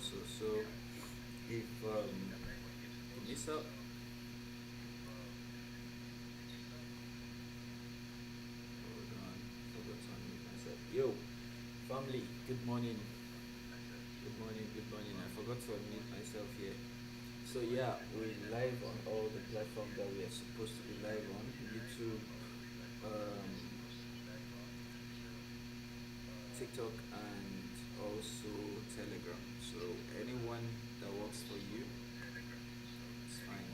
also. So if you miss out, hold on, forgot to unmute myself. Yo, family, good morning. Good morning, good morning. I forgot to unmute myself here. So yeah, we're live on all the platforms that we are supposed to be live on. YouTube, um, TikTok, and also Telegram. So anyone that works for you, it's fine.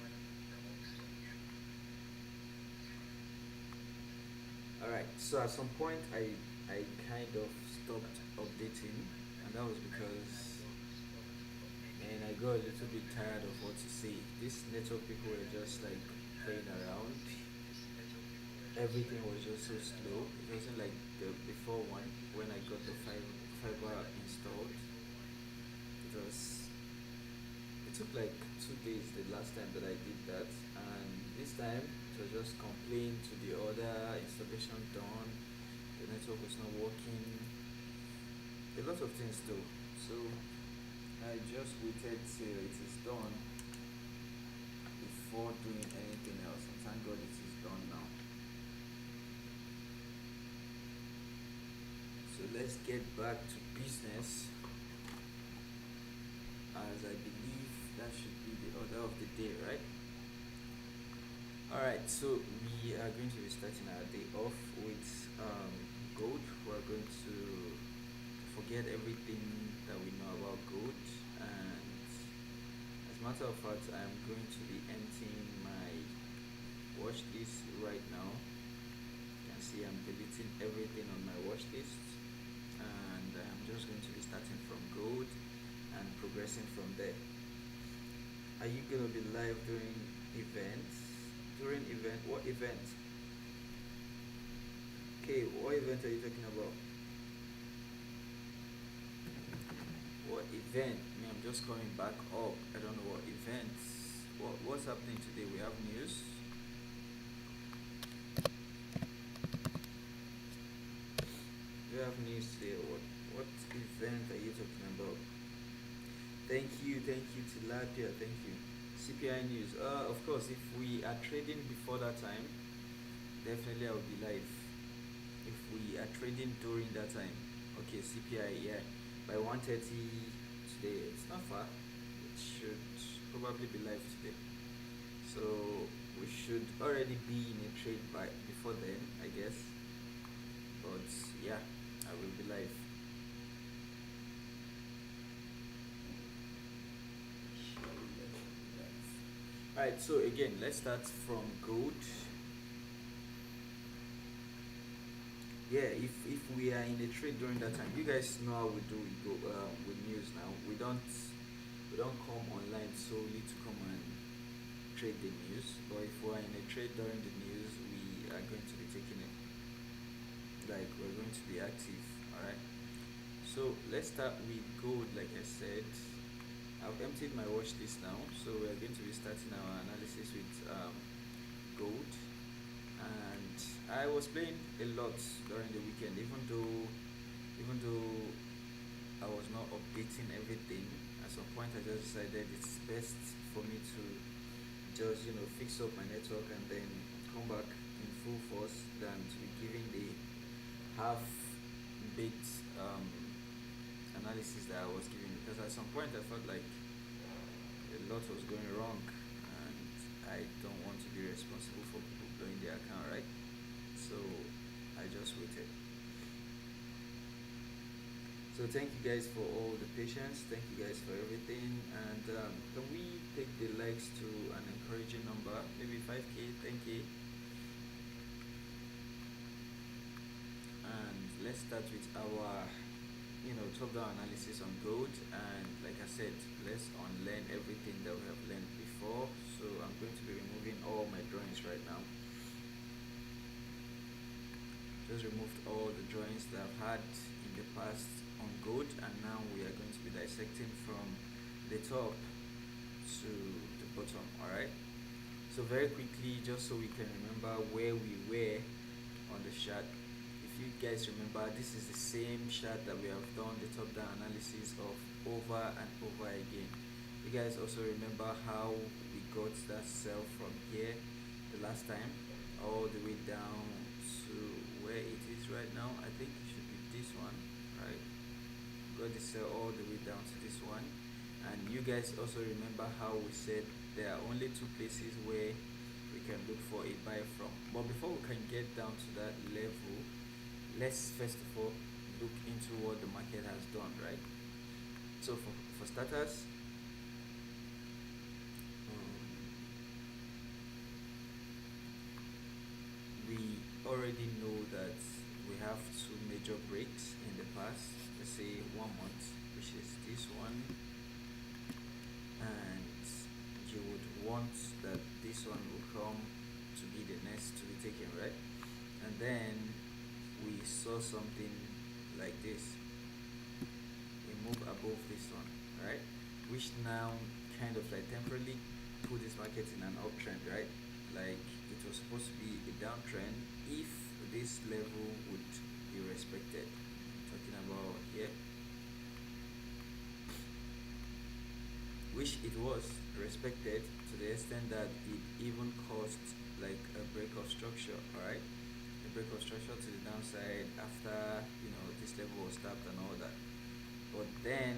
All right. So at some point, I kind of stopped updating, and that was because, man, I got a little bit tired of what to say. These network people were just like playing around. Everything was just so slow. It wasn't like the before one when I got the fiber installed. It was it took like 2 days the last time that I did that, and this time it was just complain to the order, installation done, the network was not working, a lot of things though. So I just waited till it is done before doing anything else, and thank God it is done now. So let's get back to business, as I believe that should be the order of the day, right? Alright, so we are going to be starting our day off with gold. We're going to forget everything that we know about gold, and as a matter of fact, I'm going to be emptying my watch list right now. You can see I'm deleting everything on my watch list, and I'm just going to be starting from gold and progressing from there. Are you gonna be live during events? During event? What event? Okay, what event are you talking about? What event? Me, I'm just coming back up. I don't know what events. What's happening today? We have news. We have news today. What event are you talking about? Thank you, Tilapia. Thank you. CPI news. Of course, if we are trading before that time, definitely I will be live. If we are trading during that time, okay, CPI, yeah, by 1:30 today. It's not far. It should probably be live today. So we should already be in a trade by before then, I guess. But yeah, I will be live. Alright, so again, let's start from gold. Yeah, if we are in a trade during that time, you guys know how we do with news now. We don't come online solely to come and trade the news, but if we're in a trade during the news, we are going to be taking it. Like, we're going to be active. All right. So let's start with gold. Like I said, I've emptied my watch list now, so we're going to be starting our analysis with gold. And I was playing a lot during the weekend, even though I was not updating everything. At some point, I just decided it's best for me to just fix up my network and then come back in full force than to be giving the half baked analysis that I was giving, because at some point I felt like a lot was going wrong, and I don't want to be responsible for people blowing their account, right? So I just waited. So thank you guys for all the patience. Thank you guys for everything. And can we take the likes to an encouraging number? Maybe 5K, 10K. And let's start with our top-down analysis on gold. And like I said, let's unlearn everything that we have learned before. So I'm going to be removing all my drawings right now. Just removed all the drawings that I've had in the past on gold, and now we are going to be dissecting from the top to the bottom. All right, so very quickly, just so we can remember where we were on the chart. If you guys remember, this is the same chart that we have done the top down analysis of over and over again. You guys also remember how we got that sell from here the last time, all the way down to where it is right now. I think it should be this one, right? Got the sell all the way down to this one. And you guys also remember how we said there are only two places where we can look for a buy from. But before we can get down to that level, let's first of all look into what the market has done, right? So for starters, we already know that we have two major breaks in the past. Let's say 1 month, which is this one, and you would want that this one will come to be the next to be taken, right? And then we saw something like this, a move above this one, right? Which now kind of like temporarily put this market in an uptrend, right? Like it was supposed to be a downtrend if this level would be respected. Talking about here, which it was respected to the extent that it even caused like a break of structure, alright? A break of structure to the downside after this level was tapped and all that. But then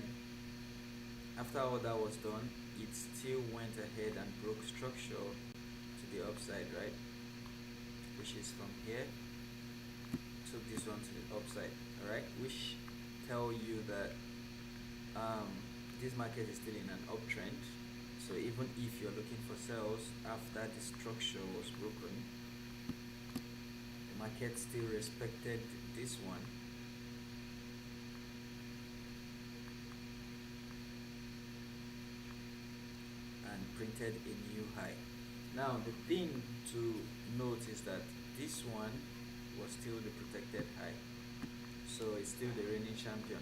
after all that was done, it still went ahead and broke structure to the upside, right? Which is from here, took this one to the upside, alright? Which tell you that this market is still in an uptrend. So even if you're looking for sales after the structure was broken, the market still respected this one and printed a new high. Now the thing to note is that this one was still the protected high, so it's still the reigning champion.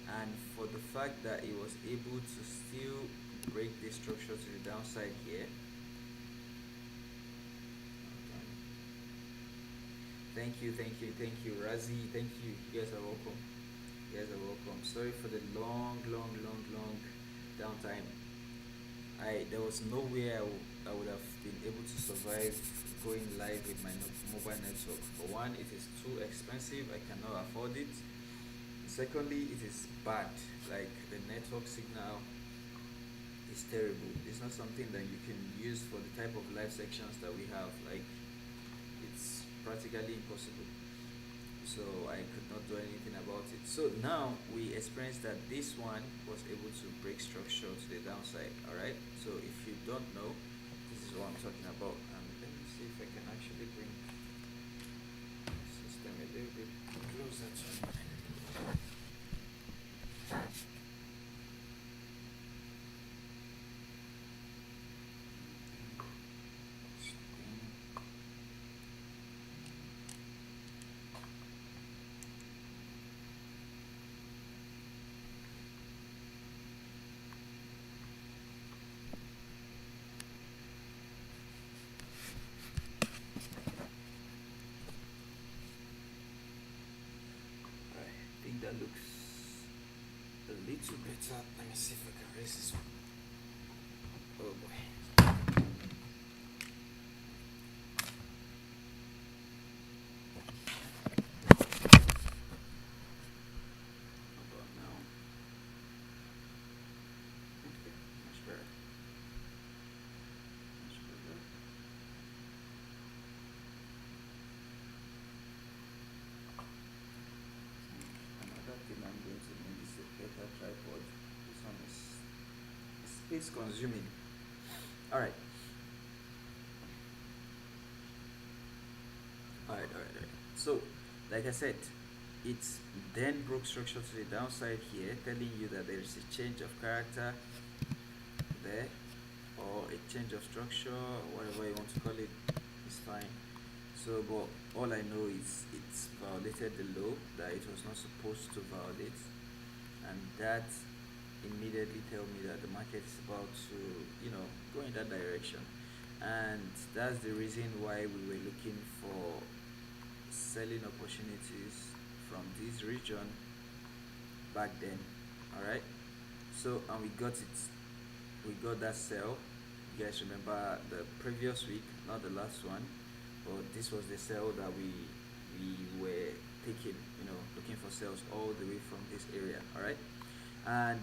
And for the fact that it was able to still break this structure to the downside here, thank you, Razi, thank you, you guys are welcome. Sorry for the long downtime. There was no way I would have been able to survive going live with my mobile network. For one, it is too expensive, I cannot afford it. Secondly, it is bad. Like the network signal is terrible. It's not something that you can use for the type of live sections that we have. Like it's practically impossible. So I could not do anything about it. So now we experienced that this one was able to break structure to the downside. Alright. So if you don't know, this is what I'm talking about. Let me see if I can actually bring the system a little bit closer to me. I think that looks a little better. Let me see if I can raise this one. Oh boy. How about now? Okay, much better. Another thing I'm going to need is a better tripod. This one is space consuming. Alright. So, like I said, it's then broke structure to the downside here, telling you that there is a change of character there, or a change of structure, whatever you want to call it, is fine. So, but all I know is it's violated the law that it was not supposed to violate, and that immediately tell me that the market is about to, go in that direction. And that's the reason why we were looking for selling opportunities from this region back then. All right. So and we got it. We got that sell. You guys remember the previous week, not the last one, but this was the sell that we were taking, looking for sales all the way from this area. All right. And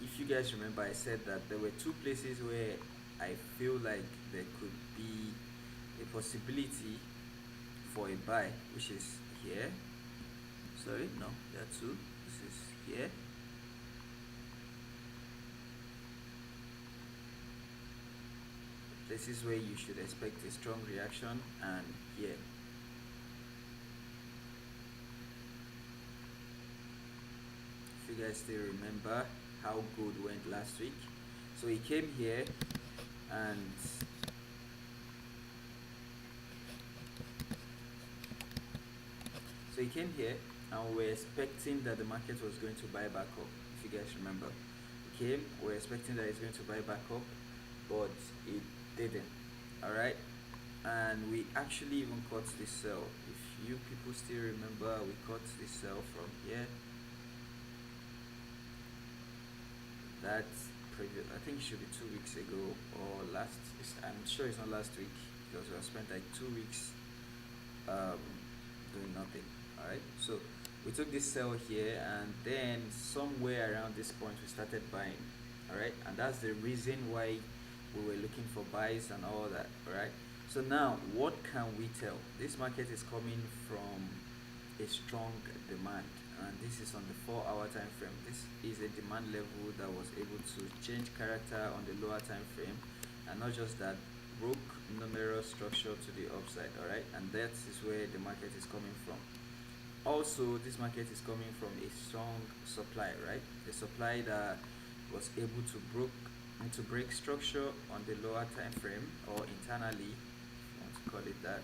if you guys remember, I said that there were two places where I feel like there could be a possibility for a buy, which is here. Sorry, no, there are two. This is here. This is where you should expect a strong reaction, and here. If you guys still remember how gold went last week, so he came here and so he came here and we were expecting that the market was going to buy back up. If you guys remember, he came, we were expecting that it's going to buy back up, but it didn't. All right, and we actually even caught this sell. If you people still remember, we caught this sell from here. That's previous. I think it should be 2 weeks ago or last. I'm sure it's not last week because we have spent like 2 weeks um, doing nothing. All right, so we took this sell here, and then somewhere around this point we started buying. All right, and that's the reason why we were looking for buys and all that. All right, so now what can we tell? This market is coming from a strong demand, and this is on the 4 hour time frame. This is a demand level that was able to change character on the lower time frame, and not just that, broke numerous structure to the upside. All right, and that is where the market is coming from. Also, this market is coming from a strong supply, right? A supply that was able to break structure on the lower time frame, or internally, if you want to call it that,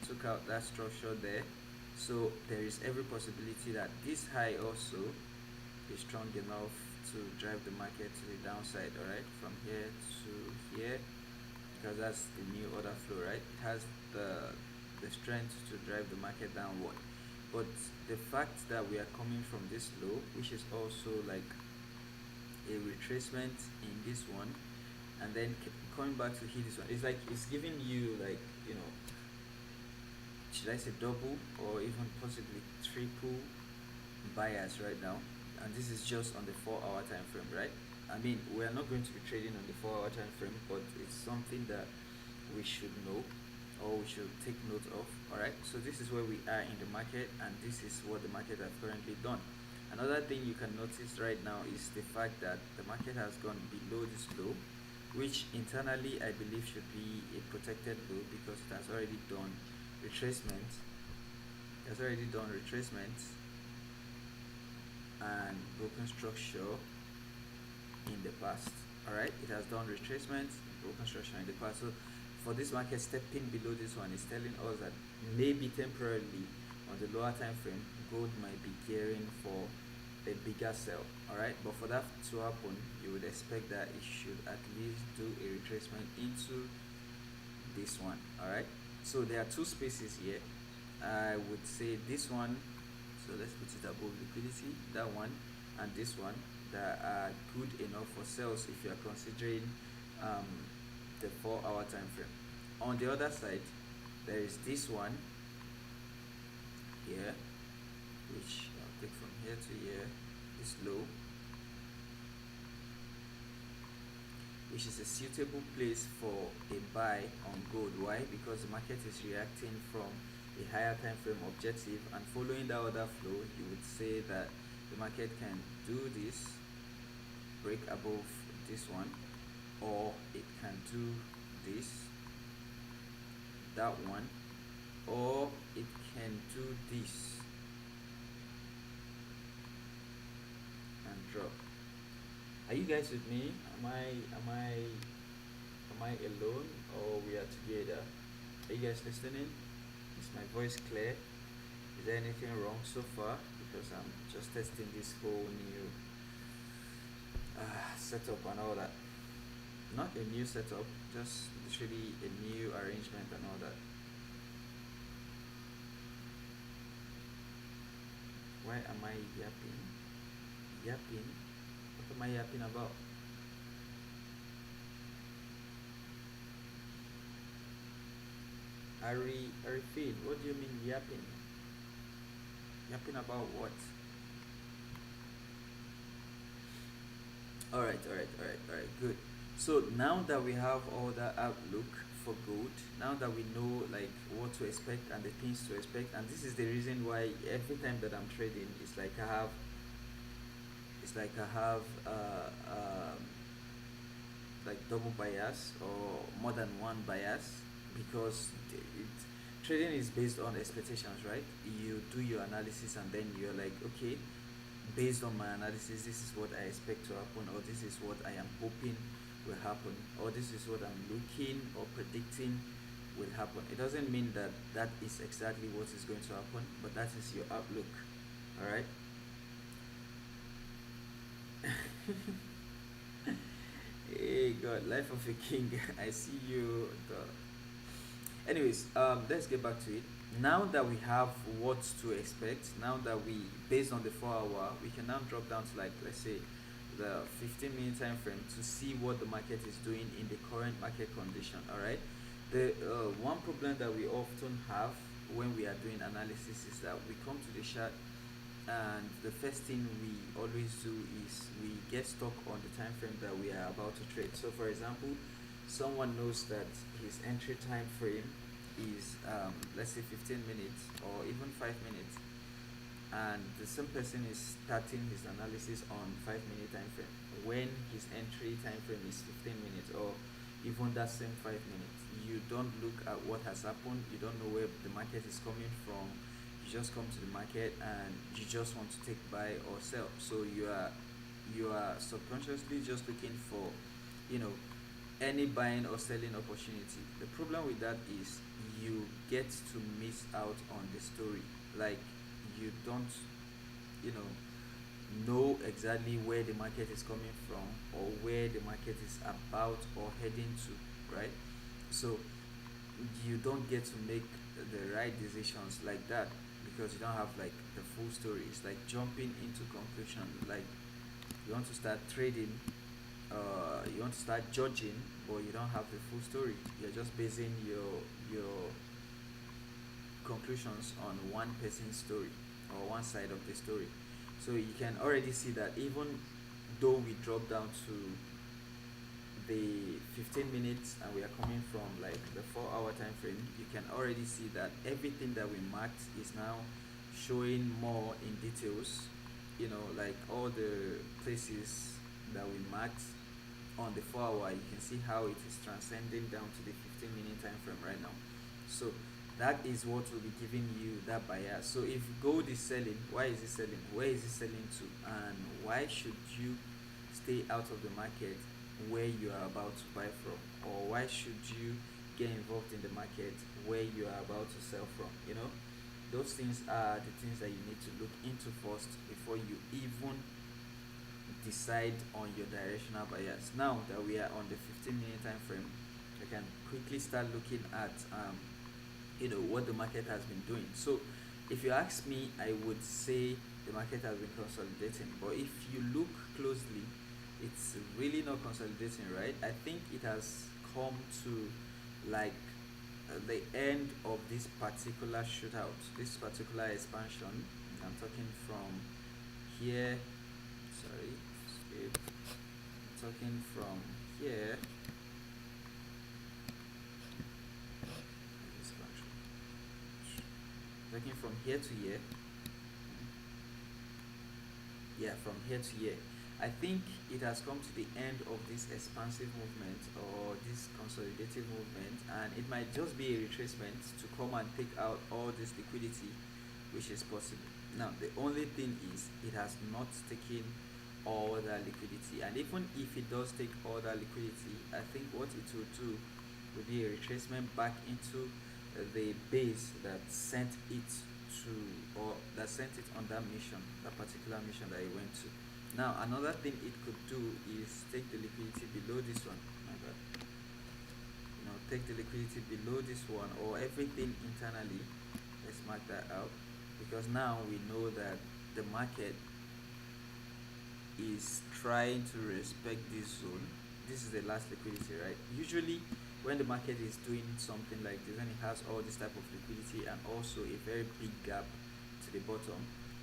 took out that structure there. So there is every possibility that this high also is strong enough to drive the market to the downside. All right, from here to here, because that's the new order flow, right? It has the strength to drive the market downward. But the fact that we are coming from this low, which is also like a retracement in this one, and then coming back to hit this one, it's like it's giving you, like, should I say double or even possibly triple buyers right now. And this is just on the 4 hour time frame, right? I mean, we are not going to be trading on the 4 hour time frame, but it's something that we should know, or we should take note of. All right, so this is where we are in the market, and this is what the market has currently done. Another thing you can notice right now is the fact that the market has gone below this low, which internally I believe should be a protected low, because it has already done retracement. It has already done retracement and broken structure in the past. All right, it has done retracement, broken structure in the past. So for this market stepping below this one is telling us that maybe temporarily on the lower time frame, gold might be gearing for a bigger sell. All right, but for that to happen, you would expect that it should at least do a retracement into this one. All right, so there are two spaces here. I would say this one, so let's put it above liquidity, that one and this one, that are good enough for sales if you are considering um, the 4 hour time frame. On the other side, there is this one here, which I'll take from here to here, this low, which is a suitable place for a buy on gold. Why? Because the market is reacting from a higher time frame objective, and following that order flow, you would say that the market can do this, break above this one, or it can do this, that one, or it can do this and drop. Are you guys with me? Am I alone, or we are together? Are you guys listening? Is my voice clear? Is there anything wrong so far? Because I'm just testing this whole new setup and all that. Not a new setup, just literally a new arrangement and all that. Why am I yapping? Yapping? What am I yapping about? Arifin, what do you mean yapping? Yapping about what? Alright, good. So now that we have all that outlook for gold, now that we know like what to expect and the things to expect, and this is the reason why every time that I'm trading, it's like I have like double bias or more than one bias because trading is based on expectations, right? You do your analysis and then you're like, okay, based on my analysis, this is what I expect to happen, or this is what I am hoping will happen, or this is what I'm looking or predicting will happen. It doesn't mean that that is exactly what is going to happen, but that is your outlook. All right. Hey God, life of a king. I see you. Anyways, let's get back to it. Now that we have what to expect, now that we, based on the 4 hour, we can now drop down to like, let's say, the 15-minute time frame to see what the market is doing in the current market condition. All right. The one problem that we often have when we are doing analysis is that we come to the chart and the first thing we always do is we get stuck on the time frame that we are about to trade. So for example, someone knows that his entry time frame is let's say 15 minutes or even 5 minutes, and the same person is starting his analysis on 5 minute time frame when his entry time frame is 15 minutes or even that same 5 minutes. You don't look at what has happened, you don't know where the market is coming from, you just come to the market and you just want to take buy or sell. So you are subconsciously just looking for, you know, any buying or selling opportunity. The problem with that is you get to miss out on the story. Like you don't, you know exactly where the market is coming from or where the market is about or heading to, right? So you don't get to make the right decisions like that because you don't have like the full story. It's like jumping into conclusion. Like you want to start trading, you want to start judging, but you don't have the full story. You're just basing your conclusions on one person's story or one side of the story. So you can already see that even though we drop down to the 15 minutes and we are coming from like the 4 hour time frame, you can already see that everything that we marked is now showing more in details. Like all the places that we marked on the 4 hour, you can see how it is transcending down to the 15-minute time frame right now. So that is what will be giving you that bias. So if gold is selling, why is it selling? Where is it selling to? And why should you stay out of the market where you are about to buy from? Or why should you get involved in the market where you are about to sell from? Those things are the things that you need to look into first before you even decide on your directional bias. Now that we are on the 15-minute time frame, I can quickly start looking at what the market has been doing. So if you ask me, I would say the market has been consolidating. But if you look closely, it's really not consolidating, right? I think it has come to like the end of this particular shootout, this particular expansion. I'm talking from here. Sorry, skip. I'm talking from here. Talking from here to here. Yeah, from here to here. I think it has come to the end of this expansive movement or this consolidative movement, and it might just be a retracement to come and take out all this liquidity, which is possible. Now, the only thing is it has not taken all that liquidity, and even if it does take all that liquidity, I think what it will do will be a retracement back into the base that sent it to, or that sent it on that mission, that particular mission that it went to. Now, another thing it could do is take the liquidity below this one. My bad. Take the liquidity below this one or everything internally. Let's mark that out because now we know that the market is trying to respect this zone. This is the last liquidity, right? Usually when the market is doing something like this, when it has all this type of liquidity and also a very big gap to the bottom,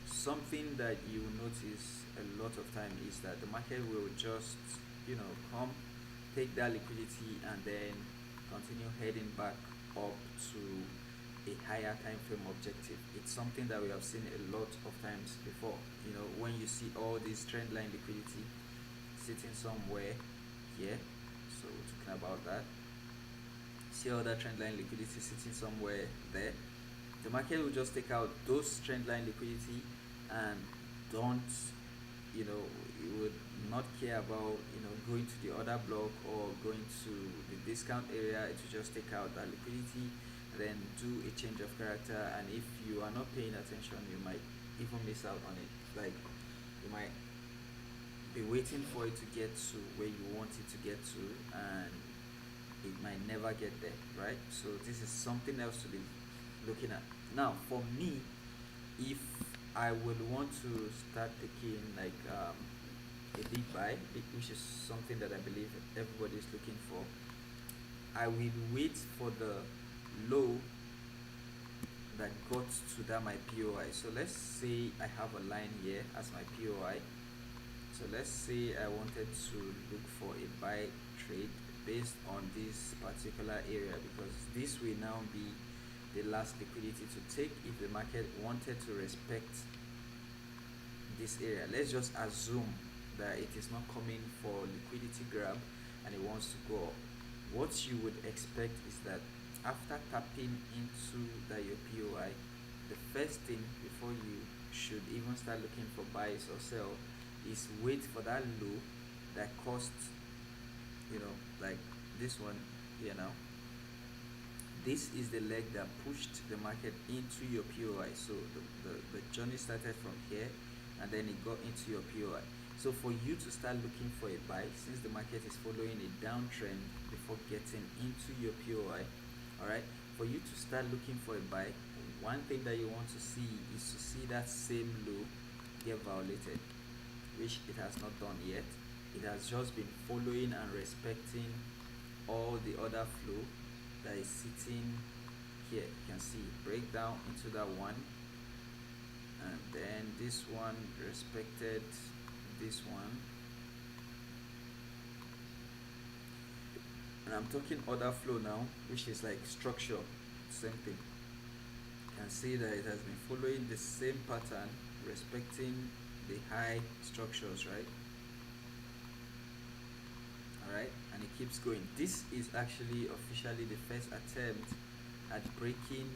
something that you notice a lot of time is that the market will just, come, take that liquidity and then continue heading back up to a higher time frame objective. It's something that we have seen a lot of times before. When you see all this trend line liquidity sitting somewhere here, so we're talking about that. See all that trend line liquidity sitting somewhere there. The market will just take out those trend line liquidity and don't, it would not care about, going to the other block or going to the discount area. It will just take out that liquidity and then do a change of character. And if you are not paying attention, you might even miss out on it. Like, you might be waiting for it to get to where you want it to get to, and it might never get there, right? So this is something else to be looking at. Now, for me, if I would want to start taking like a big buy, which is something that I believe everybody is looking for, I will wait for the low that got to that my POI. So let's say I have a line here as my POI. So let's say I wanted to look for a buy trade based on this particular area, because this will now be the last liquidity to take if the market wanted to respect this area. Let's just assume that it is not coming for liquidity grab and it wants to go up. What you would expect is that after tapping into that your POI, the first thing before you should even start looking for buys or sell is wait for that low that costs, like this one here now. This is the leg that pushed the market into your POI. So the journey started from here and then it got into your POI. So for you to start looking for a buy, since the market is following a downtrend before getting into your POI, alright, for you to start looking for a buy, one thing that you want to see is to see that same low get violated, which it has not done yet. It has just been following and respecting all the other flow that is sitting here. You can see break down into that one, and then this one respected this one, and I'm talking other flow now, which is like structure, same thing. You can see that it has been following the same pattern, respecting the high structures, right? Alright, and it keeps going. This is actually officially the first attempt at breaking,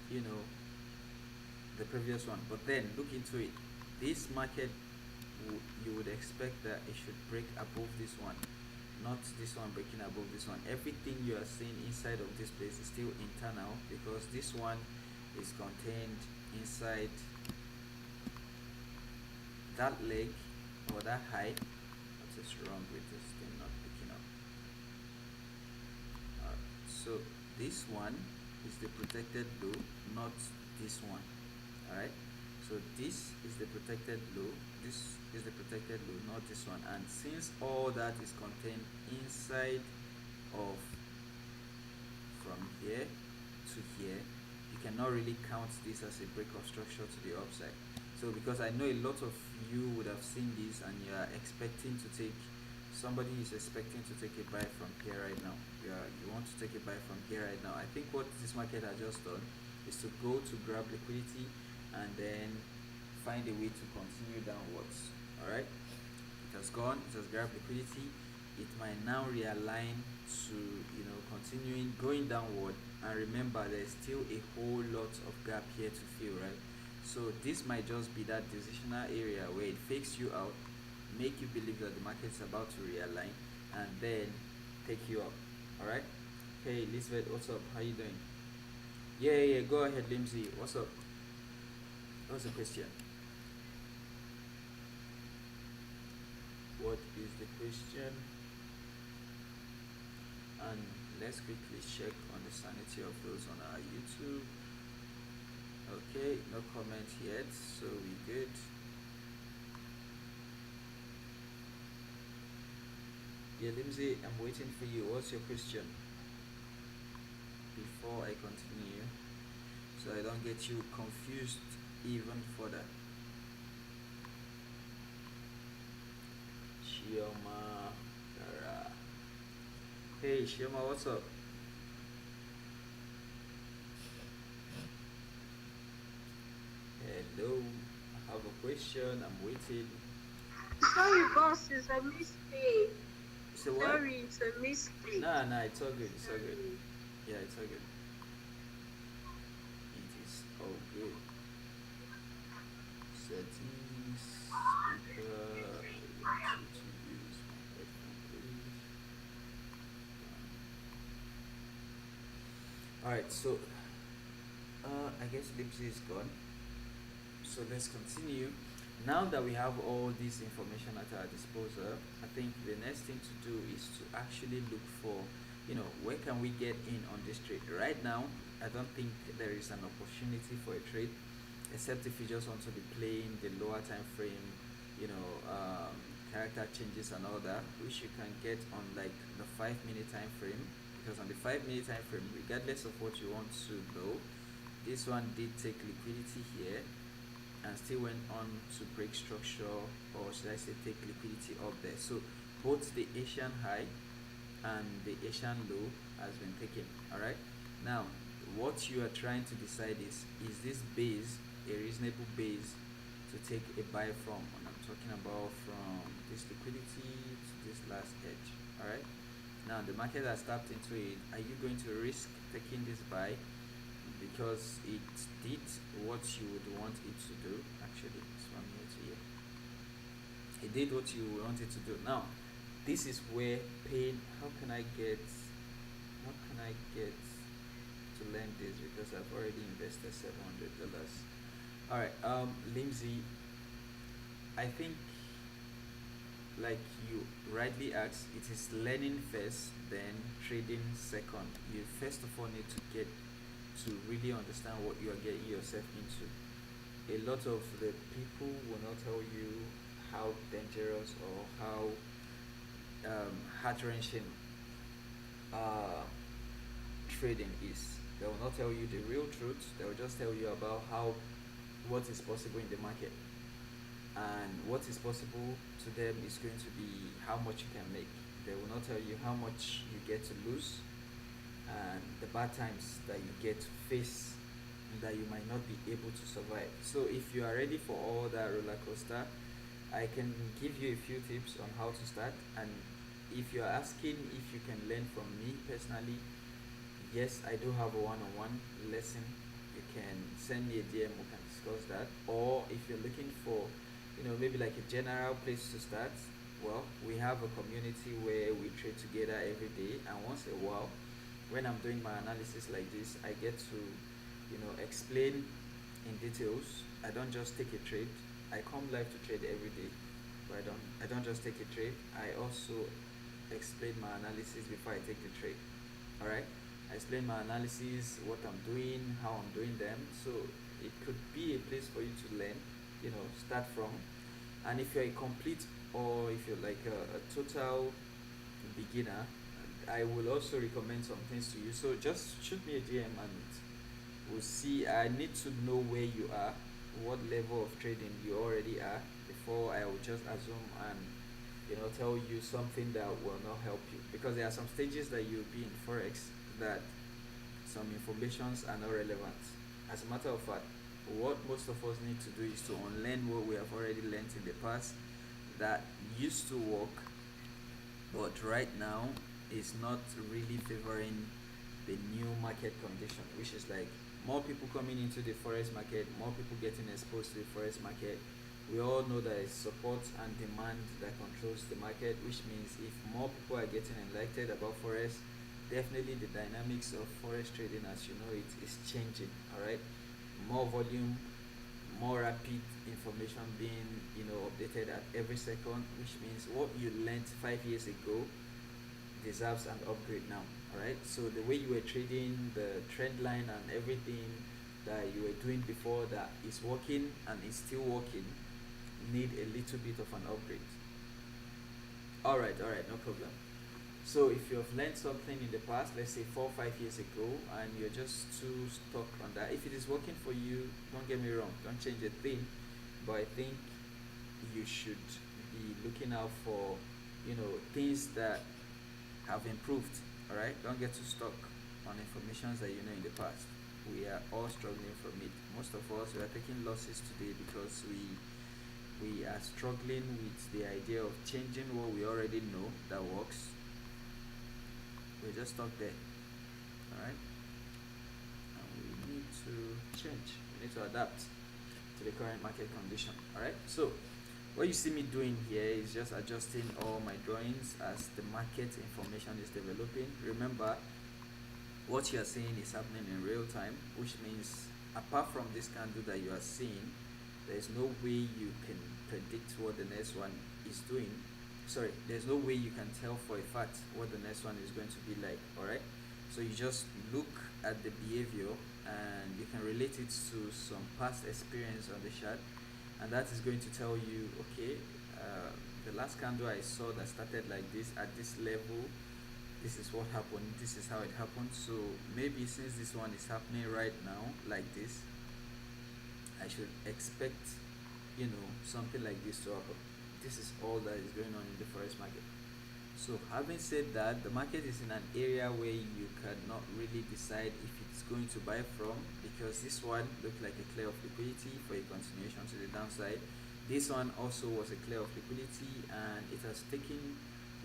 the previous one. But then look into it. This market, you would expect that it should break above this one, not this one breaking above this one. Everything you are seeing inside of this place is still internal, because this one is contained inside that leg or that high. What is wrong with this thing not picking up? So this one is the protected low, not this one. Alright, so this is the protected low, this is the protected low, not this one. And since all that is contained inside of from here to here, you cannot really count this as a break of structure to the upside. So because I know a lot of you would have seen this and you are expecting to take, somebody is expecting to take a buy from here right now. You want to take a buy from here right now. I think what this market has just done is to go to grab liquidity and then find a way to continue downwards. Alright, it has gone, it has grabbed liquidity. It might now realign to, continuing going downward. And remember, there's still a whole lot of gap here to fill, right? So this might just be that decisional area where it fakes you out, make you believe that the market is about to realign, and then take you up. Alright, hey Elizabeth, what's up, how you doing? Yeah, go ahead, Limsey, what's up? What's the question? What is the question? And let's quickly check on the sanity of those on our YouTube. Okay, no comment yet, so we good. Yeah, Limsey, I'm waiting for you. What's your question before I continue, so I don't get you confused even further? Shioma, Kara. Hey Shioma, what's up? Hello, I have a question. I'm waiting. Sorry, boss, it's a mistake. Say what? Sorry, it's a mistake. Nah, it's all good. It's all good. Sorry. Yeah, it's all good. It is all good. Settings, speaker. I want you to use my headphone, please. Alright, so I guess Lipsy is gone. So let's continue. Now that we have all this information at our disposal, I think the next thing to do is to actually look for, where can we get in on this trade. Right now, I don't think there is an opportunity for a trade, except if you just want to be playing the lower time frame, you know, um, character changes and all that, which you can get on like the 5 minute time frame. Because on the 5 minute time frame, regardless of what you want to know, this one did take liquidity here and still went on to break structure, or should I say take liquidity up there. So both the Asian high and the Asian low has been taken. Alright. Now what you are trying to decide is this base a reasonable base to take a buy from? And I'm talking about from this liquidity to this last edge. Alright. Now the market has tapped into it. Are you going to risk taking this buy because it did what you would want it to do? Actually, it's from here to here. It did what you wanted to do. Now, this is where pain. How can I get to lend this, because I've already invested $700. All right, Limsey, I think like you rightly asked, it is learning first, then trading second. You first of all need to get to really understand what you are getting yourself into. A lot of the people will not tell you how dangerous or how heart wrenching uh, trading is. They will not tell you the real truth. They will just tell you about what is possible in the market, and what is possible to them is going to be how much you can make. They will not tell you how much you get to lose, and the bad times that you get to face that you might not be able to survive. So if you are ready for all that roller coaster, I can give you a few tips on how to start. And if you are asking if you can learn from me personally, yes, I do have a one-on-one lesson. You can send me a DM. We can discuss that. Or if you're looking for, maybe like a general place to start, well, we have a community where we trade together every day, and once in a while, when I'm doing my analysis like this, I get to, explain in details. I don't just take a trade. I come live to trade every day, but I don't just take a trade. I also explain my analysis before I take the trade. All right. I explain my analysis, what I'm doing, how I'm doing them. So it could be a place for you to learn, start from. And if you're a complete, or if you're like a total beginner, I will also recommend some things to you. So just shoot me a DM and we'll see. I need to know where you are, what level of trading you already are, before I will just assume and tell you something that will not help you, because there are some stages that you'll be in forex that some informations are not relevant. As a matter of fact, what most of us need to do is to unlearn what we have already learned in the past that used to work, but right now is not really favoring the new market condition, which is like more people coming into the forex market, more people getting exposed to the forex market. We all know that it's support and demand that controls the market, which means if more people are getting enlightened about forex, definitely the dynamics of forex trading as you know it is changing. All right, more volume, more rapid information being updated at every second, which means what you learned 5 years ago deserves an upgrade now. All right, so the way you were trading, the trend line and everything that you were doing before that is working and is still working need a little bit of an upgrade. All right, no problem. So if you have learned something in the past, let's say 4 or 5 years ago, and you're just too stuck on that, if it is working for you, don't get me wrong, don't change a thing. But I think you should be looking out for, things that have improved. All right, don't get too stuck on information that you know in the past. We are all struggling from it. Most of us, we are taking losses today because we are struggling with the idea of changing what we already know that works. We're just stuck there. All right, and we need to change. We need to adapt to the current market condition. All right, so what you see me doing here is just adjusting all my drawings as the market information is developing. Remember, what you are seeing is happening in real time, which means apart from this candle that you are seeing, there's no way you can predict what the next one is doing. Sorry, there's no way you can tell for a fact what the next one is going to be like. All right, so you just look at the behavior and you can relate it to some past experience on the chart, and that is going to tell you, okay, the last candle I saw that started like this at this level, this is what happened, this is how it happened. So maybe since this one is happening right now like this, I should expect, something like this to happen. This is all that is going on in the forex market. So having said that, the market is in an area where you cannot really decide if it's going to buy from, because this one looked like a clear of liquidity for a continuation to the downside. This one also was a clear of liquidity, and it has taken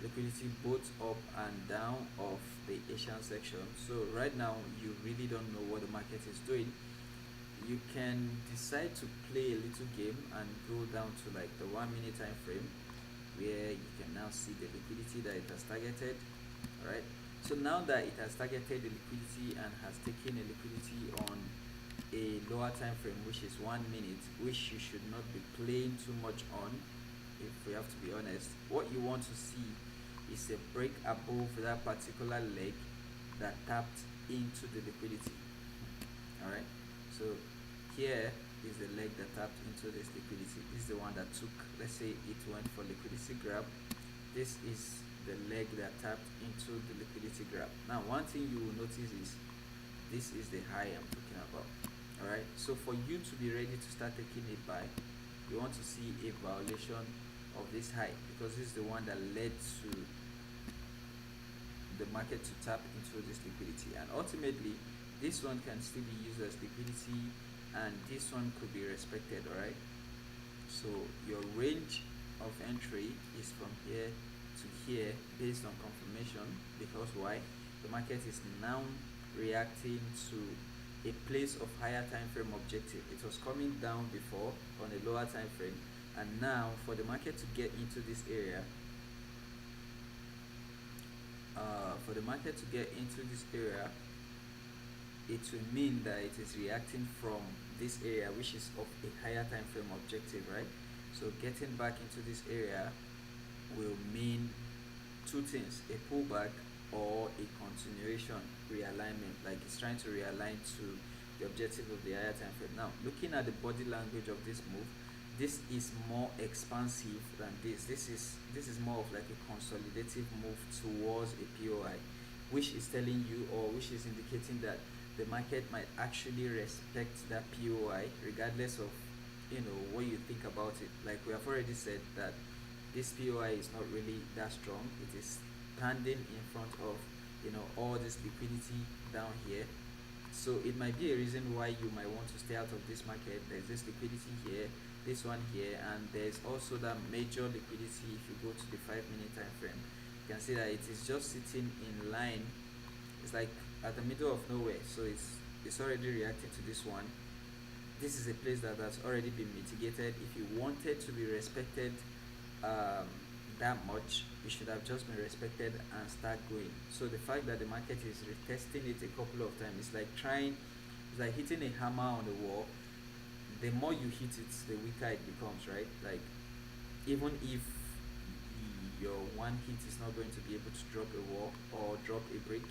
liquidity both up and down of the Asian section. So right now you really don't know what the market is doing. You can decide to play a little game and go down to like the 1 minute time frame, where you can now see the liquidity that it has targeted. All right, so now that it has targeted the liquidity and has taken a liquidity on a lower time frame, which is 1 minute, which you should not be playing too much on. If we have to be honest, what you want to see is a break above that particular leg that tapped into the liquidity. All right, so here is the leg that tapped into this liquidity. This is the one that took, let's say it went for liquidity grab. This is the leg that tapped into the liquidity grab. Now one thing you will notice is this is the high I'm talking about. All right, so for you to be ready to start taking a buy, you want to see a violation of this high, because this is the one that led to the market to tap into this liquidity, and ultimately this one can still be used as liquidity, and this one could be respected. All right, so your range of entry is from here to here based on confirmation, because why? The market is now reacting to a place of higher time frame objective. It was coming down before on a lower time frame, and now for the market to get into this area, it will mean that it is reacting from this area, which is of a higher time frame objective, right? So getting back into this area will mean two things: a pullback or a continuation realignment, like it's trying to realign to the objective of the higher time frame. Now looking at the body language of this move, this is more expansive than this is more of like a consolidative move towards a POI, which is telling you, or which is indicating that the market might actually respect that POI regardless of what you think about it. Like we have already said that this POI is not really that strong. It is standing in front of all this liquidity down here. So it might be a reason why you might want to stay out of this market. There's this liquidity here, this one here, and there's also that major liquidity. If you go to the 5 minute time frame, you can see that it is just sitting in line. It's like at the middle of nowhere, so it's already reacting to this one. This is a place that has already been mitigated. If you wanted to be respected that much, it should have just been respected and start going. So the fact that the market is retesting it a couple of times, it's like hitting a hammer on the wall. The more you hit it, the weaker it becomes, right? Like even if your one hit is not going to be able to drop a wall or drop a brick,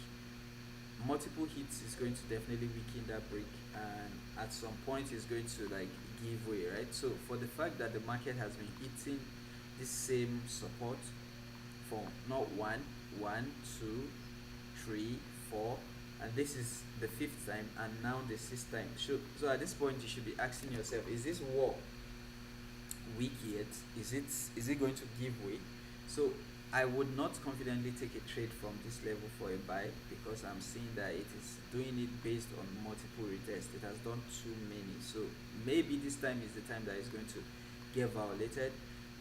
multiple hits is going to definitely weaken that brick, and at some point it's going to like give way, right? So for the fact that the market has been hitting this same support for not one one, two, three, four, and this is the fifth time, and now the sixth time. So at this point, you should be asking yourself: is this war weak yet? Is it going to give way? So I would not confidently take a trade from this level for a buy, because I'm seeing that it is doing it based on multiple retests. It has done too many. So maybe this time is the time that it's going to get violated.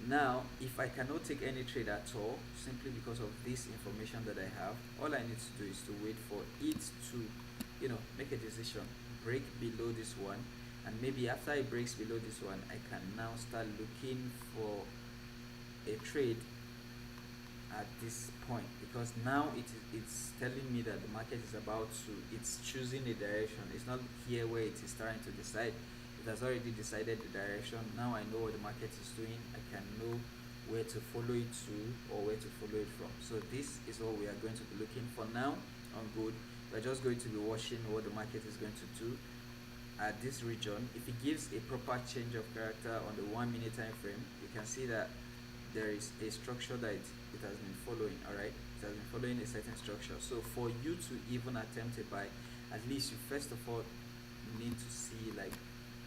Now, if I cannot take any trade at all, simply because of this information that I have, all I need to do is to wait for it to, make a decision, break below this one, and maybe after it breaks below this one, I can now start looking for a trade at this point, because now it's telling me that the market is about to, it's choosing a direction. It's not here where it is trying to decide. It has already decided the direction. Now I know what the market is doing. I can know where to follow it to, or where to follow it from. So this is what we are going to be looking for now on gold. We're just going to be watching what the market is going to do at this region. If it gives a proper change of character on the 1 minute time frame, you can see that there is a structure that it has been following. All right, it has been following a certain structure. So for you to even attempt a buy, at least you first of all need to see like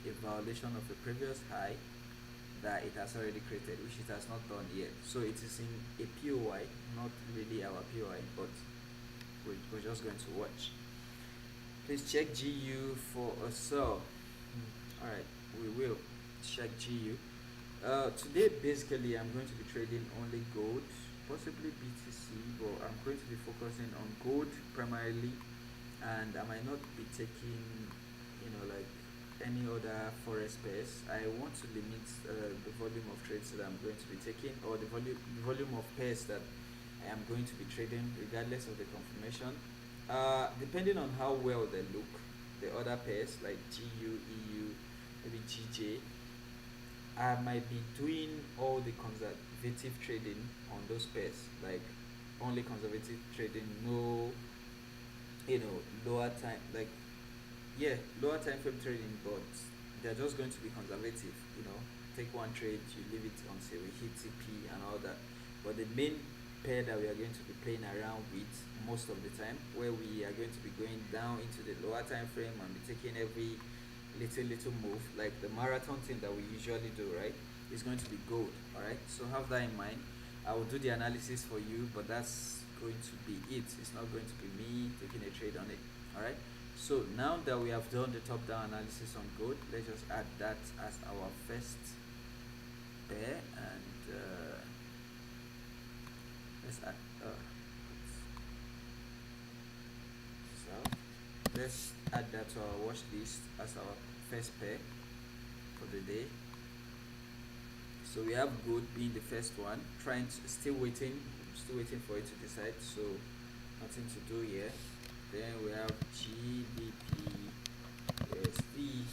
a violation of the previous high that it has already created, which it has not done yet. So it is in a POI, not really our POI, but we're just going to watch. Please check GU for a sell. Alright, we will check GU. Today, basically, I'm going to be trading only gold, possibly BTC, but I'm going to be focusing on gold primarily, and I might not be taking, like any other forex pairs. I want to limit the volume of trades that I'm going to be taking, or the volume of pairs that I am going to be trading, regardless of the confirmation. Depending on how well they look, the other pairs like GU, EU, maybe GJ, I might be doing all the conservative trading on those pairs, like only conservative trading, no, lower time, like, yeah, lower time frame trading, but they're just going to be conservative. Take one trade, you leave it until we hit TP and all that. But the main pair that we are going to be playing around with most of the time, where we are going to be going down into the lower time frame and be taking every little move, like the marathon thing that we usually do, right? Is going to be gold. All right, so have that in mind. I will do the analysis for you, but that's going to be it. It's not going to be me taking a trade on it. All right, so now that we have done the top down analysis on gold, let's just add that as our first pair, and let's add so let's add that to our watch list as our first pair for the day. So we have gold being the first one, trying to, still waiting for it to decide. So nothing to do here. Then we have GBP USD,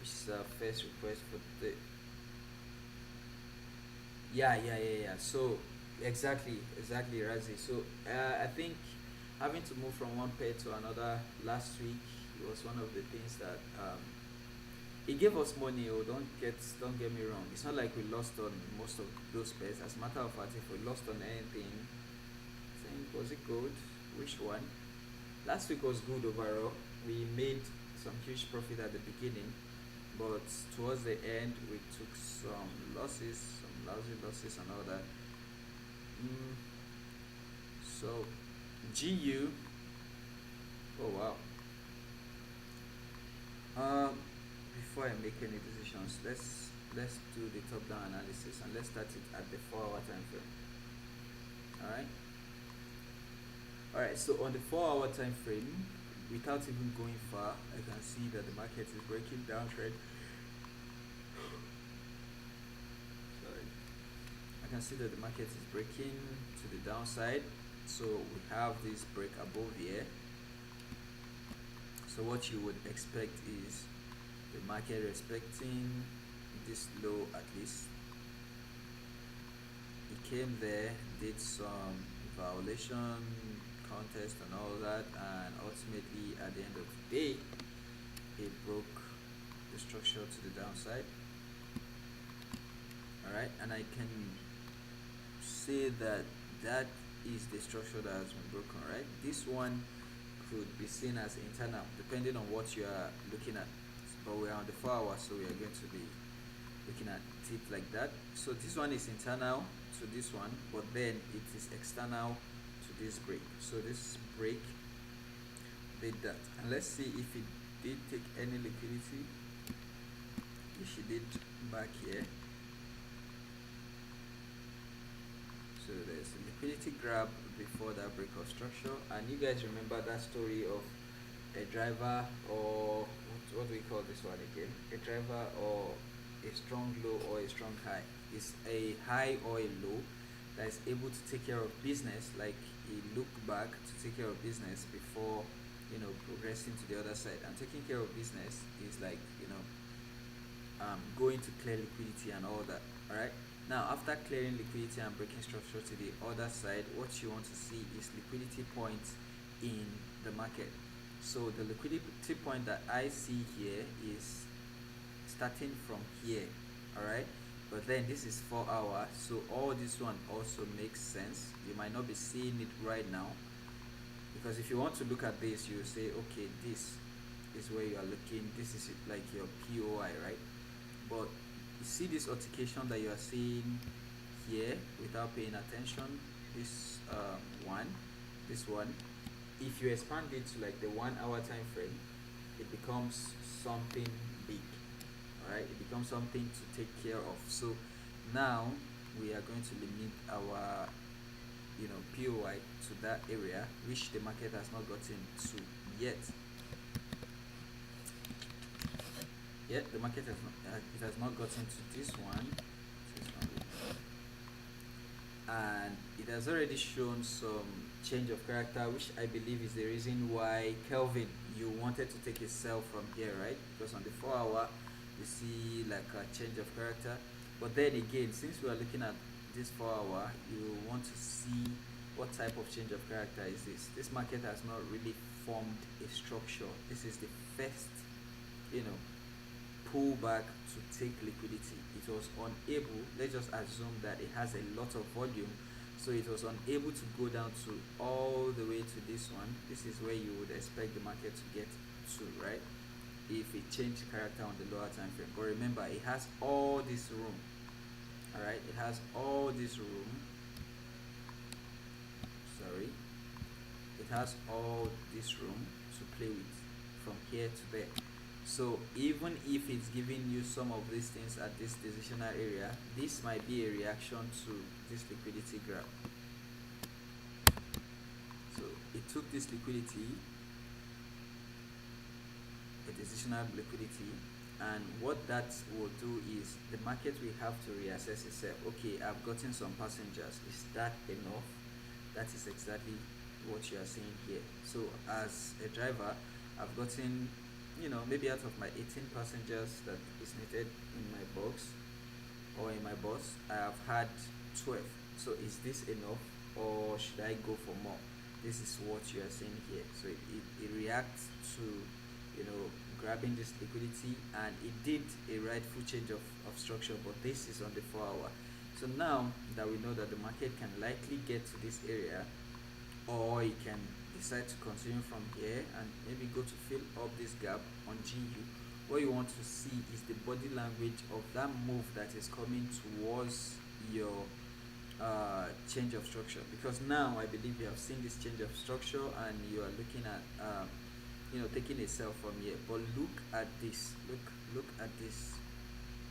which is our first request for the, yeah. So exactly, Razi. So I think having to move from one pair to another last week was one of the things that it gave us money. Oh, don't get me wrong. It's not like we lost on most of those pairs. As a matter of fact, if we lost on anything, I think, was it gold? Which one? Last week was good overall. We made some huge profit at the beginning, but towards the end we took some losses, some lousy losses and all that. So GU, oh wow. Before I make any decisions, let's do the top down analysis, and let's start it at the 4 hour time frame. Alright, so on the 4 hour time frame, without even going far, I can see that the market is breaking downtrend. Sorry. I can see that the market is breaking to the downside. So we have this break above here. So what you would expect is the market respecting this low at least. It came there, did some violation contest and all that, and ultimately at the end of the day it broke the structure to the downside. Alright, and I can say that is the structure that has been broken, right? This one could be seen as internal depending on what you are looking at, but we are on the 4 hour, so we are going to be looking at it like that. So this one is internal to this one, but then it is external to this break. So this break did that, and let's see if it did take any liquidity. If she did back here, so there's a liquidity grab before that break of structure. And you guys remember that story of a driver, or what do we call this one again? A driver or a strong low or a strong high. It's a high or a low that is able to take care of business, like a look back to take care of business before, progressing to the other side. And taking care of business is like, going to clear liquidity and all that. All right. Now, after clearing liquidity and breaking structure to the other side, what you want to see is liquidity points in the market. So the liquidity point that I see here is starting from here. All right. But then this is 4 hours, so all this one also makes sense. You might not be seeing it right now, because if you want to look at this, you say, okay, this is where you are looking. This is like your POI, right? But you see this altercation that you are seeing here without paying attention. This one, this one. If you expand it to like the 1 hour time frame, it becomes something big. All right, it becomes something to take care of. So now we are going to limit our POI to that area, which the market has not gotten to yet. Yet the market has not gotten to this one, and it has already shown some change of character, which I believe is the reason why Kelvin, you wanted to take a sell from here, right? Because on the 4 hour you see like a change of character, but then again, since we are looking at this 4 hour, you want to see what type of change of character is this. This market has not really formed a structure. This is the first pull back to take liquidity. It was unable, let's just assume that it has a lot of volume, so it was unable to go down to all the way to this one. This is where you would expect the market to get to, right? If it changed character on the lower time frame. But remember, it has all this room. All right, it has all this room. Sorry, it has all this room to play with from here to there. So even if it's giving you some of these things at this decisional area, this might be a reaction to this liquidity grab. So it took this liquidity, a decisional liquidity, and what that will do is the market will have to reassess itself. Okay, I've gotten some passengers. Is that enough? That is exactly what you are seeing here. So as a driver, I've gotten maybe out of my 18 passengers that is needed in my box or in my bus, I have had 12. So is this enough, or should I go for more? This is what you are seeing here. So it reacts to grabbing this liquidity, and it did a rightful change of structure, but this is on the 4 hour. So now that we know that the market can likely get to this area, or it can decide to continue from here and maybe go to fill up this gap on GU, what you want to see is the body language of that move that is coming towards your change of structure. Because now I believe you have seen this change of structure and you are looking at taking a sell from here. But look at this. Look at this.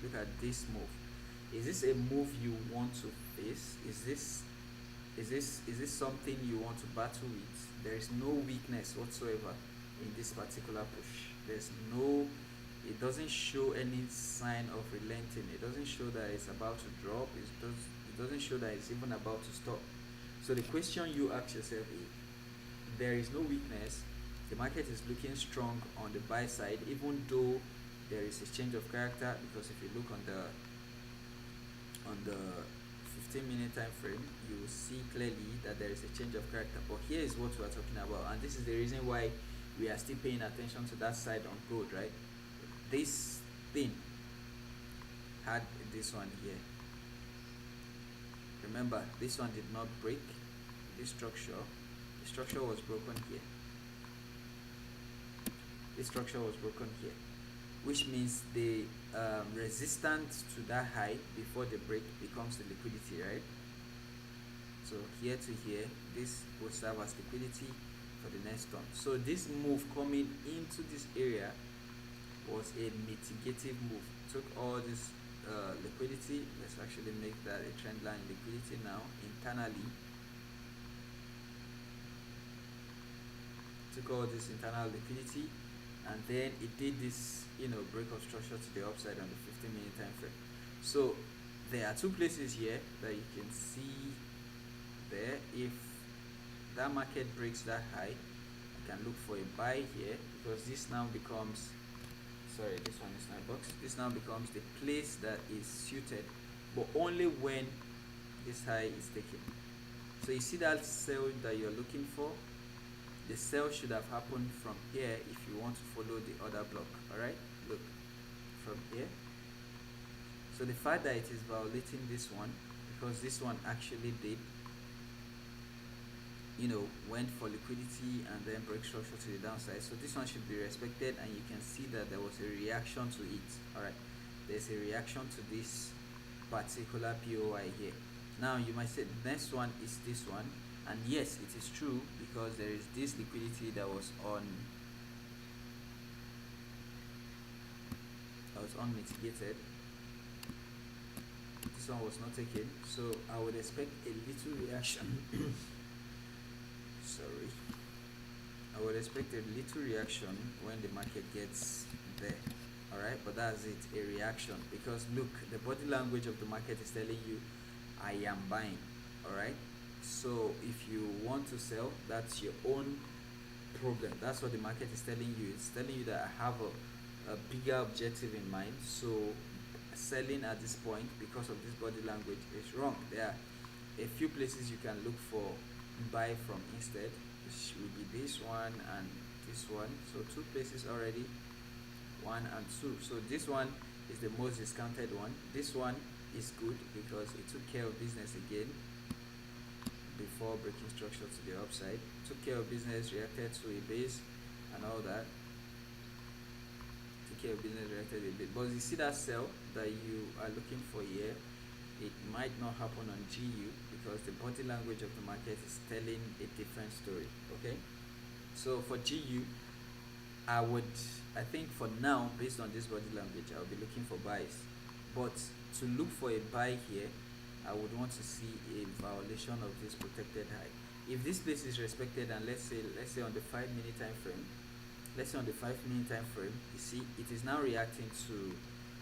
Look at this move. Is this a move you want to face? Is this something you want to battle with? There is no weakness whatsoever in this particular push. It doesn't show any sign of relenting. It doesn't show that it's about to drop. It doesn't show that it's even about to stop. So the question you ask yourself is, there is no weakness. The market is looking strong on the buy side, even though there is a change of character, because if you look on the 15-minute time frame, you will see clearly that there is a change of character. But here is what we are talking about, and this is the reason why we are still paying attention to that side on gold, right? This thing had this one here. Remember, this one did not break. this structure, the structure was broken here. This structure was broken here, which means the resistance to that high before the break becomes the liquidity, right? So here to here, this will serve as liquidity for the next turn. So this move coming into this area was a mitigative move. Took all this liquidity. Let's actually make that a trend line liquidity now internally. Took all this internal liquidity, and then it did this, break of structure to the upside on the 15-minute time frame. So there are two places here that you can see there. If that market breaks that high, I can look for a buy here, because this now becomes, sorry, this one is not a box. This now becomes the place that is suited, but only when this high is taken. So you see that sell that you're looking for? The sell should have happened from here if you want to follow the other block. Alright, look, from here. So the fact that it is violating this one, because this one actually did, went for liquidity and then break structure to the downside. So this one should be respected, and you can see that there was a reaction to it. Alright, there's a reaction to this particular POI here. Now you might say the next one is this one, and yes, it is true, because there is this liquidity that was unmitigated. This one was not taken, so I would expect a little reaction. Sorry, I would expect a little reaction when the market gets there. Alright, but that's it, a reaction, because look, the body language of the market is telling you I am buying. Alright, so if you want to sell, that's your own problem. That's what the market is telling you. It's telling you that I have a bigger objective in mind, so selling at this point because of this body language is wrong. There are a few places you can look for buy from instead, which will be this one and this one. So two places already, 1 and 2. So this one is the most discounted one. This one is good because it took care of business again before breaking structure to the upside. Took care of business, reacted to a base and all that. Took care of business, reacted a bit. But you see that sell that you are looking for here, it might not happen on GU because the body language of the market is telling a different story. Okay, so for GU, I think for now, based on this body language, I'll be looking for buys. But to look for a buy here, I would want to see a violation of this protected high. If this place is respected, and let's say on the 5-minute time frame, you see it is now reacting to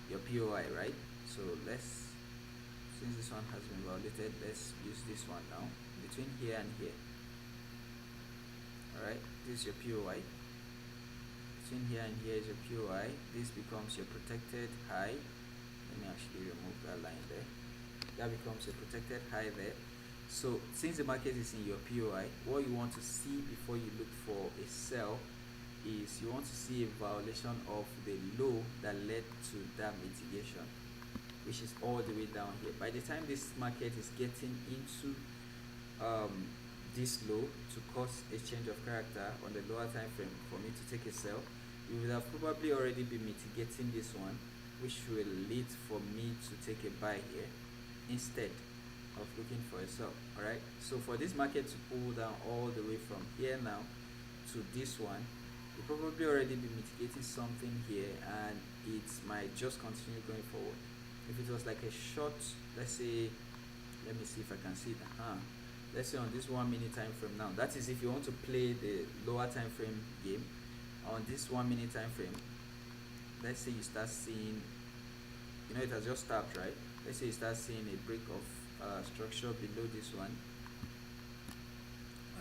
your POI, right? So since this one has been violated, let's use this one now, between here and here. Alright, this is your POI. Between here and here is your POI. This becomes your protected high. Let me actually remove that line there. That becomes a protected high there. So since the market is in your POI, what you want to see before you look for a sell is you want to see a violation of the low that led to that mitigation, which is all the way down here. By the time this market is getting into this low to cause a change of character on the lower time frame for me to take a sell, you will have probably already been mitigating this one, which will lead for me to take a buy here instead of looking for a sell. Alright, so for this market to pull down all the way from here now to this one, you probably already be mitigating something here, and it might just continue going forward. If it was like a short, let's say, let me see if I can see it. Let's say on this 1-minute time frame now, that is if you want to play the lower time frame game. On this 1-minute time frame, let's say you start seeing, it has just stopped, right? Let's say you start seeing a break of structure below this one.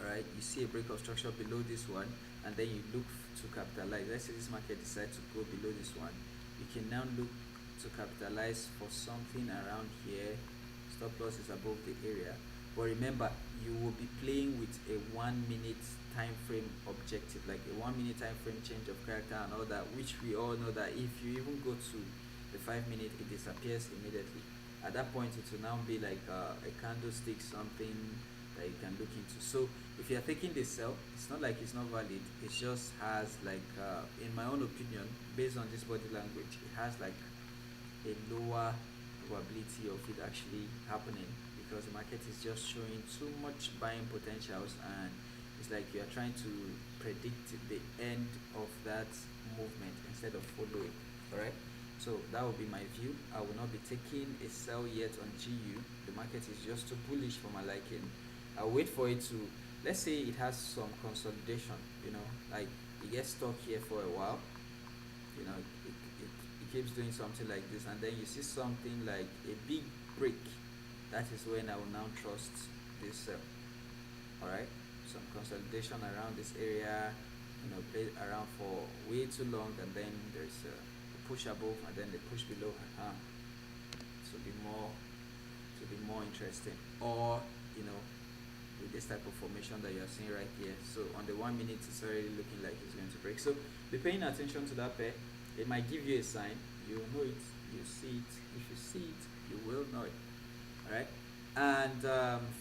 Alright, you see a break of structure below this one, and then you look to capitalize. Let's say this market decides to go below this one, you can now look to capitalize for something around here. Stop loss is above the area, but remember, you will be playing with a 1-minute time frame objective, like a 1-minute time frame change of character and all that, which we all know that if you even go to the 5-minute, it disappears immediately. At that point, it will now be like a candlestick something that you can look into. So if you're taking the sell, it's not like it's not valid. It just has like, in my own opinion, based on this body language, it has like a lower probability of it actually happening, because the market is just showing too much buying potentials, and it's like you are trying to predict the end of that movement instead of follow it. All right. So that would be my view. I will not be taking a sell yet on GU. The market is just too bullish for my liking. I'll wait for it to, let's say it has some consolidation, like it gets stuck here for a while, it keeps doing something like this, and then you see something like a big break. That is when I will now trust this sell. All right. Some consolidation around this area, play around for way too long, and then there's a push above and then the push below. To be more to be more interesting, or you know with this type of formation that you are seeing right here. So on the 1 minute, it's already looking like it's going to break. So be paying attention to that pair. It might give you a sign. You will know it. You see it. If you see it, you will know it. All right. And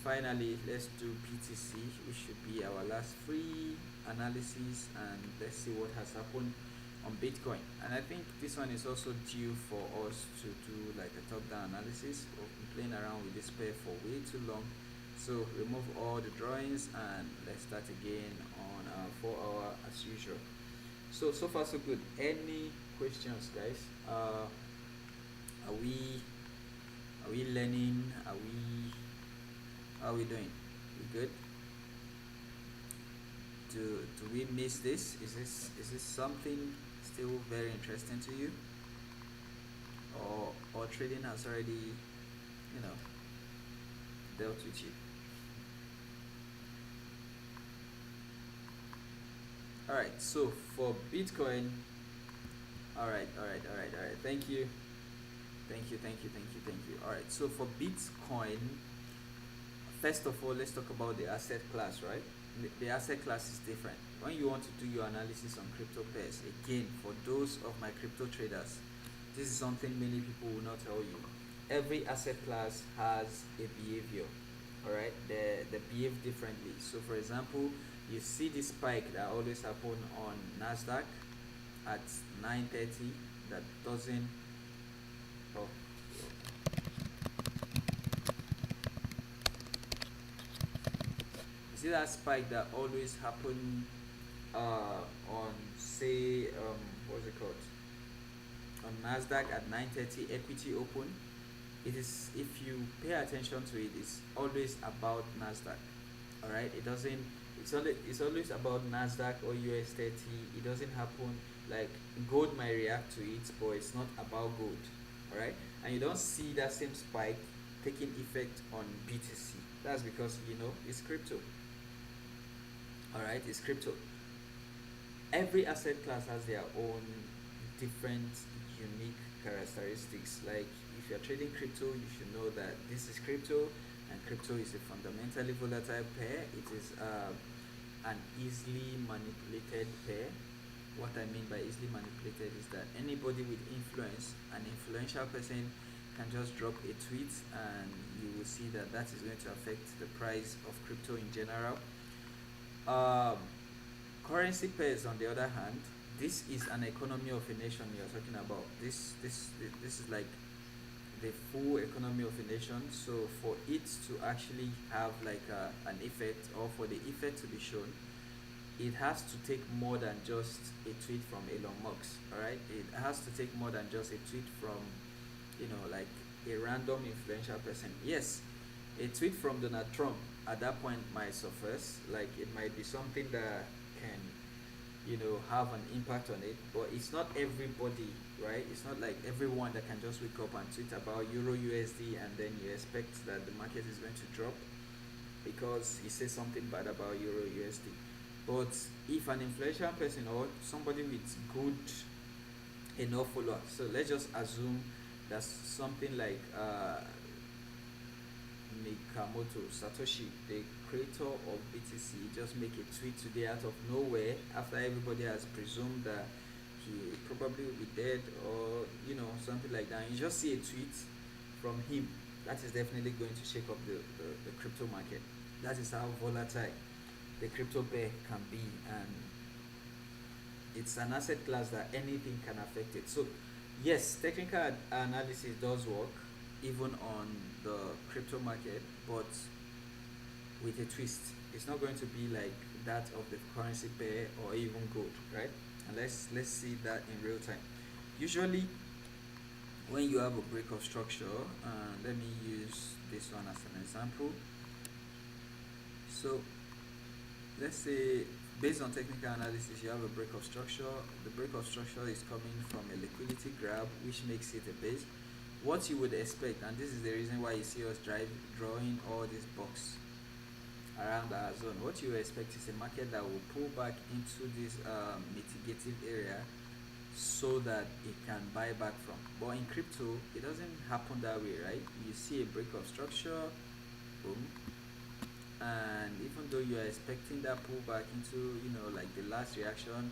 finally, let's do PTC, which should be our last free analysis, and let's see what has happened on Bitcoin. And I think this one is also due for us to do like a top-down analysis. We've been playing around with this pair for way too long. So remove all the drawings and let's start again on 4 hour as usual. So far so good. Any questions, guys? Are we learning? How are we doing? We good? Do we miss this? Is this something still very interesting to you? Or trading has already, dealt with you? All right. So for Bitcoin, all right. Thank you. All right. So for Bitcoin, first of all, let's talk about the asset class, right? The asset class is different. When you want to do your analysis on crypto pairs, again, for those of my crypto traders, this is something many people will not tell you. Every asset class has a behavior, all right? They behave differently. So, for example, you see this spike that always happen on Nasdaq at 9:30. That doesn't. Oh, you see that spike that always happen on, say, what's it called, on Nasdaq at 9:30 equity open. It is, if you pay attention to it, it's always about Nasdaq. All right, it doesn't. It's always about Nasdaq or US 30. It doesn't happen like gold might react to it, but it's not about gold. All right, and you don't see that same spike taking effect on BTC. That's because it's crypto. All right, it's crypto. Every asset class has their own different unique characteristics. Like if you're trading crypto, you should know that this is crypto, and crypto is a fundamentally volatile pair. It is an easily manipulated pair. What I mean by easily manipulated is that anybody with influence, an influential person, can just drop a tweet and you will see that that is going to affect the price of crypto in general. um, Currency pairs, on the other hand, this is an economy of a nation you're talking about. This is like the full economy of a nation. So for it to actually have like an effect, or for the effect to be shown, it has to take more than just a tweet from Elon Musk. All right, it has to take more than just a tweet from, like a random influential person. Yes, a tweet from Donald Trump at that point might suffice. Like it might be something that can, have an impact on it, but it's not everybody, right? It's not like everyone that can just wake up and tweet about Euro USD and then you expect that the market is going to drop because he says something bad about Euro USD. But if an influential person or somebody with good enough followers, so let's just assume that's something like Nakamoto Satoshi, the creator of BTC, just make a tweet today out of nowhere after everybody has presumed that he probably will be dead, or something like that. You just see a tweet from him, that is definitely going to shake up the crypto market. That is how volatile the crypto pair can be, and it's an asset class that anything can affect it. So, yes, technical analysis does work even on the crypto market, but with a twist. It's not going to be like that of the currency pair or even gold, right? And let's see that in real time. Usually, when you have a break of structure, let me use this one as an example. So let's say based on technical analysis you have a break of structure. The break of structure is coming from a liquidity grab, which makes it a base. What you would expect, and this is the reason why you see us drawing all this box around our zone, what you expect is a market that will pull back into this mitigative area so that it can buy back from. But in crypto it doesn't happen that way, right? You see a break of structure, boom, and even though you are expecting that pullback into, like the last reaction,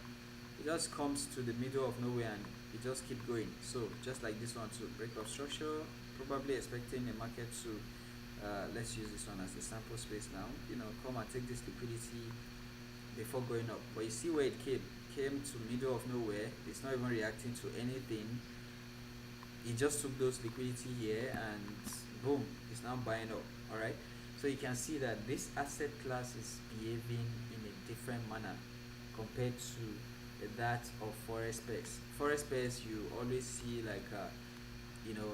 it just comes to the middle of nowhere and it just keep going. So just like this one too, break of structure, probably expecting the market to let's use this one as a sample space now, come and take this liquidity before going up. But you see where it came to middle of nowhere. It's not even reacting to anything. It just took those liquidity here and boom, it's now buying up. All right, so you can see that this asset class is behaving in a different manner compared to that of forex pairs. Forex pairs you always see like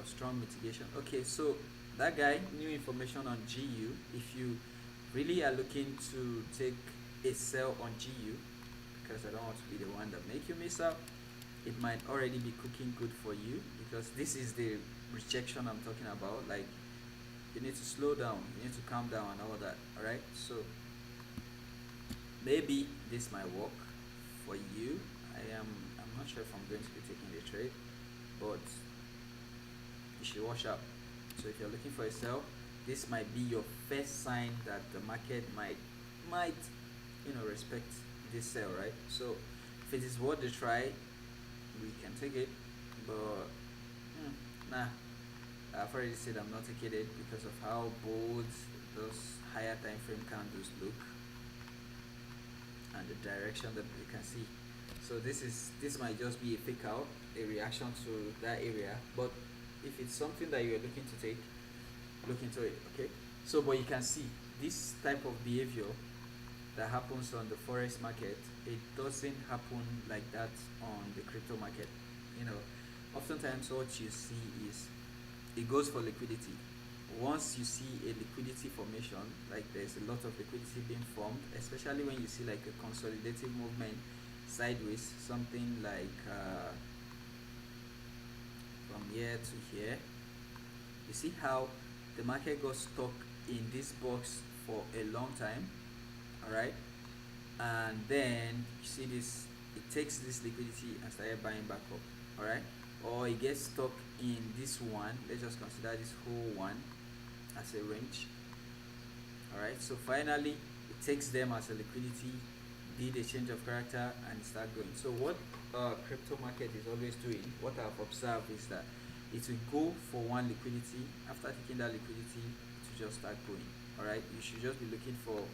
strong mitigation. Okay, so that guy, new information on GU. If you really are looking to take a sell on GU, because I don't want to be the one that make you miss out, it might already be cooking good for you, because this is the rejection I'm talking about. Like, you need to slow down, you need to calm down and all that. All right, so maybe this might work for you. I'm not sure if I'm going to be taking the trade, but you should watch out. So if you're looking for a sell, this might be your first sign that the market might respect this sell, right? So if it is worth the try, we can take it, but nah, I've already said I'm not taking it because of how bold those higher time frame candles look and the direction that you can see. So this might just be a fake out, a reaction to that area. But if it's something that you're looking to take, look into it. Okay. So, but you can see this type of behavior that happens on the forex market, it doesn't happen like that on the crypto market. Oftentimes what you see is it goes for liquidity. Once you see a liquidity formation, like there's a lot of liquidity being formed, especially when you see like a consolidative movement sideways, something like from here to here, you see how the market got stuck in this box for a long time. All right, and then you see this, it takes this liquidity and started buying back up. All right, or it gets stuck in this one. Let's just consider this whole one as a range. All right, so finally it takes them as a liquidity, did a change of character and start going. So what crypto market is always doing, what I've observed is that it will go for one liquidity. After taking that liquidity, it will just start going. All right, you should just be looking for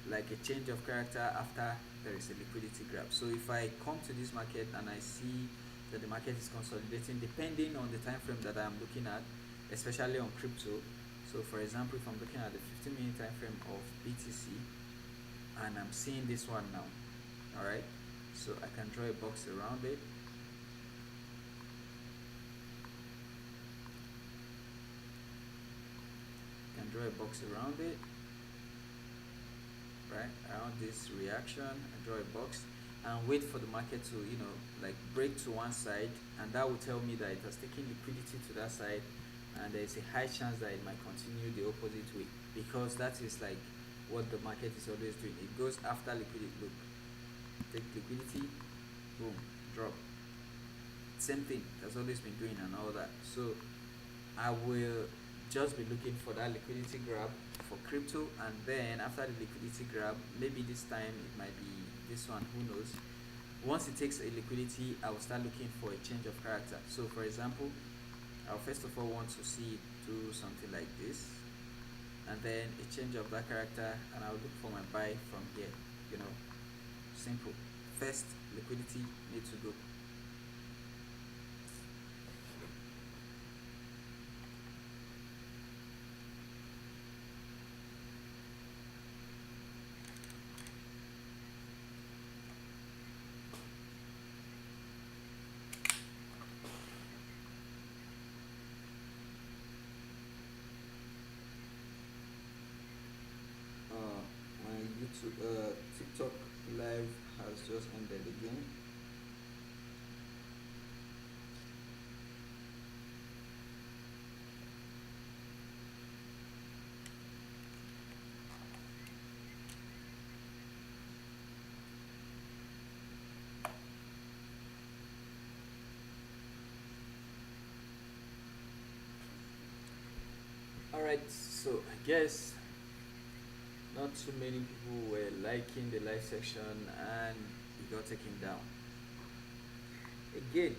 like a change of character after there is a liquidity grab. So if I come to this market and I see that the market is consolidating, depending on the time frame that I'm looking at, especially on crypto. So for example, if I'm looking at the 15-minute time frame of BTC and I'm seeing this one now, all right, so I can draw a box around it. Draw a box around it, right, around this reaction. I draw a box and wait for the market to like break to one side, and that will tell me that it has taken liquidity to that side, and there is a high chance that it might continue the opposite way, because that is like what the market is always doing. It goes after liquidity. Look, take liquidity, boom, drop. Same thing that's always been doing and all that. So I will just be looking for that liquidity grab for crypto, and then after the liquidity grab, maybe this time it might be this one, who knows. Once it takes a liquidity, I will start looking for a change of character. So for example, I'll first of all want to see it do something like this, and then a change of that character, and I'll look for my buy from here. You know, simple. First, liquidity needs to go. My YouTube, TikTok live has just ended again. All right, so I guess not too many people were liking the live section, and it got taken down again.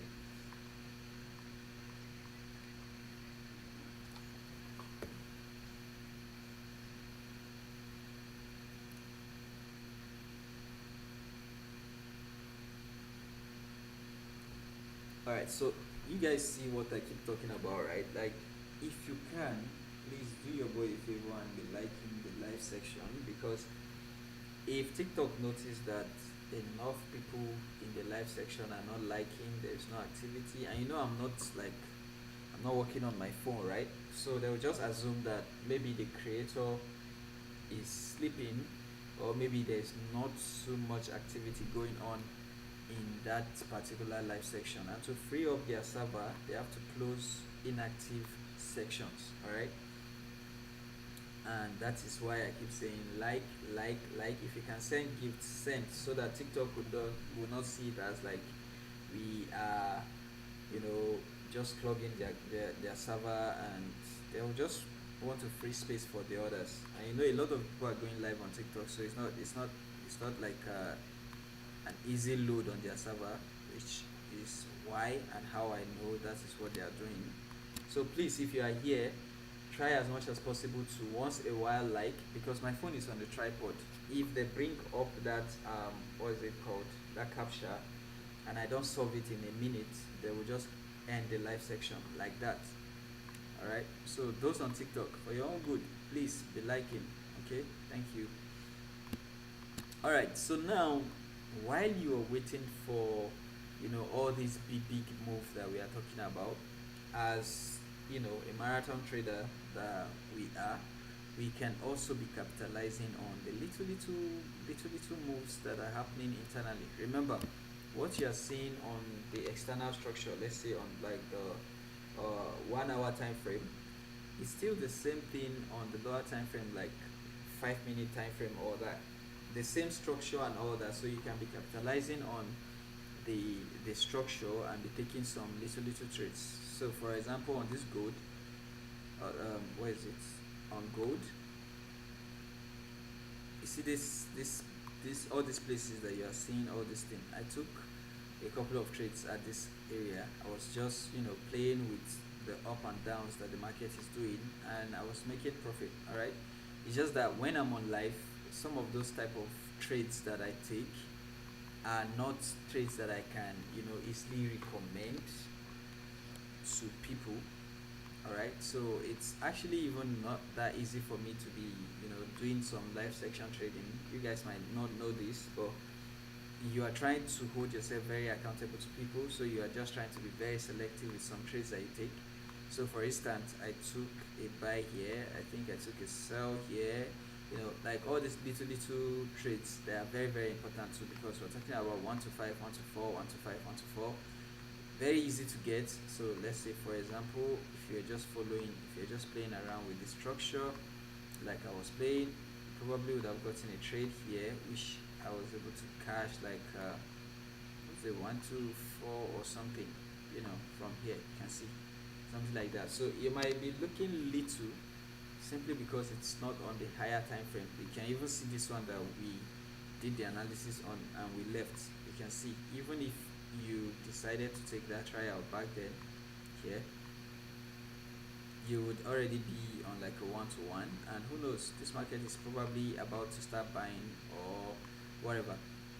All right, so you guys see what I keep talking about, right? Like, if you can, please do your boy a favor and be liking the live section, because if TikTok notice that enough people in the live section are not liking, there's no activity, and you know I'm not working on my phone, right? So they'll just assume that maybe the creator is sleeping, or maybe there's not so much activity going on in that particular live section. And to free up their server, they have to close inactive sections. All right, and that is why I keep saying like. If you can send gifts, send, so that TikTok will not see it as like we are, you know, just clogging their server, and they'll just want to free space for the others. And you know, a lot of people are going live on TikTok, so it's not like an easy load on their server, which is why and how I know that is what they are doing. So please, if you are here, try as much as possible to once a while like, because my phone is on the tripod. If they bring up that what is it called, that captcha, and I don't solve it in a minute, they will just end the live section like that. All right. So those on TikTok, for your own good, please be liking. Okay. Thank you. All right. So now, while you are waiting for, all these big moves that we are talking about, as a marathon trader that we are, we can also be capitalizing on the little moves that are happening internally. Remember, what you are seeing on the external structure, let's say on like the 1 hour time frame, is still the same thing on the lower time frame, like 5 minute time frame, or that the same structure and all that. So you can be capitalizing on the structure and be taking some little trades. So for example, on this gold, where is it? On gold, you see this all these places that you are seeing, all this thing. I took a couple of trades at this area. I was just playing with the up and downs that the market is doing, and I was making profit. All right. It's just that when I'm on live, some of those type of trades that I take are not trades that I can easily recommend to people. All right, so it's actually even not that easy for me to be doing some live section trading. You guys might not know this, but you are trying to hold yourself very accountable to people, so you are just trying to be very selective with some trades that you take. So for instance, I took a buy here, I think I took a sell here. Like all these little trades, they are very important too, because we're talking about 1 to 5, 1 to 4, 1 to 5, 1 to 4. Very easy to get. So let's say, for example, if you're just playing around with the structure like I was playing, probably would have gotten a trade here, which I was able to cash like what's it, 1 to 4 or something, from here you can see something like that. So you might be looking little simply because it's not on the higher time frame. You can even see this one that we did the analysis on and we left. You can see, even if you decided to take that trial back then, here you would already be on like a one-to-one, and who knows, this market is probably about to start buying or whatever.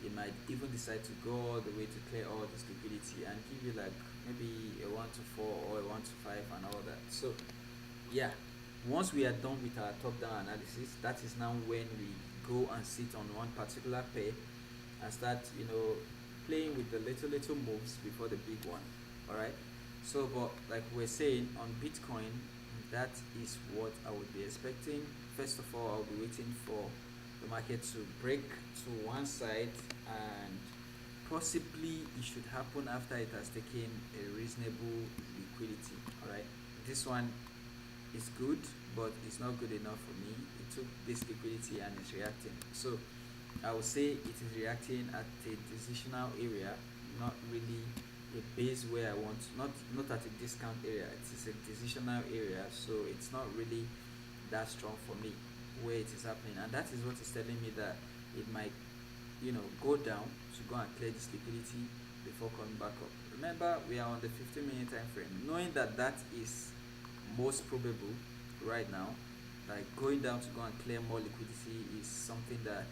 It might even decide to go all the way to clear all this liquidity and give you like maybe a 1 to 4 or a 1 to 5 and all that. So yeah, once we are done with our top-down analysis, that is now when we go and sit on one particular pair and start, playing with the little moves before the big one. All right. So, but like we're saying on Bitcoin, that is what I would be expecting. First of all, I'll be waiting for the market to break to one side, and possibly it should happen after it has taken a reasonable liquidity. All right. This one is good, but it's not good enough for me. It took this liquidity and it's reacting. So I would say it is reacting at a decisional area, not really a base where I want, not at a discount area. It is a decisional area, so it's not really that strong for me where it is happening, and that is what is telling me that it might, go down to go and clear this liquidity before coming back up. Remember, we are on the 15-minute time frame. Knowing that that is most probable right now, like going down to go and clear more liquidity is something that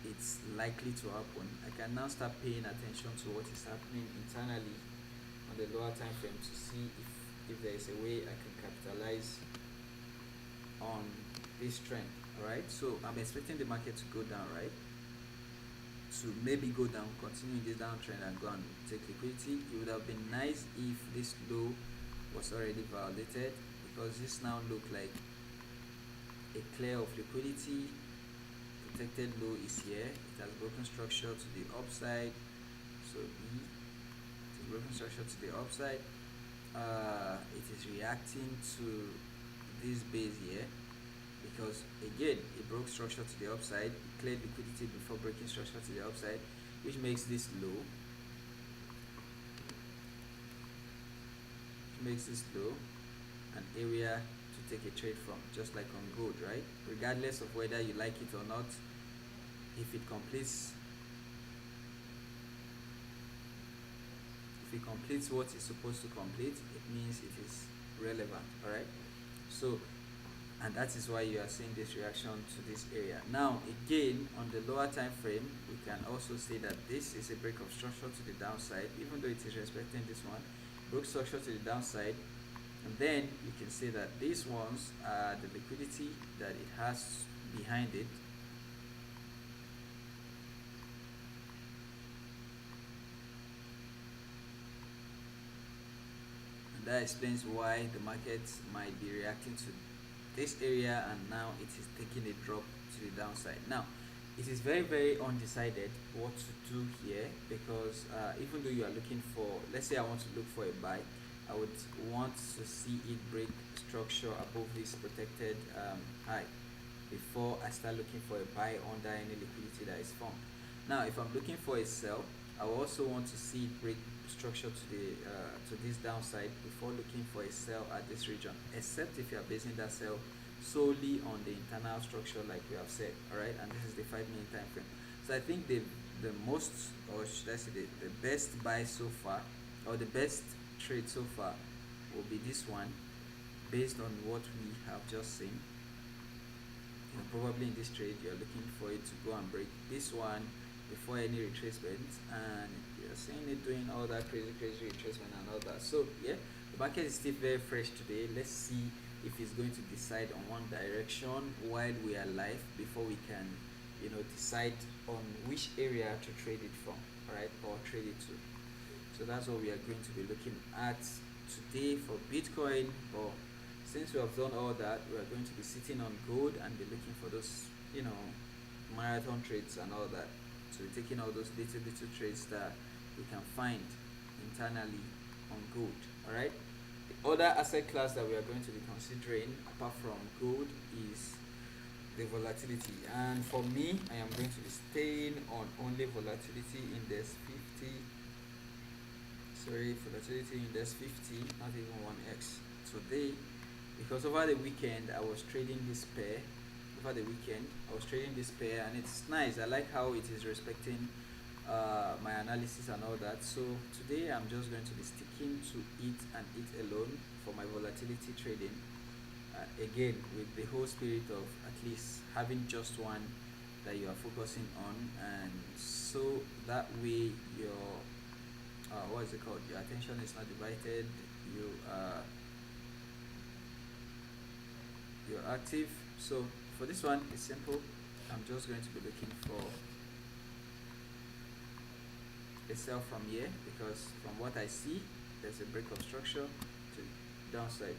it's likely to happen. I can now start paying attention to what is happening internally on the lower time frame to see if there is a way I can capitalize on this trend. All right, so I'm expecting the market to go down, right? To maybe go down, continue this downtrend and go and take liquidity. It would have been nice if this low was already validated, because this now look like a clear of liquidity. Protected low is here. It has broken structure to the upside. So B, it is broken structure to the upside. It is reacting to this base here, because again it broke structure to the upside, it cleared liquidity before breaking structure to the upside, which makes this low, an area to take a trade from, just like on gold, right? Regardless of whether you like it or not, if it completes what it's supposed to complete, it means it is relevant. All right. So, and that is why you are seeing this reaction to this area. Now again, on the lower time frame, we can also say that this is a break of structure to the downside, even though it is respecting this one. Broke structure to the downside, and then you can say that these ones are the liquidity that it has behind it. And that explains why the market might be reacting to this area, and now it is taking a drop to the downside. Now it is very, very undecided what to do here, because even though you are looking for, let's say I want to look for a buy, I would want to see it break structure above this protected high before I start looking for a buy under any liquidity that is formed. Now if I'm looking for a sell, I will also want to see it break structure to this downside before looking for a sell at this region, except if you are basing that sell solely on the internal structure like we have said. All right, and this is the 5-minute time frame. So I think the most, or should I say the best buy so far, or the best trade so far, will be this one, based on what we have just seen. Probably in this trade you're looking for it to go and break this one before any retracement, and you're seeing it doing all that crazy retracement and all that. So yeah, the market is still very fresh today. Let's see if it's going to decide on one direction while we are live, before we can, decide on which area to trade it from, right, or trade it to. So that's what we are going to be looking at today for Bitcoin. But since we have done all that, we are going to be sitting on gold and be looking for those, marathon trades and all that. So we're taking all those little trades that we can find internally on gold. All right. The other asset class that we are going to be considering apart from gold is the volatility, and for me, I am going to be staying on only volatility index 50. Sorry, volatility index 50, not even 1x today, because over the weekend I was trading this pair. And it's nice. I like how it is respecting my analysis and all that. So today I'm just going to be sticking to it and it alone for my volatility trading. Again, with the whole spirit of at least having just one that you are focusing on, and so that way your what is it called? Your attention is not divided. You you're active. So for this one, it's simple. I'm just going to be looking for a sell from here because from what I see, there's a break of structure to downside.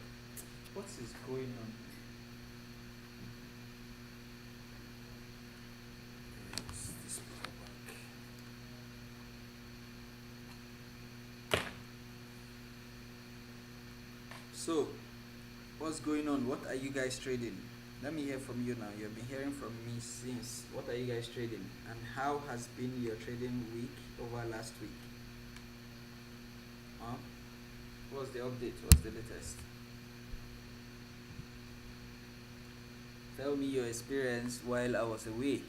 What is going on? This pullback. So, what's going on? What are you guys trading? Let me hear from you now. You've been hearing from me since. What are you guys trading? And how has been your trading week over last week? Huh? What's the update? What's the latest? Tell me your experience while I was away.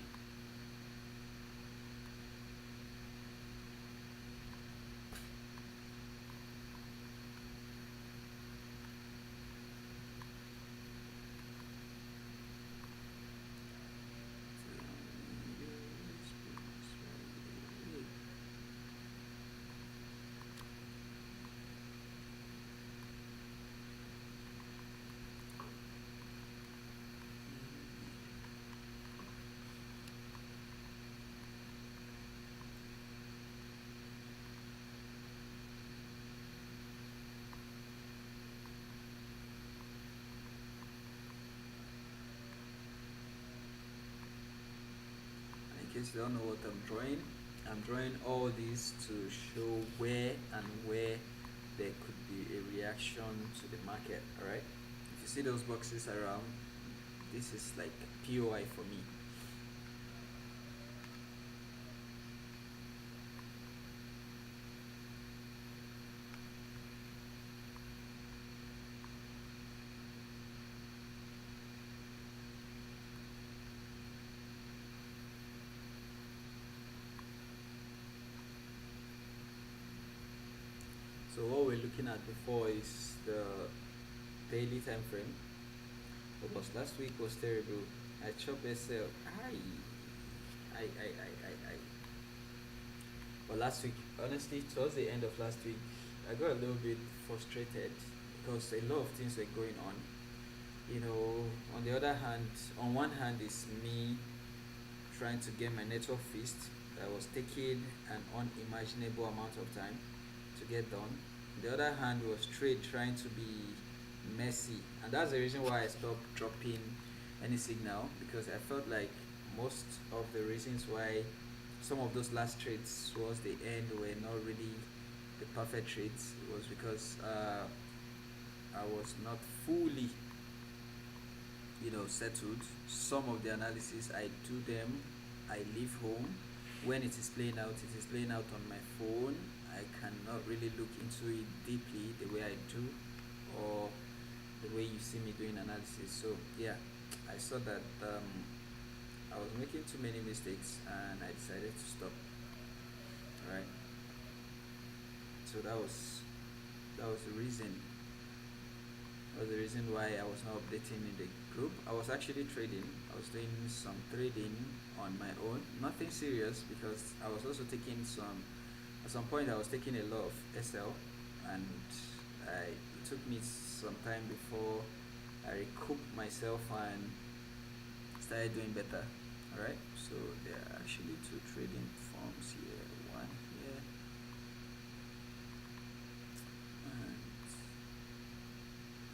In case you don't know what I'm drawing all these to show where and where there could be a reaction to the market. Alright, if you see those boxes around, this is like POI for me. So what we're looking at before is the daily time frame. Because last week was terrible. I chopped SL. I. But last week, honestly, towards the end of last week, I got a little bit frustrated because a lot of things were going on. You know, on the other hand, on one hand, is me trying to get my network fixed that was taking an unimaginable amount of time to get done. On the other hand was trade trying to be messy, and that's the reason why I stopped dropping any signal because I felt like most of the reasons why some of those last trades towards the end were not really the perfect trades was because I was not fully settled. Some of the analysis I do them, I leave home. When it is playing out, it is playing out on my phone. I cannot really look into it deeply the way I do, or the way you see me doing analysis. So yeah, I saw that I was making too many mistakes, and I decided to stop. All right. So that was the reason. That was the reason why I was not updating in the group. I was actually trading. I was doing some trading on my own. Nothing serious because I was also taking some. At some point, I was taking a lot of SL, and it took me some time before I recouped myself and started doing better. All right. So there are actually two trading forms here. One here and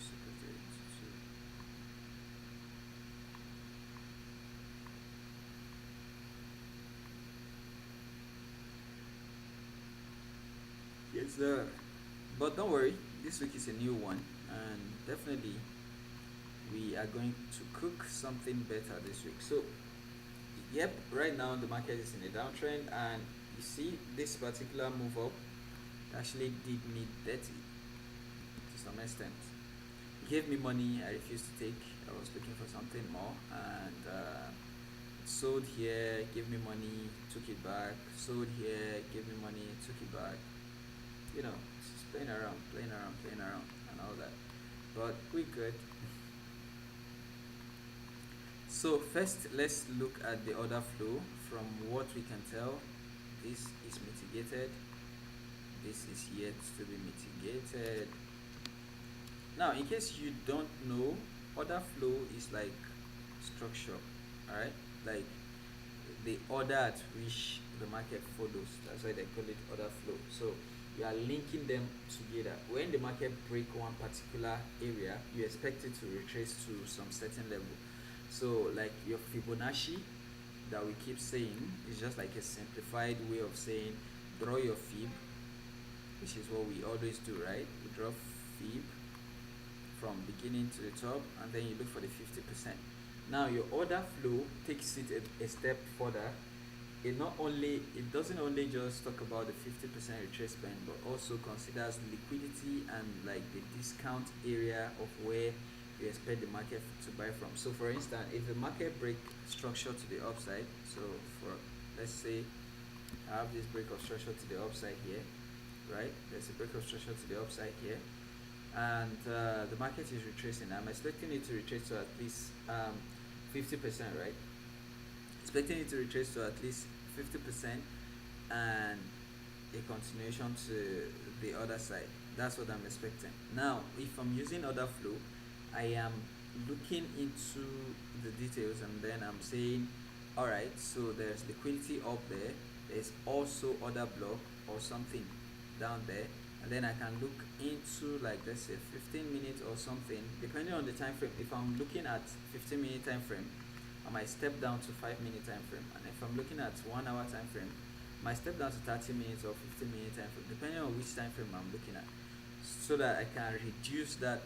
secretary two. Yes, sir. But don't worry, this week is a new one, and definitely we are going to cook something better this week. So, yep, right now the market is in a downtrend, and you see this particular move up actually did me dirty to some extent. He gave me money I refused to take. I was looking for something more, and sold here, gave me money, took it back, sold here, gave me money, took it back. You know, just playing around, playing around, playing around, and all that. But we good. So first, let's look at the order flow. From what we can tell, this is mitigated. This is yet to be mitigated. Now, in case you don't know, order flow is like structure, alright? Like the order at which the market follows. That's why they call it order flow. So you are linking them together. When the market break one particular area, you expect it to retrace to some certain level. So like your Fibonacci that we keep saying is just like a simplified way of saying draw your fib, which is what we always do, right? We draw fib from beginning to the top, and then you look for the 50%. Now your order flow takes it a step further. It doesn't only just talk about the 50% retracement, but also considers liquidity and like the discount area of where you expect the market to buy from. So for instance, if the market break structure to the upside, so for let's say I have this break of structure to the upside here, right? There's a break of structure to the upside here, and the market is retracing. I'm expecting it to retrace to at least 50%, right? Expecting it to retrace to at least 50% and a continuation to the other side. That's what I'm expecting. Now, if I'm using order flow, I am looking into the details and then I'm saying, all right, so there's liquidity up there. There's also order block or something down there, and then I can look into like let's say 15 minutes or something, depending on the time frame. If I'm looking at 15-minute time frame, I might step down to 5-minute time frame, and if I'm looking at 1 hour time frame, I might step down to 30 minutes or 15-minute time frame, depending on which time frame I'm looking at, so that I can reduce that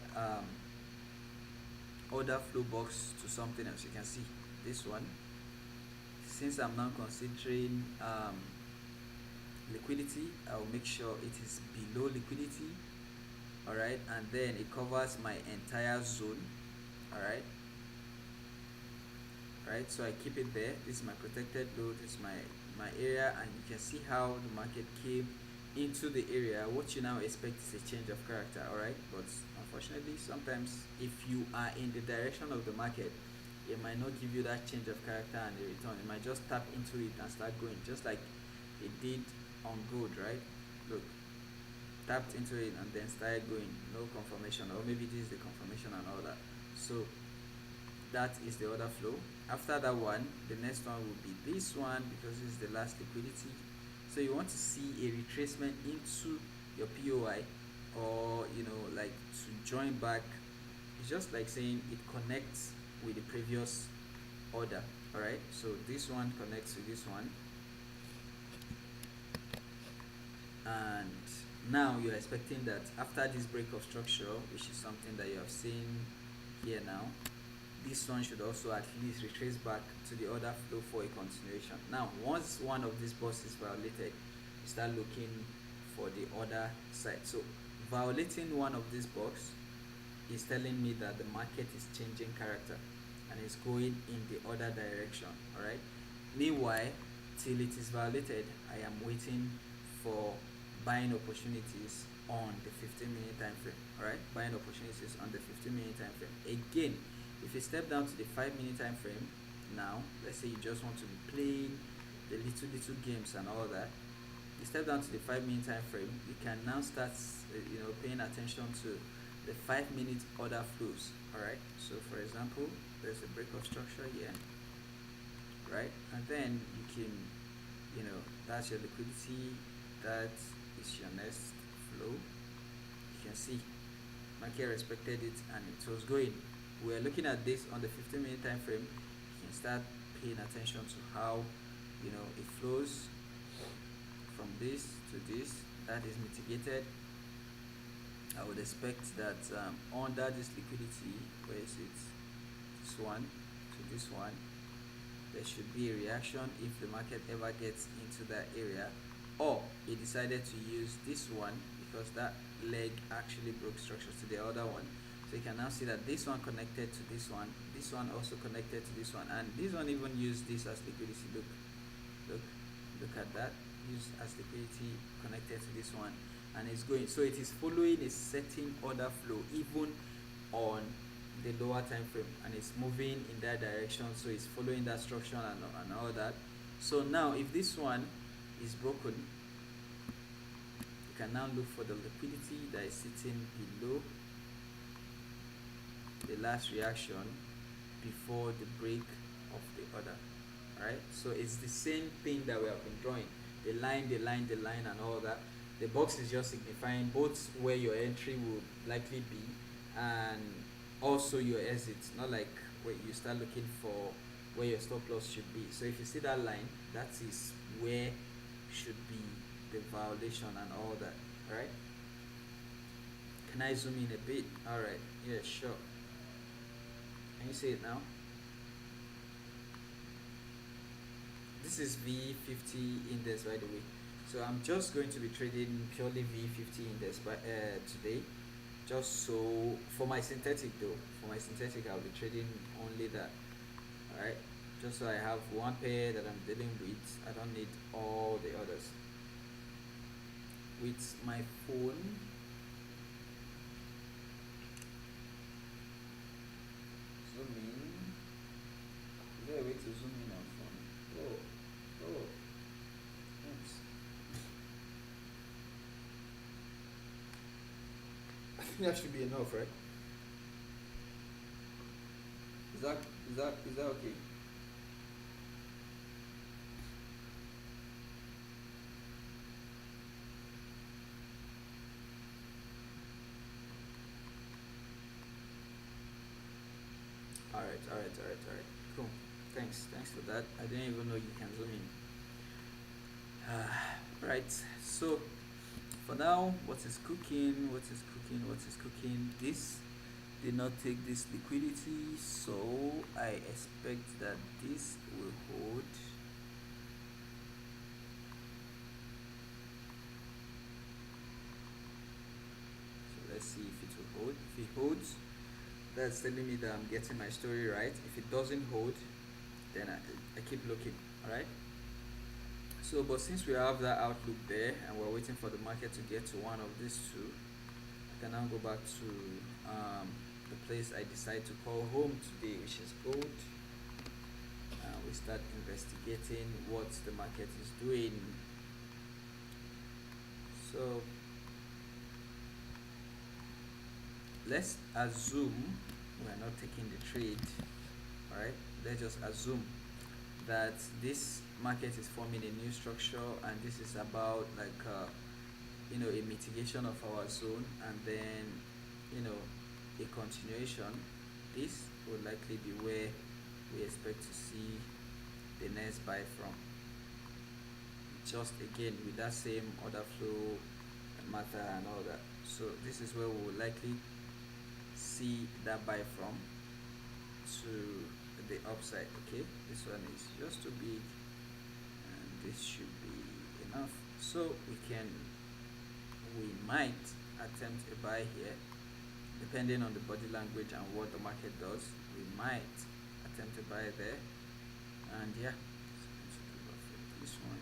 order flow box to something else. You can see this one, since I'm now considering liquidity, I'll make sure it is below liquidity, all right, and then it covers my entire zone, all right. Right, so I keep it there. This is my protected load, this is my area, and you can see how the market came into the area. What you now expect is a change of character, all right, but unfortunately sometimes if you are in the direction of the market, it might not give you that change of character and the return. It might just tap into it and start going, just like it did on gold, right? Look, tapped into it and then started going, no confirmation, or maybe this is the confirmation and all that. So that is the order flow. After that one, the next one will be this one, because this is the last liquidity. So you want to see a retracement into your POI, or like to join back. It's just like saying it connects with the previous order, all right? So this one connects to this one, and now you're expecting that after this break of structure, which is something that you have seen here now, this one should also at least retrace back to the order flow for a continuation. Now once one of these boxes is violated, you start looking for the other side. So violating one of these boxes is telling me that the market is changing character and is going in the other direction, all right. Meanwhile, till it is violated, I am waiting for buying opportunities on the 15-minute time frame, all right. Buying opportunities on the 15-minute time frame. Again, if you step down to the 5-minute time frame, now let's say you just want to be playing the little games and all that, you step down to the 5-minute time frame, you can now start paying attention to the 5-minute order flows, all right. So for example, there's a break of structure here, right, and then you can, that's your liquidity, that is your next flow. You can see market respected it and it was going. We're looking at this on the 15-minute time frame. You can start paying attention to how it flows from this to this. That is mitigated. I would expect that under this liquidity, where is it, this one to this one, there should be a reaction if the market ever gets into that area, or it decided to use this one because that leg actually broke structure to the other one. So you can now see that this one connected to this one this one also connected to this one, and this one even use this as liquidity. Look look at that, use as liquidity, connected to this one, and it's going, so it is following a certain order flow even on the lower time frame, and it's moving in that direction, so it's following that structure and all that. So now if this one is broken, you can now look for the liquidity that is sitting below the last reaction before the break of the order. Right, so it's the same thing that we have been drawing, the line, and all that. The box is just signifying both where your entry will likely be and also your exit, not like where you start looking for where your stop loss should be. So if you see that line, that is where should be the violation and all that. Right, can I zoom in a bit? All right, yeah, sure. Can you see it now? This is V50 index, by the way. So I'm just going to be trading purely V50 index today. Just so for my synthetic though, I'll be trading only that. Alright, just so I have one pair that I'm dealing with. I don't need all the others. With my phone, zoom in. Is there a way to zoom in on phone? Oh, oops. I think that should be enough, right? Is that okay? Alright. Cool. Thanks for that. I didn't even know you can zoom in. Right. So for now, what is cooking? This did not take this liquidity, so I expect that this will hold. So let's see if it will hold. If it holds, that's telling me that I'm getting my story right. If it doesn't hold, then I keep looking. Alright. So but since we have that outlook there and we're waiting for the market to get to one of these two, I can now go back to the place I decide to call home today, which is gold. We start investigating what the market is doing. So let's assume we're not taking the trade. Alright, let's just assume that this market is forming a new structure and this is about like a mitigation of our zone, and then a continuation. This will likely be where we expect to see the next buy from, just again with that same order flow matter and all that. So this is where we will likely see that buy from to the upside. Okay, this one is just too big and this should be enough, so we might attempt a buy here depending on the body language and what the market does. We might attempt a buy there, and yeah, this one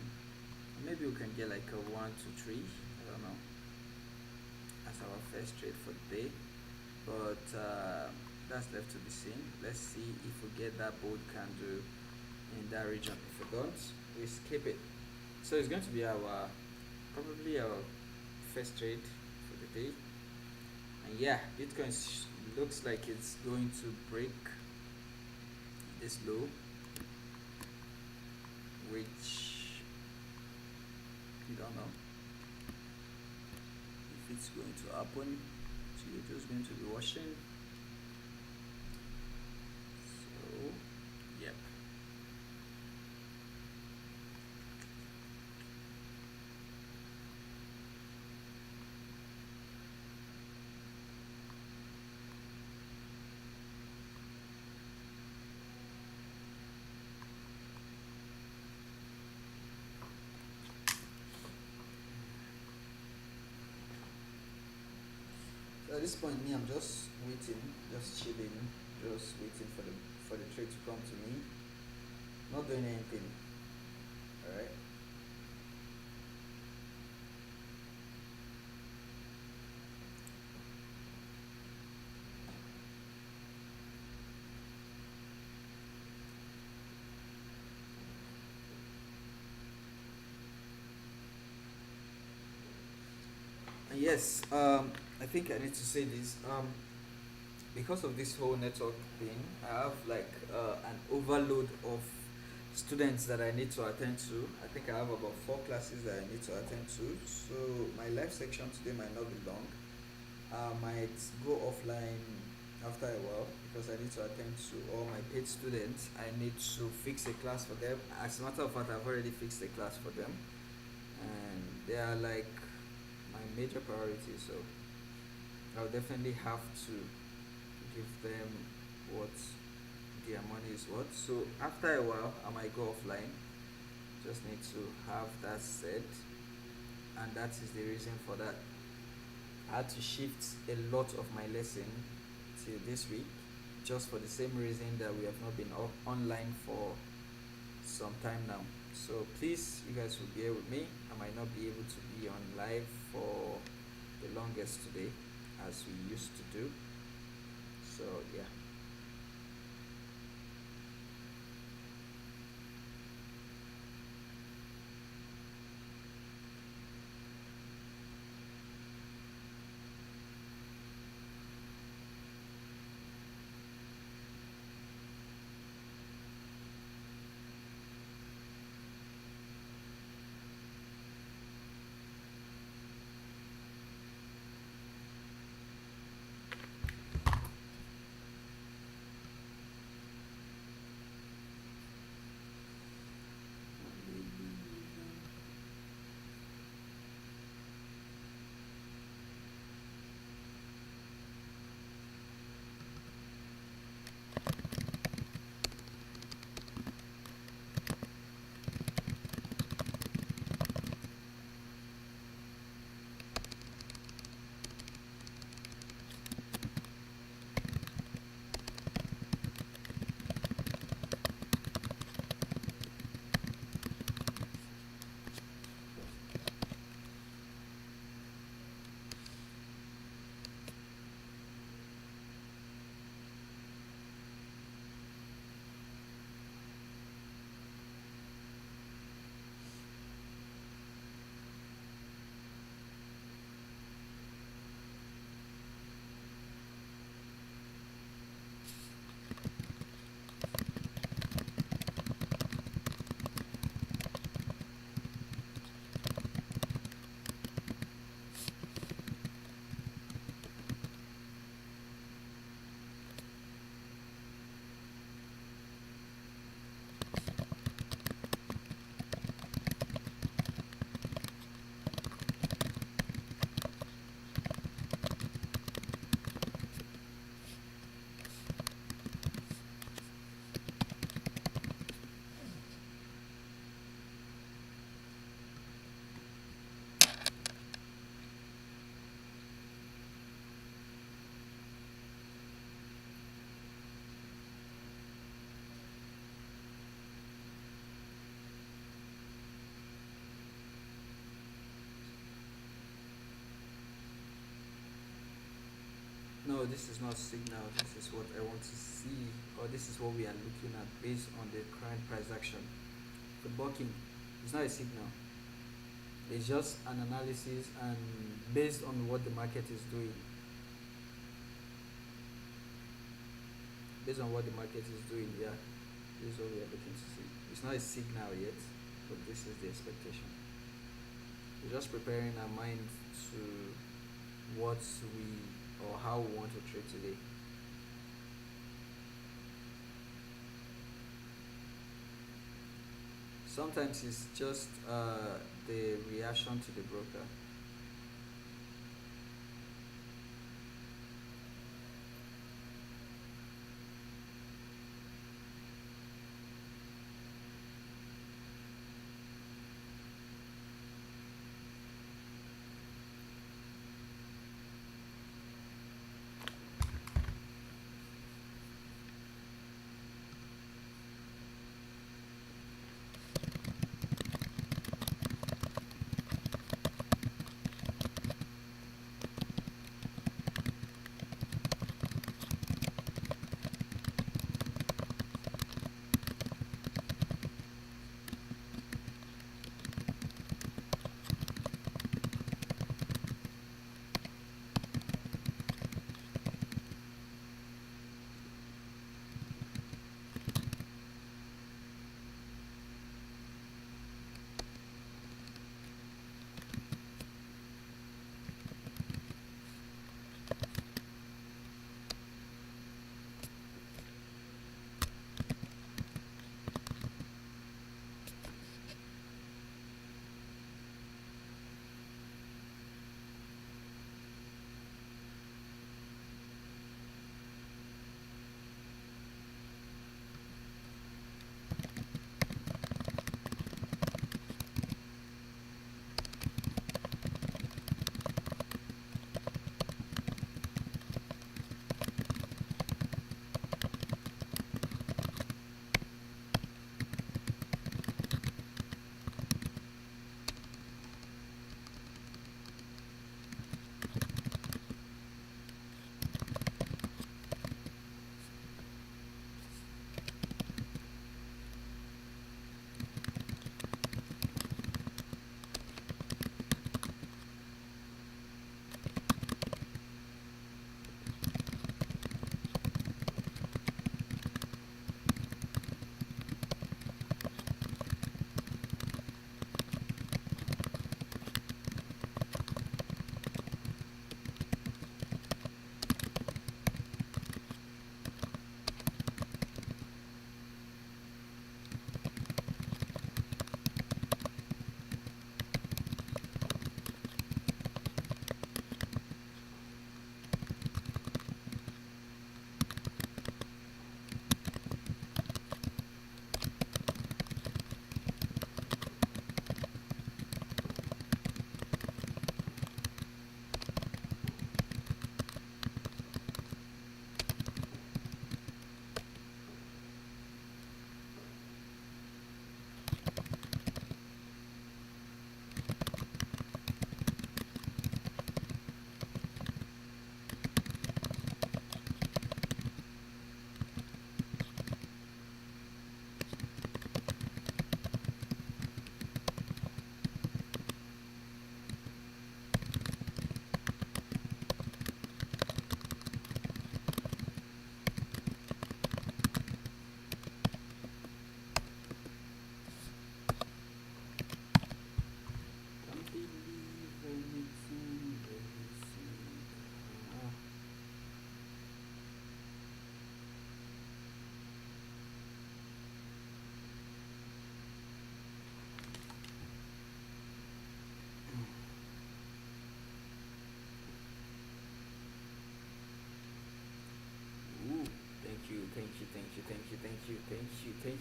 maybe we can get like a 1 2 3, I don't know, as our first trade for the day, but that's left to be seen. Let's see if we get that bold candle in that region. If we don't, we skip it. So it's going to be probably our first trade for the day. And yeah, Bitcoin looks like it's going to break this low, which we don't know if it's going to happen. So you're just going to be watching. So yep. So at this point, me, I'm just waiting, just chilling, just waiting for the trade to come to me. Not doing anything. All right. Yes. I think I need to say this. Because of this whole network thing, I have like an overload of students that I need to attend to. I think I have about 4 classes that I need to attend to. So my live section today might not be long. I might go offline after a while because I need to attend to all my paid students. I need to fix a class for them. As a matter of fact, I've already fixed a class for them, and they are like my major priority. So I'll definitely have to give them what their money is worth. So after a while, I might go offline. Just need to have that said, and that is the reason for that. I had to shift a lot of my lesson till this week, just for the same reason that we have not been online for some time now. So please, you guys will bear with me. I might not be able to be on live for the longest today, as we used to do. So yeah. No, this is not signal. This is what I want to see, or this is what we are looking at based on the current price action. The bucking is not a signal. It's just an analysis, and based on what the market is doing, based on what the market is doing, yeah, this is what we are looking to see. It's not a signal yet, but this is the expectation. We're just preparing our mind to what we or how we want to trade today. Sometimes it's just the reaction to the broker.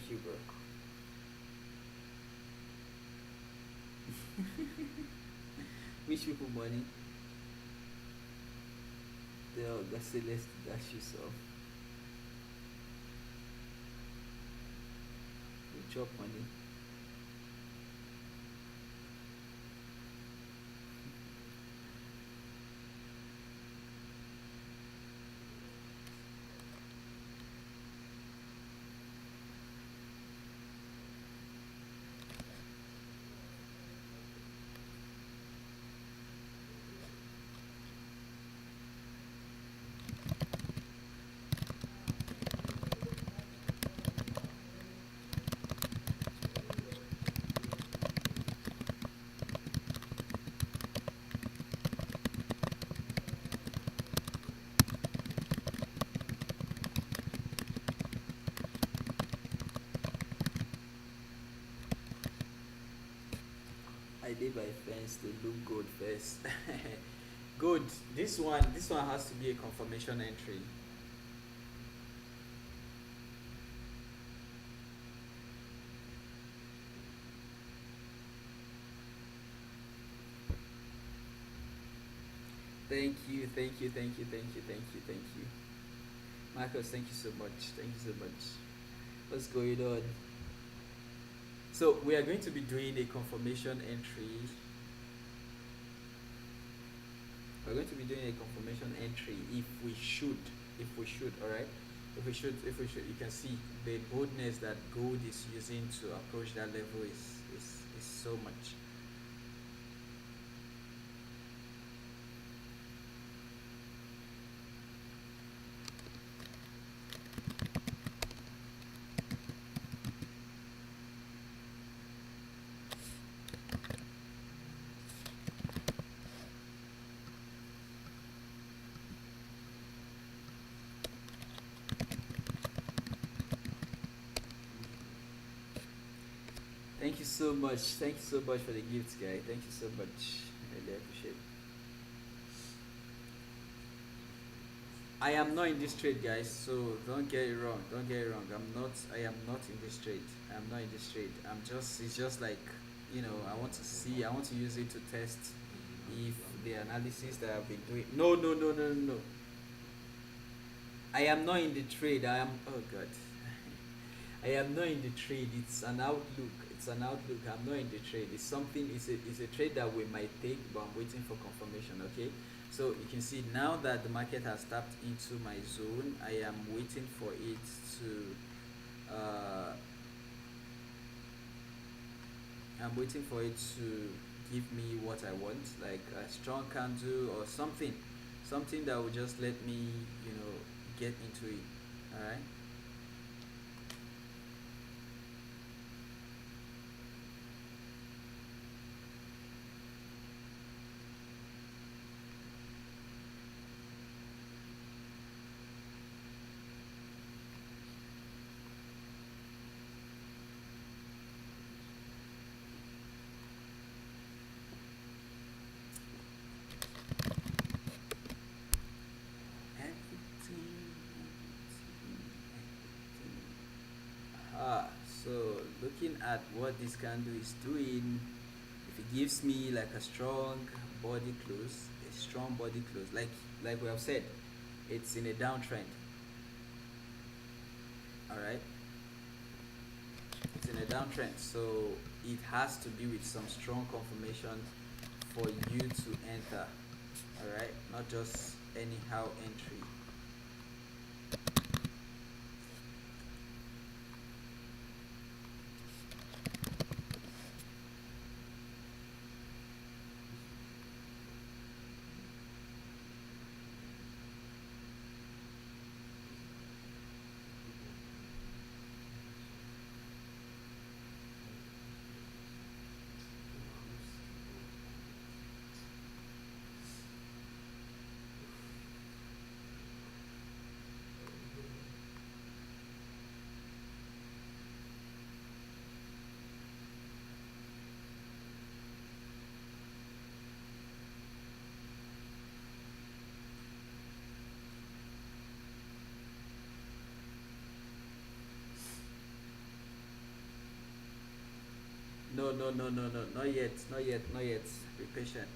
Thank you, bro. Which people money? They all got say let's dash you some. We chop money. I did by fence to look good first. Good. This one has to be a confirmation entry. Thank you, thank you, thank you, thank you, thank you, thank you. Marcus, thank you so much. Thank you so much. What's going on? So we are going to be doing a confirmation entry. We're going to be doing a confirmation entry if we should, all right. If we should, you can see the boldness that gold is using to approach that level is so much. Thank you so much. Thank you so much for the gifts, guy. Thank you so much. I really appreciate it. I am not in this trade, guys. So don't get it wrong. Don't get it wrong. I'm not. I am not in this trade. I'm not in this trade. I'm just. It's just like, I want to see. I want to use it to test if the analysis that I've been doing. No, no, no, no, no, no. I am not in the trade. I am. Oh God. I am not in the trade. It's an outlook. It's an outlook. I'm not in the trade. It's something. It's a trade that we might take, but I'm waiting for confirmation. Okay. So you can see now that the market has tapped into my zone. I am waiting for it to. I'm waiting for it to give me what I want, like a strong candle or something that will just let me, get into it. All right. Everything, so looking at what this candle is doing, if it gives me like a strong body close, like we have said, it's in a downtrend. All right, it's in a downtrend, so it has to be with some strong confirmation for you to enter. All right, not just anyhow entry. no, not yet, not yet, not yet. Be patient.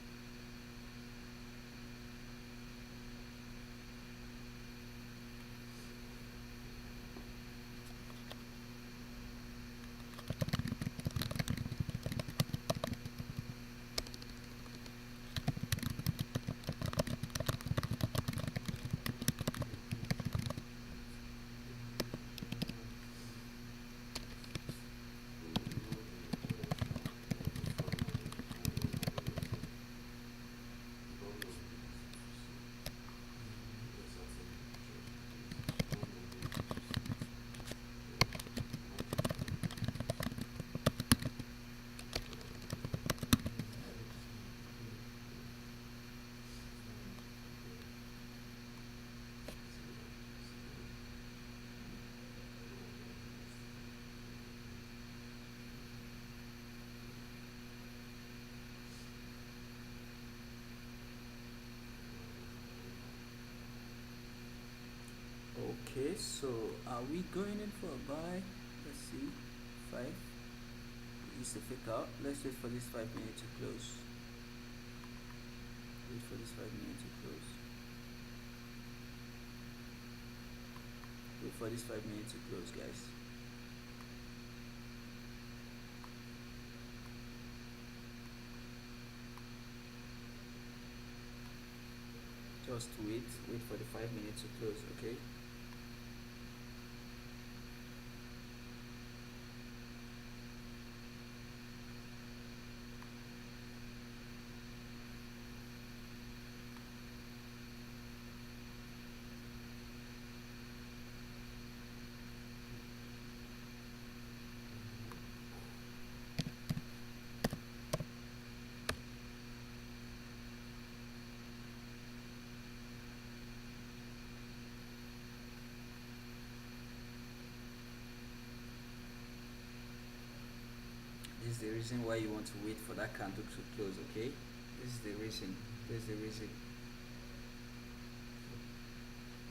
Okay, so are we going in for a buy? Let's see. Five. Is the fake out. Let's wait for this 5 minutes to close. Wait for this 5 minutes to close. Wait for this 5 minutes to close, guys. Just wait. Wait for the 5 minutes to close, okay? This is the reason why you want to wait for that candle to close, okay? This is the reason. This is the reason.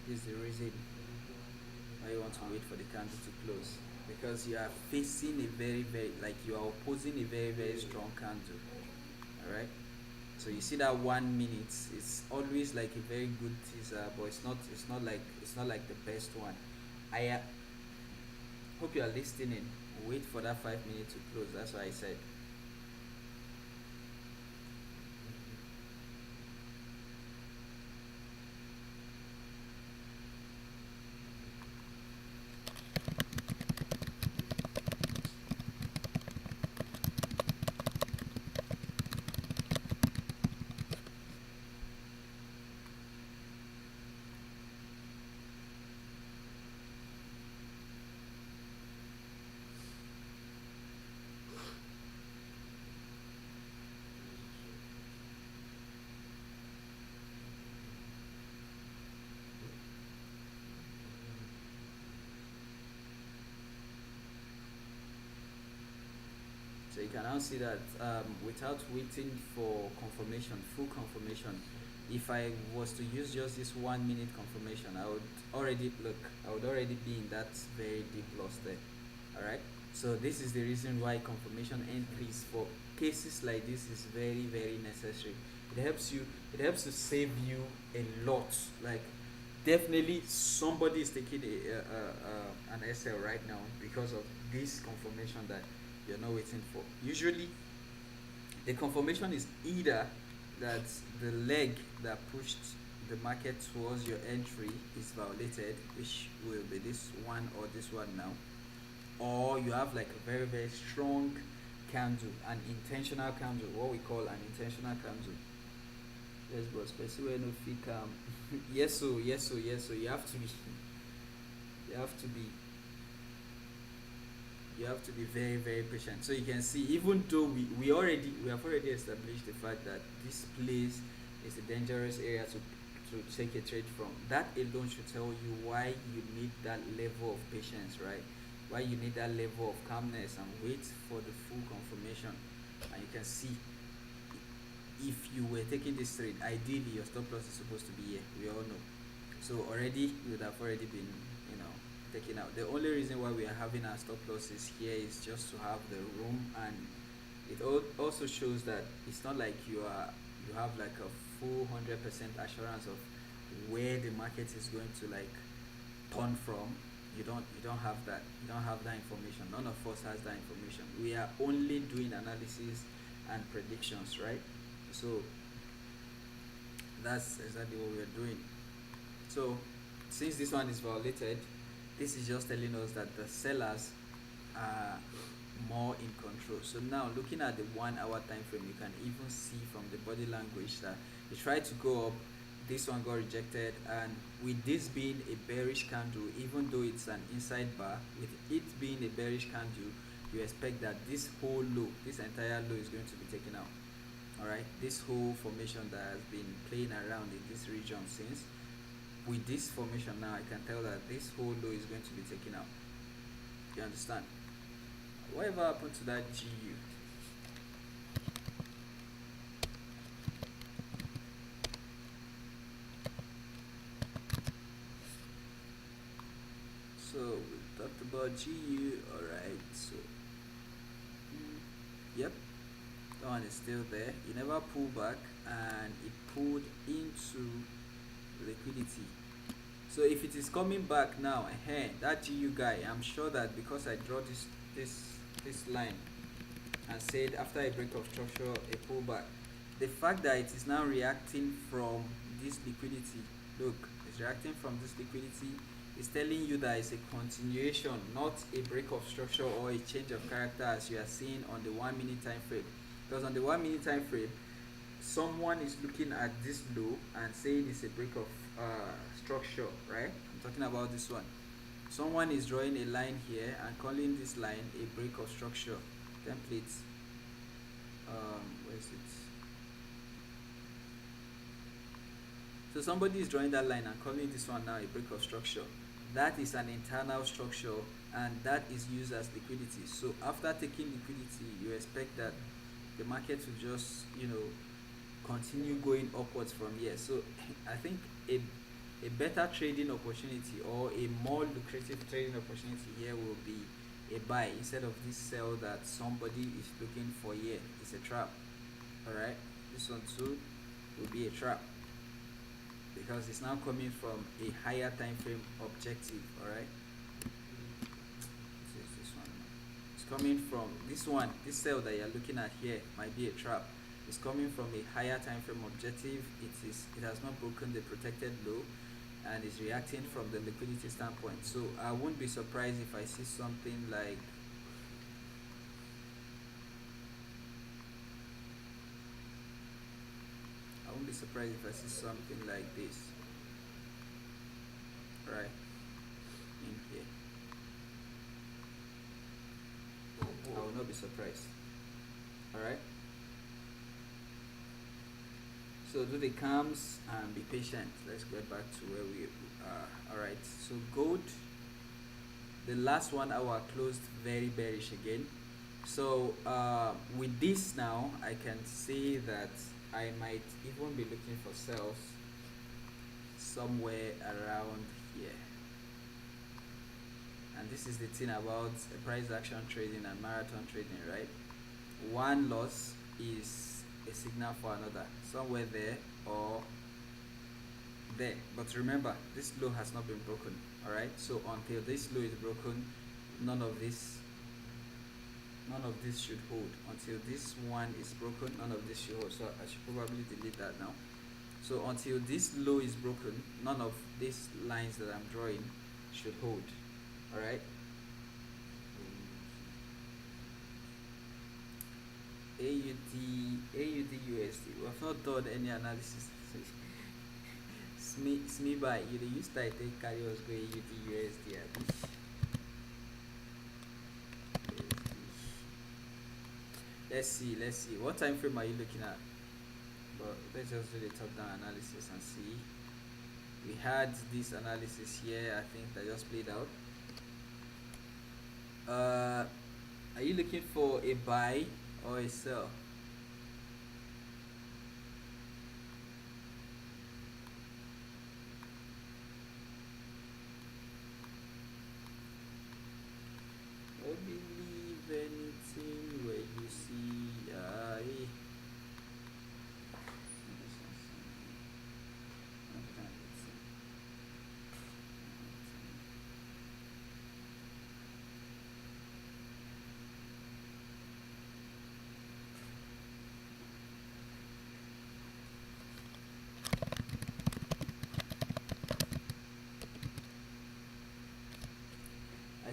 This is the reason why you want to wait for the candle to close. Because you are facing a very, like you are opposing a very strong candle. Alright? So you see that 1 minute, it's always like a very good teaser, but it's not like the best one. I hope you are listening. Wait for that 5 minutes to close. That's what I said. So you can now see that without waiting for confirmation, full confirmation, if I was to use just this 1 minute confirmation, I would already be in that very deep loss there. Alright? So this is the reason why confirmation entries for cases like this is very necessary. It helps to save you a lot. Like definitely somebody is taking an SL right now because of this confirmation that you're not waiting for. Usually, the confirmation is either that the leg that pushed the market towards your entry is violated, which will be this one or this one now, or you have like a very strong candle, an intentional candle, what we call an intentional candle. Yes, but especially when you feel calm. Yes, so yes, so yes, so you have to be you have to be very patient. So you can see, even though we have already established the fact that this place is a dangerous area to take a trade from. That alone should tell you why you need that level of patience, right? Why you need that level of calmness and wait for the full confirmation. And you can see, if you were taking this trade, ideally your stop loss is supposed to be here. We all know. So already you would have already been, you know, taken out. The only reason why we are having our stop losses here is just to have the room and It also shows that it's not like you have like a full 100% assurance of where the market is going to like turn from. You don't have that. You don't have that information. None of us has that information. We are only doing analysis and predictions, right? So that's exactly what we're doing. So since this one is violated, this is just telling us that the sellers are more in control. So now looking at the 1 hour time frame, you can even see from the body language that it tried to go up, this one got rejected, and with this being a bearish candle, even though it's an inside bar, with it being a bearish candle, you expect that this whole low, this entire low is going to be taken out. Alright, this whole formation that has been playing around in this region since, with this formation now, I can tell that this whole low is going to be taken out. You understand? Whatever happened to that GU? So we talked about GU. Alright, so yep, that one is still there. It never pulled back, and it pulled into liquidity. So if it is coming back now, that GU guy, I'm sure that because I draw this line and said after a break of structure, a pullback, the fact that it is now reacting from this liquidity, look, it's reacting from this liquidity, is telling you that it's a continuation, not a break of structure or a change of character as you are seeing on the 1 minute time frame. Because on the 1 minute time frame, someone is looking at this low and saying it's a break of structure, right? I'm talking about this one. Someone is drawing a line here and calling this line a break of structure. Templates. Where is it? So somebody is drawing that line and calling this one now a break of structure. That is an internal structure, and that is used as liquidity. So after taking liquidity, you expect that the market will just continue going upwards from here. So I think a better trading opportunity or a more lucrative trading opportunity here will be a buy instead of this sell that somebody is looking for here. It's a trap. Alright, this one too will be a trap because it's now coming from a higher time frame objective. Alright, this one. It's coming from this one. This sell that you're looking at here might be a trap. It's coming from a higher time frame objective. It has not broken the protected low and is reacting from the liquidity standpoint. So I won't be surprised if I see something like this, right, in here. I will not be surprised. Alright, so do the calms and be patient. Let's get back to where we are. Alright, so gold, the last 1 hour closed very bearish again. So with this now, I can say that I might even be looking for sells somewhere around here. And this is the thing about price action trading and marathon trading, right? One loss is a signal for another, somewhere there or there. But remember, this low has not been broken. Alright, so until this low is broken, none of this should hold. Until this one is broken, none of this should hold. So I should probably delete that now. So until this low is broken, none of these lines that I'm drawing should hold. Alright, AUD USD. We have not done any analysis. SME buy, you use that take carry us go AUD USD. Let's see. What time frame are you looking at? But let's just do the top down analysis and see. We had this analysis here, I think, that just played out. Are you looking for a buy or a sell? Don't believe anything where you see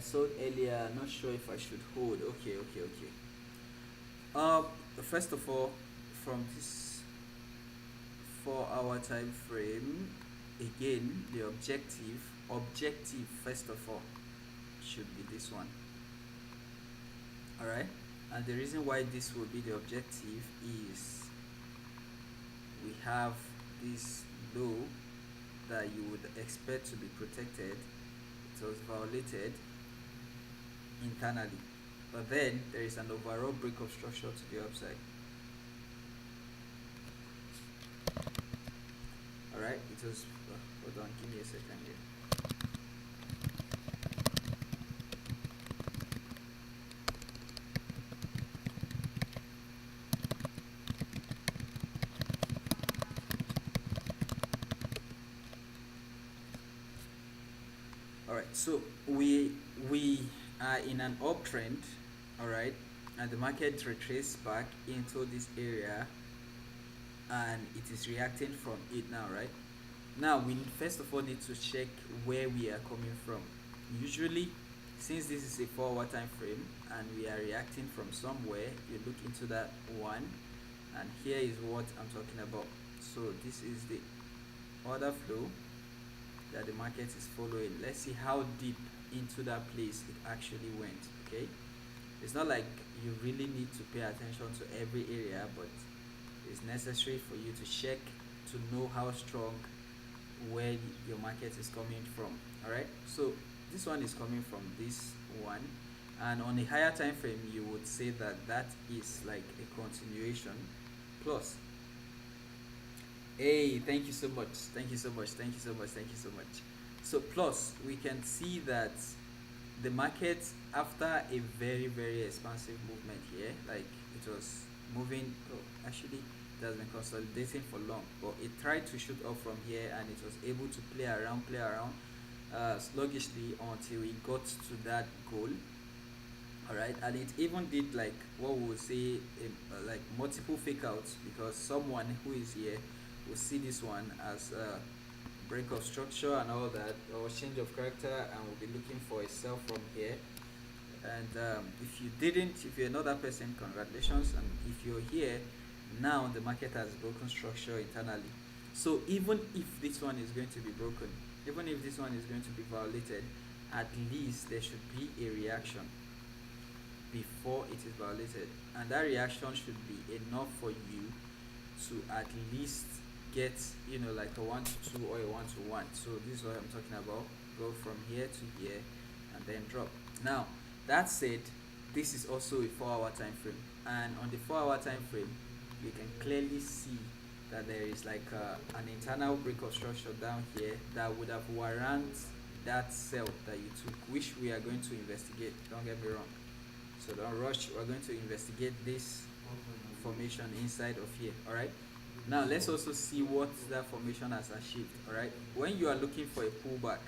sold earlier, not sure if I should hold. Okay, okay, okay. Uh, First of all, from this 4 hour time frame, again, the objective first of all should be this one. All right, and the reason why this will be the objective is we have this low that you would expect to be protected. It was violated internally, but then there is an overall break of structure to the upside. All right, it was hold on, give me a second here. All right, so we are in an uptrend. All right, and the market retraced back into this area, and it is reacting from it now, right? Now we first of all need to check where we are coming from. Usually, since this is a 4 hour time frame and we are reacting from somewhere, you look into that one, and here is what I'm talking about. So this is the order flow that the market is following. Let's see how deep into that place it actually went. Okay, it's not like you really need to pay attention to every area, but it's necessary for you to check to know how strong where your market is coming from. All right, so this one is coming from this one, and on a higher time frame you would say that that is like a continuation plus. Hey, thank you so much. Thank you so much. Thank you so much. Thank you so much. So plus we can see that the market, after a very very expansive movement here, like it was moving, oh actually it has been consolidating for long, but it tried to shoot up from here and it was able to play around sluggishly until it got to that goal. All right, and it even did like what we would say like multiple fake outs, because someone who is here will see this one as a break of structure and all that, or change of character, and will be looking for a sell from here. And if you didn't, if you're not that person, congratulations. And if you're here now, the market has broken structure internally. So even if this one is going to be broken, even if this one is going to be violated, at least there should be a reaction before it is violated, and that reaction should be enough for you to at least get, you know, like a 1 to 2 or a 1 to 1. So this is what I'm talking about. Go from here to here and then drop. Now that said, this is also a 4 hour time frame, and on the 4 hour time frame you can clearly see that there is like an internal break of structure down here that would have warranted that sell that you took, which we are going to investigate, don't get me wrong. So don't rush, we're going to investigate this formation inside of here. All right, now let's also see what that formation has achieved. All right, when you are looking for a pullback,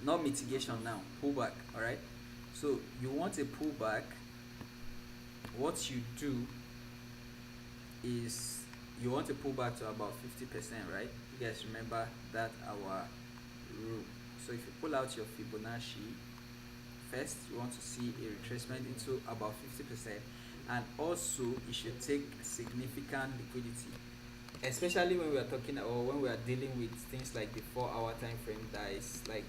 not mitigation, now pullback. All right, so you want a pullback, what you do is you want to pull back to about 50%, right? You guys remember that our rule. So if you pull out your Fibonacci, first you want to see a retracement into about 50%, and also you should take significant liquidity, especially when we are talking, or when we are dealing with things like the 4 hour time frame. That is like,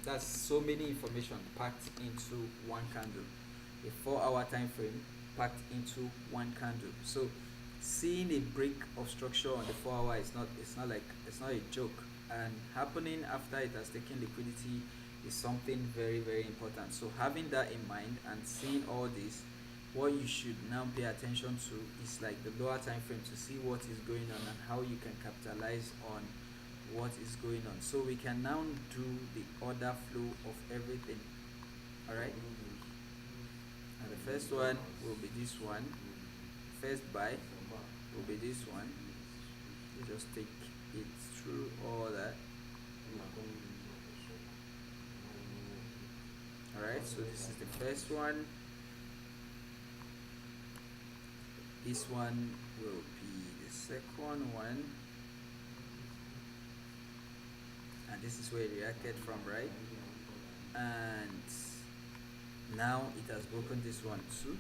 that's so many information packed into one candle. A 4 hour time frame packed into one candle. So seeing a break of structure on the 4 hour is not, it's not like, it's not a joke, and happening after it has taken liquidity is something very very important. So having that in mind and seeing all this, what you should now pay attention to is like the lower time frame, to see what is going on and how you can capitalize on what is going on, so we can now do the order flow of everything. All right, and the first one will be this one. First buy will be this one. You just take it through all that. Alright, so this is the first one. This one will be the second one. And this is where it reacted from, right? and now it has broken this one too.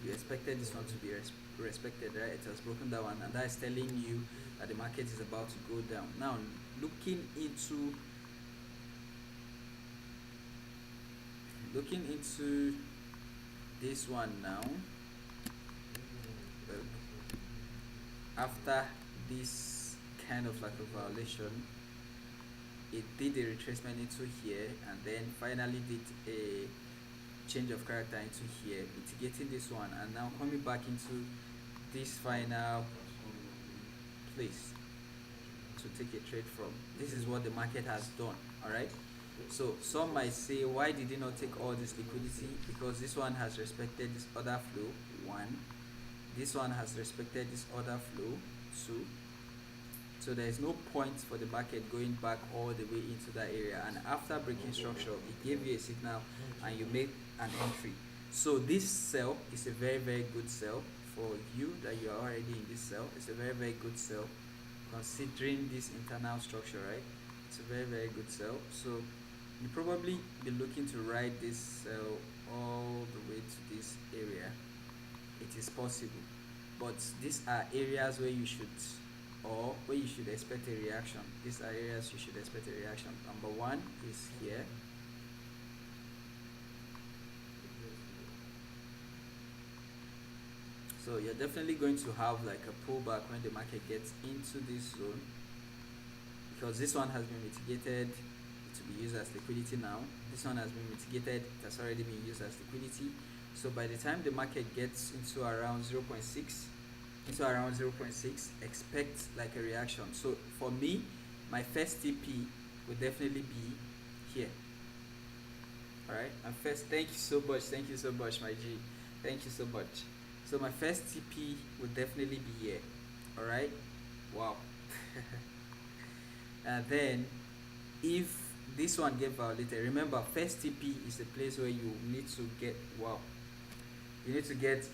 You expected this one to be respected, right? It has broken that one, and that is telling you that the market is about to go down. Now, looking into this one now, after this kind of like a violation, it did a retracement into here, and then finally did a change of character into here, mitigating this one, and now coming back into this final place to take a trade from. This is what the market has done. All right, so some might say, why did it not take all this liquidity? Because this one has respected this other flow, one. This one has respected this other flow, two. So there is no point for the market going back all the way into that area, and after breaking structure it gave you a signal and you made an entry. So this sell is a very, very good sell for you that you are already in this sell. It's a very, very good sell considering this internal structure, right? It's a very, very good sell. So you probably be looking to ride this sell all the way to this area. It is possible, but these are areas where you should, or where you should expect a reaction. These are areas you should expect a reaction. Number one is here. So you're definitely going to have like a pullback when the market gets into this zone, because this one has been mitigated to be used as liquidity now. This one has been mitigated, it has already been used as liquidity. So by the time the market gets into around 0.6, expect like a reaction. So for me, my first TP would definitely be here. All right, my first, thank you so much, my G, thank you so much. So my first TP would definitely be here. All right, wow. And then if this one get violated, remember first TP is the place where you need to get, wow, you need to get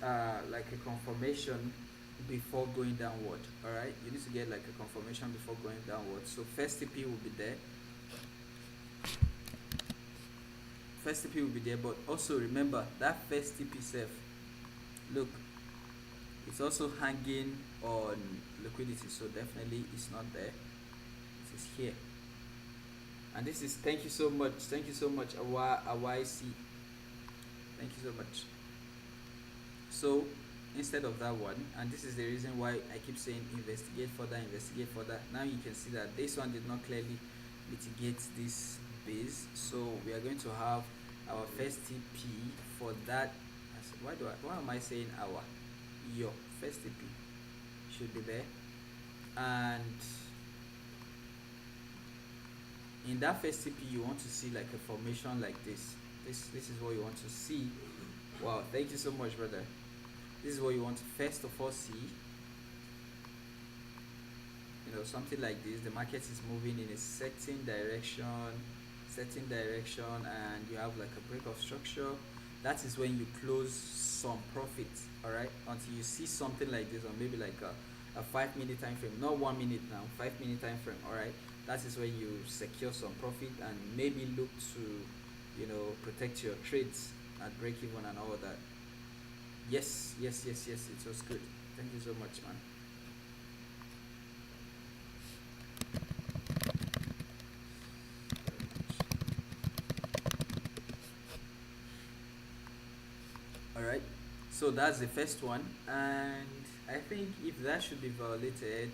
like a confirmation before going downward. All right, you need to get like a confirmation before going downward. So first TP will be there, but also remember that first TP self, look, it's also hanging on liquidity, so definitely it's not there, it is here. And this is, thank you so much, AYC, thank you so much. So instead of that one, and this is the reason why I keep saying investigate further. Now you can see that this one did not clearly mitigate this base, so we are going to have our first TP for that. Why am I saying our? Your first TP should be there, and in that first TP you want to see like a formation like this. This is what you want to see. Wow, thank you so much, brother. This is what you want to first of all see. You know, something like this. The market is moving in a certain direction, and you have like a break of structure. That is when you close some profit. All right, until you see something like this, or maybe like a 5-minute time frame, not 1 minute now, 5-minute time frame. All right, that is when you secure some profit and maybe look to, you know, protect your trades at break even and all of that. Yes, it was good. Thank you so much, man. All right, so that's the first one, and I think if that should be violated,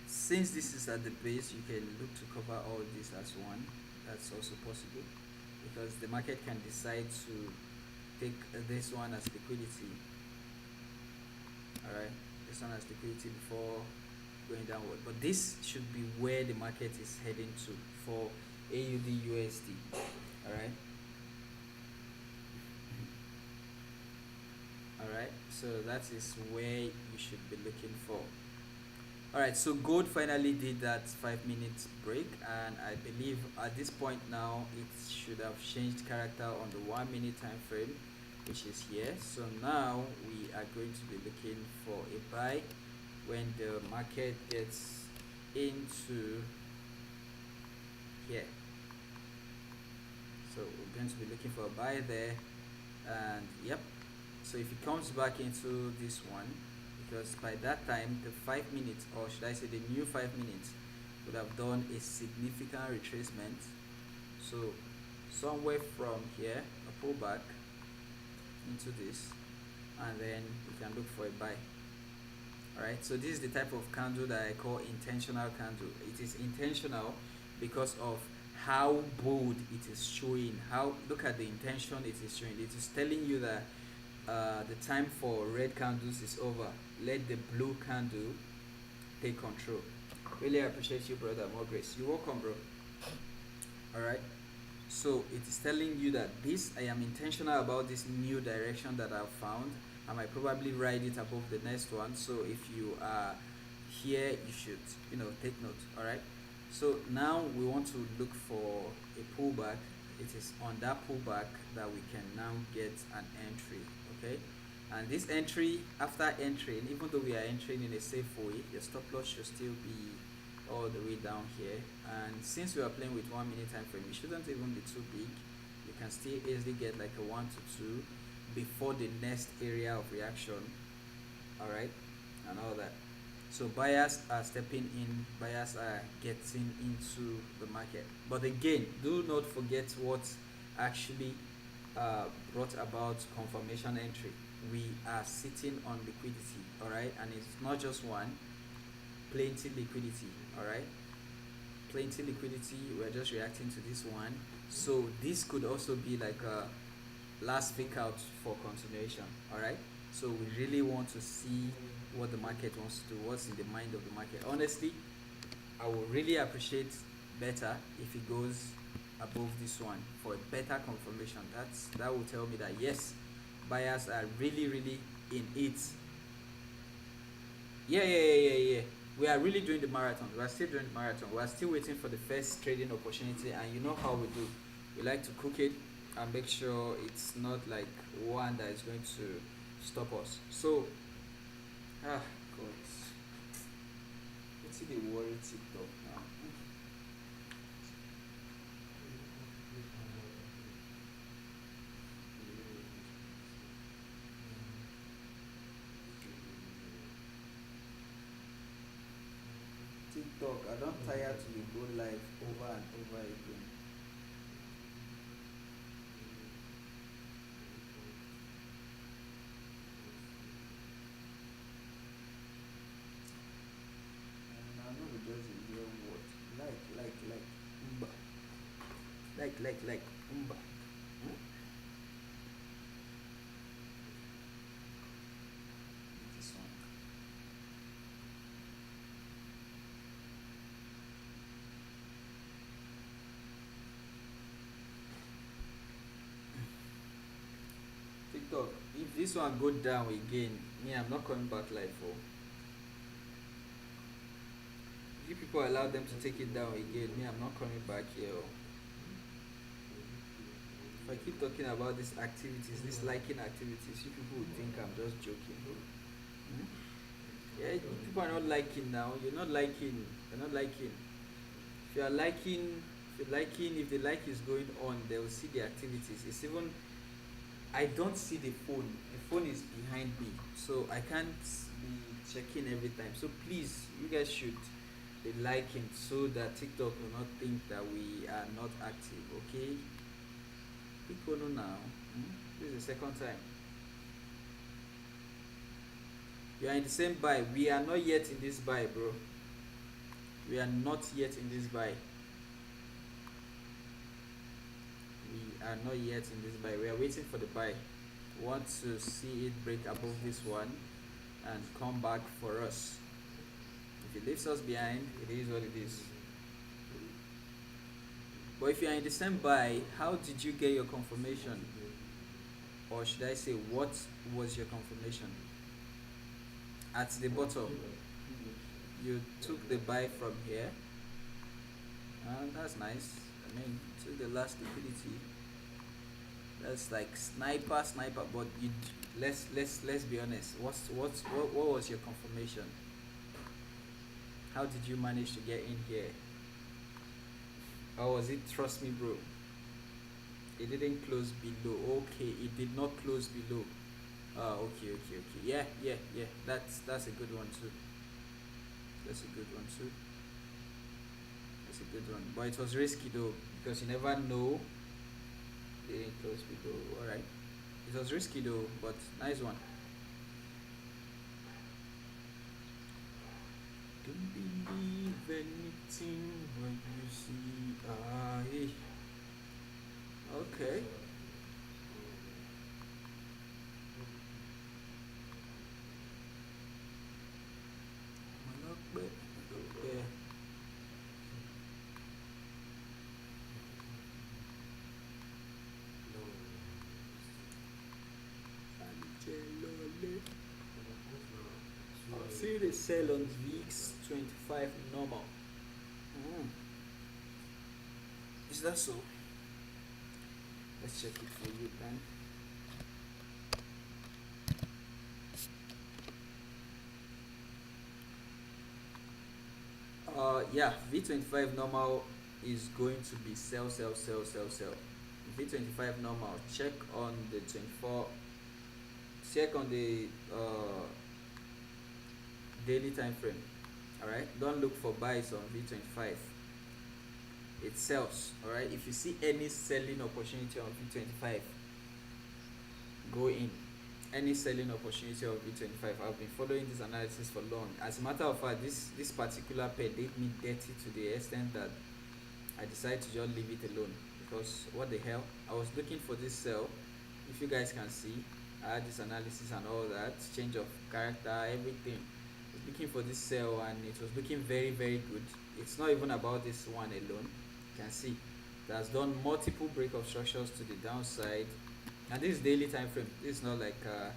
since this is at the base, you can look to cover all this as one. That's also possible, because the market can decide to take this one as liquidity. All right, this one as liquidity before going downward, but this should be where the market is heading to for AUD USD. All right. Alright, so that is where you should be looking for. Alright, so gold finally did that 5 minute break, and I believe at this point now it should have changed character on the 1 minute time frame, which is here. So now we are going to be looking for a buy when the market gets into here. So we're going to be looking for a buy there, and yep. So if it comes back into this one, because by that time the 5 minutes, or should I say the new 5 minutes, would have done a significant retracement. So somewhere from here, a pullback into this, and then we can look for a buy. Alright, so this is the type of candle that I call intentional candle. It is intentional because of how bold it is showing. How, look at the intention it is showing. It is telling you that the time for red candles is over. Let the blue candle take control. Really appreciate you, brother. More grace. You're welcome, bro. Alright. So it is telling you that this, I am intentional about this new direction that I've found. I might probably write it above the next one. So if you are here, you should, take note. Alright. So now we want to look for a pullback. It is on that pullback that we can now get an entry. Okay. And this entry, after entering, even though we are entering in a safe way, your stop loss should still be all the way down here. And since we are playing with 1 minute time frame, it shouldn't even be too big. You can still easily get like a 1 to 2 before the next area of reaction. Alright, and all that. So buyers are stepping in, buyers are getting into the market. But again, do not forget what actually brought about confirmation entry. We are sitting on liquidity, alright, and it's not just one, plenty liquidity. Alright, plenty liquidity. We're just reacting to this one, so this could also be like a last fake out for continuation. Alright, so we really want to see what the market wants to do, what's in the mind of the market. Honestly, I would really appreciate better if it goes above this one for a better confirmation. That will tell me that yes, buyers are really in it. Yeah. We are really doing the marathon. We are still doing the marathon. We are still waiting for the first trading opportunity, and you know how we do. We like to cook it and make sure it's not like one that is going to stop us. So, God, what's the worry TikTok now? TikTok, I don't tire to be go live over and over again. And I know we just hear what like umba, like umba. Hmm? This one. TikTok, if this one go down again, me, I'm not coming back live for. If you people allow them to take it down again, me, I'm not coming back here. Oh. If I keep talking about these activities, these liking activities, you people would think I'm just joking. Hmm? Yeah, people are not liking now. You're not liking. You're not liking. If you are liking, if the like is going on, they will see the activities. It's even, I don't see the phone. The phone is behind me, so I can't be checking every time. So please, you guys should be liking so that TikTok will not think that we are not active. Okay? People know now. Hmm? This is the second time. You are in the same buy. We are not yet in this buy, bro. We are not yet in this buy. We are not yet in this buy. We are waiting for the buy. We want to see it break above this one and come back for us. If it leaves us behind, it is what it is. But if you are in the same buy, how did you get your confirmation? Or should I say, what was your confirmation? At the bottom, you took the buy from here, and that's nice. I mean, took the last liquidity. That's like sniper. But you, let's be honest. What was your confirmation? How did you manage to get in here? Or was it trust me, bro? It didn't close below. Okay, it did not close below. Okay. Yeah. That's a good one too. That's a good one too. That's a good one. But it was risky though, because you never know. It didn't close below. Alright. It was risky though, but nice one. Don't believe anything when you see. Okay. Malokbe. Yeah. Angelole. See the sell on VIX 25 normal. Mm. Is that so? Let's check it for you then. Yeah, V25 normal is going to be sell. V25 normal. Check on the 24. Check on the daily time frame. All right. Don't look for buys on V25. It sells. All right. If you see any selling opportunity on V25, go in. Any selling opportunity of V25. I've been following this analysis for long. As a matter of fact, this particular pair did me dirty to the extent that I decided to just leave it alone, because what the hell? I was looking for this sell. If you guys can see, I had this analysis and all that, change of character, everything. I was looking for this sell and it was looking very good. It's not even about this one alone. You can see it has done multiple break of structures to the downside, and this is daily time frame. This is not like a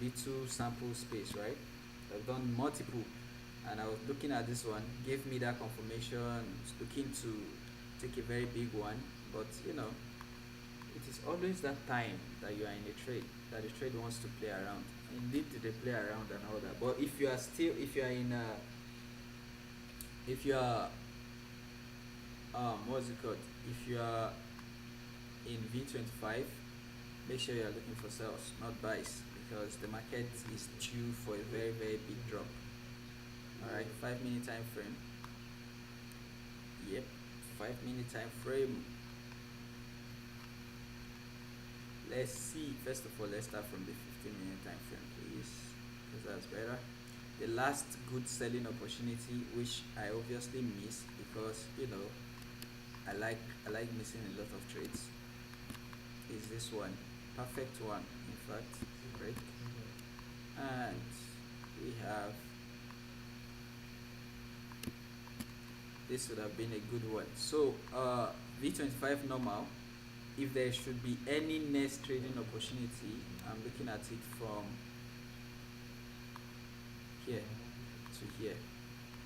little sample space, right? I've done multiple, and I was looking at this one, gave me that confirmation. Was looking to take a very big one, but it is always that time that you are in a trade, that the trade wants to play around. Indeed, they play around and all that. But if you are still, if you are in, if you are, what's it called? If you are in V25, make sure you are looking for sales, not buys, because the market is due for a very big drop. All right, 5 minute time frame. Yep, 5 minute time frame. Let's see. First of all, let's start from the 15 minute time frame, please, because that's better. The last good selling opportunity, which I obviously miss because I like missing a lot of trades, is this one. Perfect one, in fact. Break. And we have, this would have been a good one. So V25 normal, if there should be any next trading opportunity, I'm looking at it from here to here.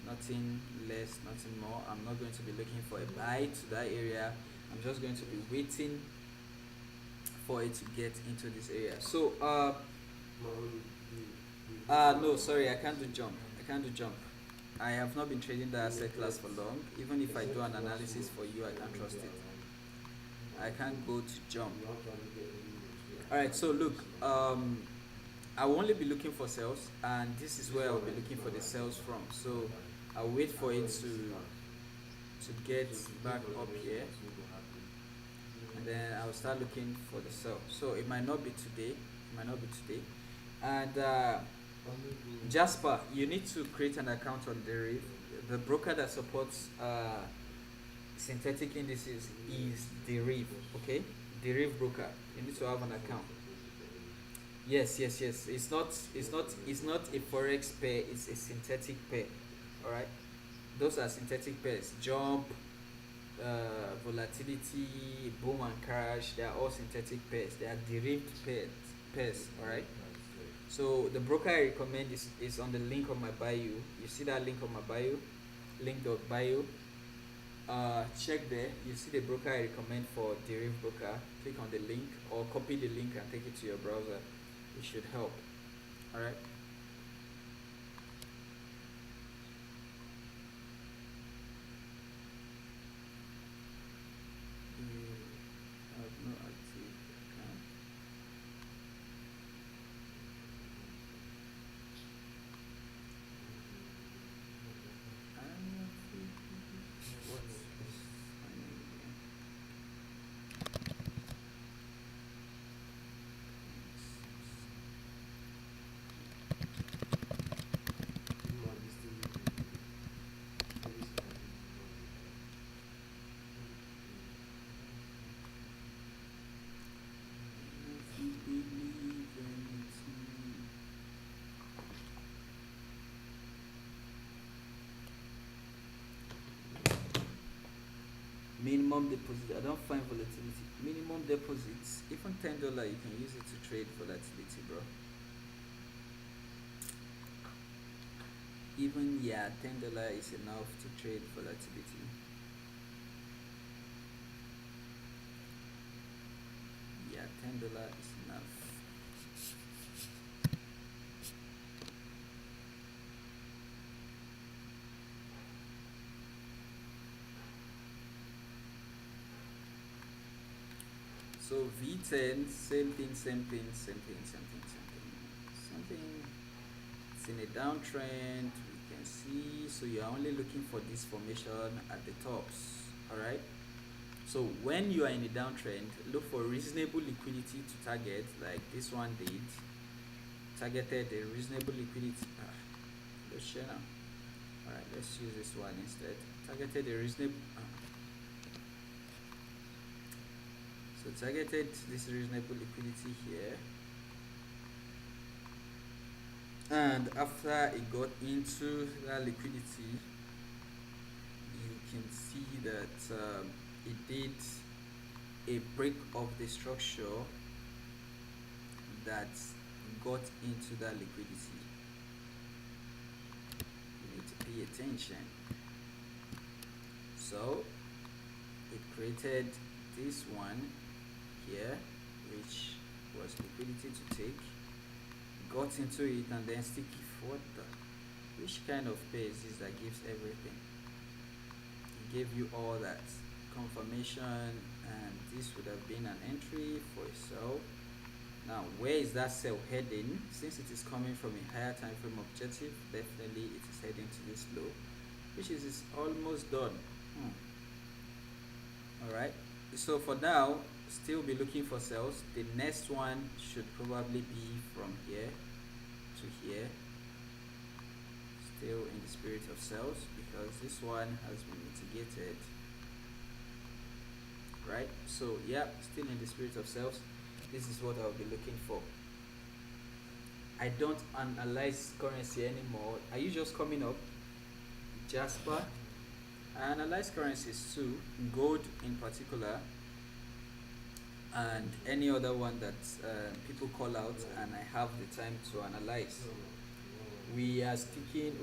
Nothing less, nothing more. I'm not going to be looking for a buy to that area. I'm just going to be waiting for it to get into this area. So no, sorry, I can't do jump. I have not been trading that asset class for long. Even if I do an analysis for you, I can't trust it. I can't go to jump. Alright, so look, I will only be looking for sales, and this is where I will be looking for the sales from. So I'll wait for it to get back up here, and then I'll start looking for the sell. So it might not be today. And Jasper, you need to create an account on Deriv. The broker that supports synthetic indices is Deriv. Okay, Deriv broker. You need to have an account. Yes. It's not a forex pair. It's a synthetic pair. All right. Those are synthetic pairs. Jump, volatility, boom and crash. They are all synthetic pairs. They are derived pairs. All right. So the broker I recommend is on the link on my bio. You see that link on my bio, link.bio. Check there. You see the broker I recommend for derivative broker. Click on the link or copy the link and take it to your browser. It should help. All right. minimum deposit. I don't find volatility. Minimum deposits, even $10, you can use it to trade volatility, bro. Even yeah, $10 is enough to trade volatility. Yeah, $10 is enough. So V10, same thing, same thing, same thing, same thing, same thing, same thing. It's in a downtrend. We can see. So you're only looking for this formation at the tops. All right. So when you are in a downtrend, look for reasonable liquidity to target, like this one did. Targeted a reasonable liquidity. Let's share now. All right, let's use this one instead. Targeted a reasonable. So targeted this reasonable liquidity here, and after it got into that liquidity, you can see that it did a break of the structure that got into that liquidity. You need to pay attention. So it created this one here, which was liquidity to take, got into it, and then sticky. What the? Which kind of pay is this that gives everything? It gave you all that confirmation, and this would have been an entry for a sell. Now, where is that sell heading? Since it is coming from a higher time frame objective, definitely it is heading to this low, which is almost done. All right. So for now, still be looking for sells. The next one should probably be from here to here. Still in the spirit of sells, because this one has been mitigated. Right. So yeah, still in the spirit of sells. This is what I'll be looking for. I don't analyze currency anymore. Are you just coming up? Jasper. I analyze currencies too, gold in particular, and any other one that people call out, and I have the time to analyze. We are sticking,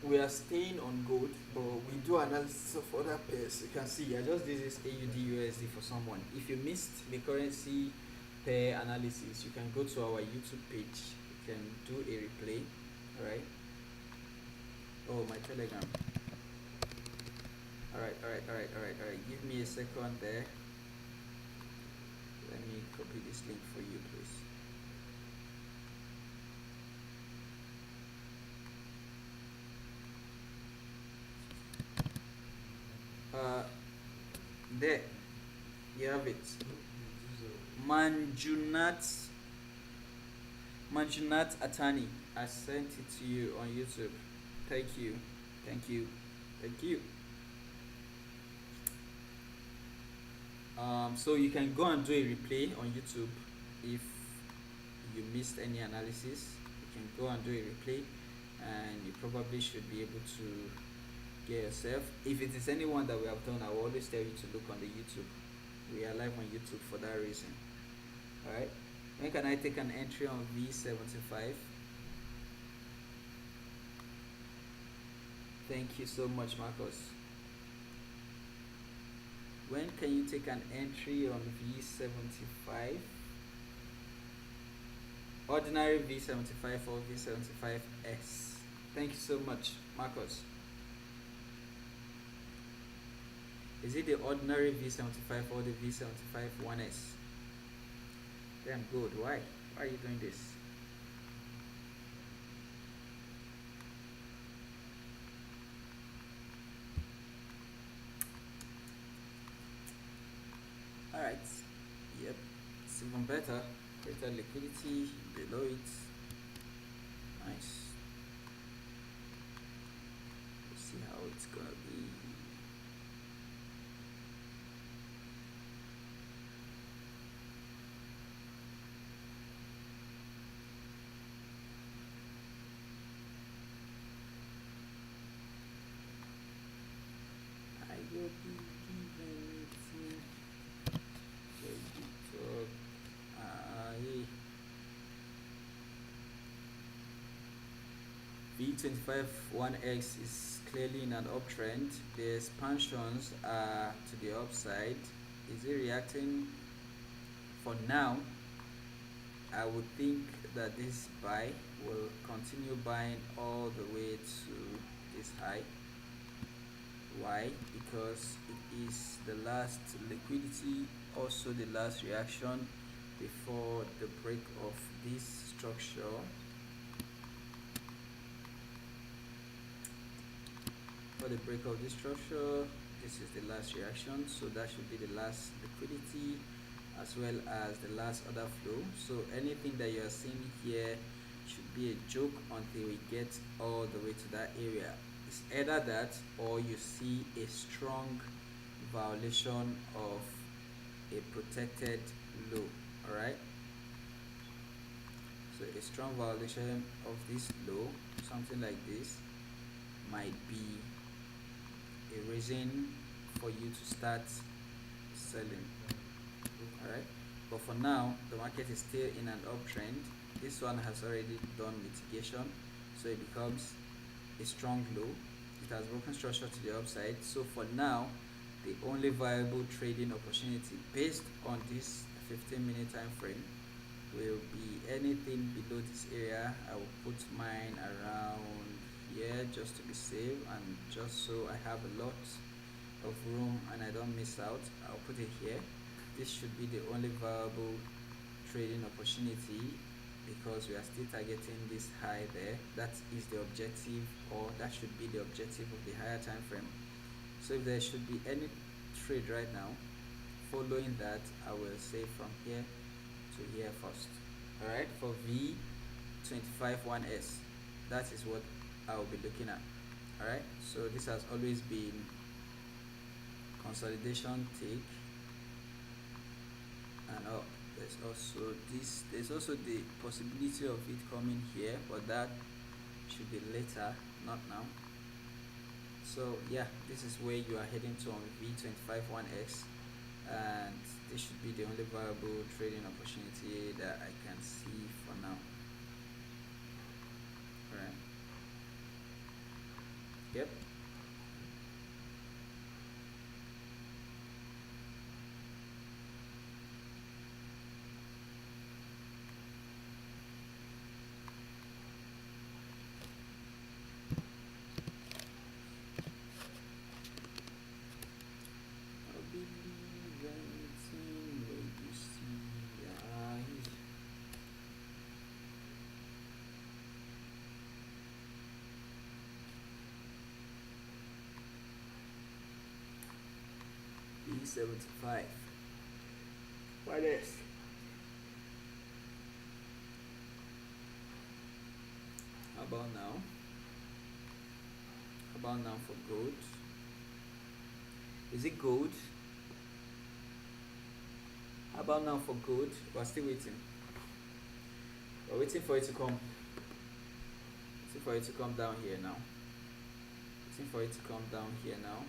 we are staying on gold, but we do analysis of other pairs. You can see I just did this AUD USD for someone. If you missed the currency pair analysis, you can go to our YouTube page. You can do a replay. All right. Oh, my Telegram. All right. Give me a second there. Let me copy this link for you, please. There, you have it. Manjunat Atani. I sent it to you on YouTube. Thank you. So you can go and do a replay on YouTube if you missed any analysis. You can go and do a replay, and you probably should be able to get yourself. If it is anyone that we have done, I will always tell you to look on the YouTube. We are live on YouTube for that reason. Alright. When can I take an entry on V75? Thank you so much, Marcos. When can you take an entry on V75? Ordinary V75 or V75S? Thank you so much, Marcos. Is it the ordinary V75 or the V75 1S? Damn good. Why are you doing this? Alright. Yep. It's even better. Greater liquidity below it. Nice. Let's see how it's gonna be. I will be given it V25 1x is clearly in an uptrend. The expansions are to the upside. Is it reacting? For now, I would think that this buy will continue buying all the way to this high. Why? Because it is the last liquidity, also the last reaction before the break of this structure. For the break of this structure, this is the last reaction, so that should be the last liquidity as well as the last order flow. So anything that you are seeing here should be a joke until we get all the way to that area. It's either that or you see a strong violation of a protected low. Alright, so a strong violation of this low, something like this, might be a reason for you to start selling. Alright, but for now the market is still in an uptrend. This one has already done mitigation, so it becomes a strong low. It has broken structure to the upside, so for now the only viable trading opportunity based on this 15-minute time frame will be anything below this area. I will put mine around here just to be safe and just so I have a lot of room and I don't miss out. I'll put it here. This should be the only viable trading opportunity because we are still targeting this high there. That is the objective, or that should be the objective of the higher time frame. So if there should be any trade right now following that, I will say from here to here first. Alright, for V25 1S, that is what I will be looking at. Alright, so this has always been consolidation take and up. There's also the possibility of it coming here, but that should be later, not now. So yeah, this is where you are heading to on V25 1x, and this should be the only viable trading opportunity that I can see for now. Alright. Yep. I believe anything when you see your eyes. B75. What is? How about now? How about now for gold? Is it gold? How about now for gold? We're still waiting. We're waiting for it to come. Waiting for it to come down here now. Waiting for it to come down here now.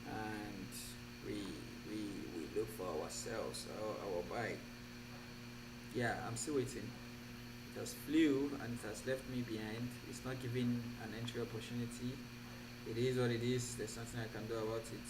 And we look for ourselves, our buy. Yeah, I'm still waiting. It has flew and it has left me behind. It's not giving an entry opportunity. It is what it is. There's nothing I can do about it.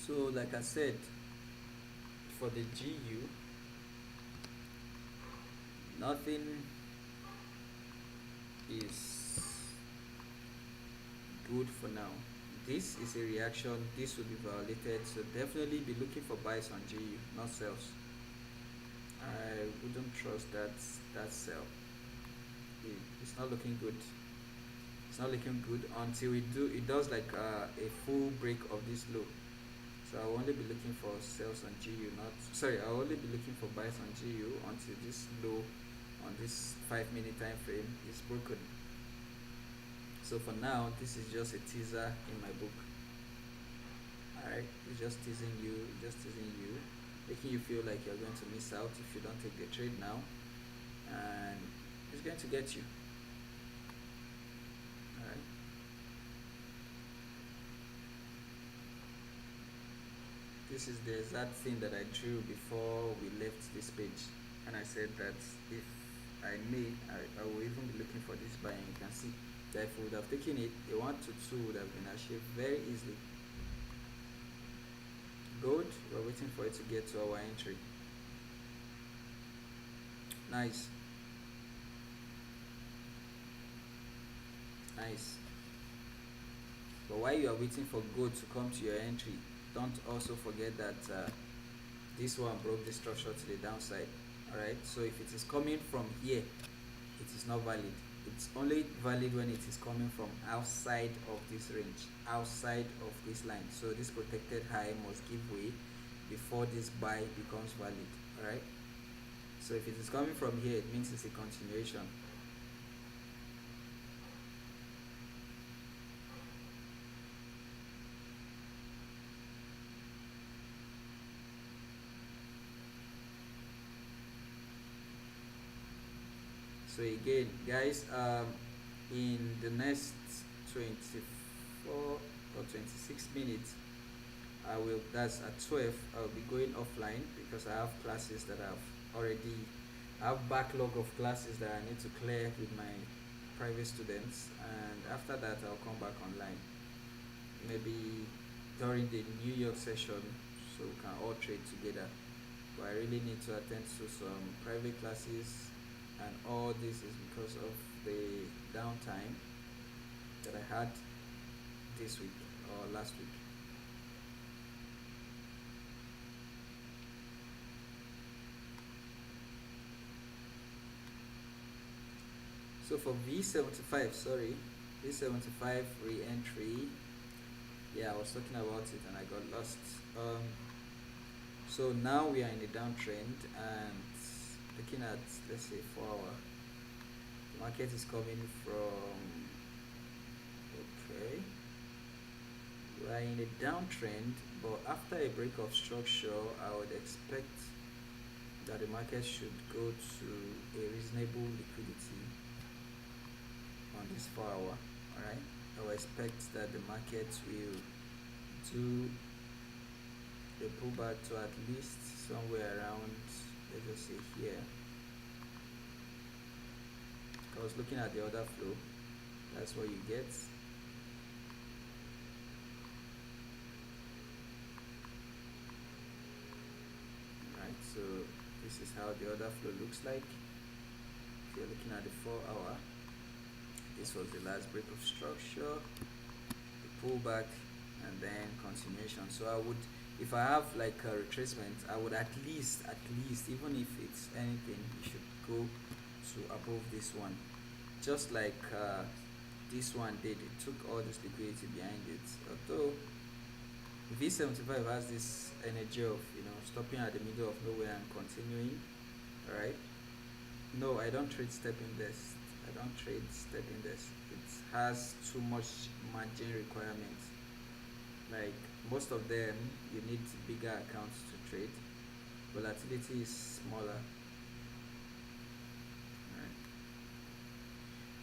So like I said, for the GU, nothing is good for now. This is a reaction. This will be violated, so definitely be looking for buys on GU, not sells. I wouldn't trust that sell. It's not looking good. It's not looking good until it does like a full break of this low. So I'll only be looking for sales on GU, not sorry. I'll only be looking for buys on GU until this low on this 5 minute time frame is broken. So for now, this is just a teaser in my book. Alright, it's just teasing you, making you feel like you're going to miss out if you don't take the trade now, and it's going to get you. Alright, this is the exact thing that I drew before we left this page, and I said that if I may, I will even be looking for this buy, and you can see that if we would have taken it, a 1 to 2 would have been achieved very easily. Gold, we're waiting for it to get to our entry. Nice. Nice. But while you are waiting for gold to come to your entry, don't also forget that this one broke the structure to the downside. Alright, so if it is coming from here, it is not valid. It's only valid when it is coming from outside of this range, outside of this line. So this protected high must give way before this buy becomes valid. Alright, so if it is coming from here, it means it's a continuation. So again, guys, in the next 24 or 26 minutes, I will, that's at 12, I'll be going offline because I have classes that I have backlog of classes that I need to clear with my private students, and after that I'll come back online, maybe during the New York session, so we can all trade together. But I really need to attend to some private classes, and all this is because of the downtime that I had this week or last week. So for V75, sorry, V75 re-entry, yeah, I was talking about it and I got lost. So now we are in a downtrend, and looking at, let's say, 4 hour, the market is coming from, okay, we are in a downtrend, but after a break of structure, I would expect that the market should go to a reasonable liquidity on this 4 hour. Alright, I will expect that the market will do a pullback to at least somewhere around, let's just say here. I was looking at the other flow, that's what you get. Right, so this is how the other flow looks like. If you're looking at the 4 hour, this was the last break of structure, the pullback, and then continuation. So I would, if I have like a retracement, I would at least, even if it's anything, you should go to above this one, just like this one did. It took all this liquidity behind it. Although V75 has this energy of, you know, stopping at the middle of nowhere and continuing. Alright, no, I don't trade step index. I don't trade step index. It has too much margin requirements. Like most of them, you need bigger accounts to trade. Volatility is smaller.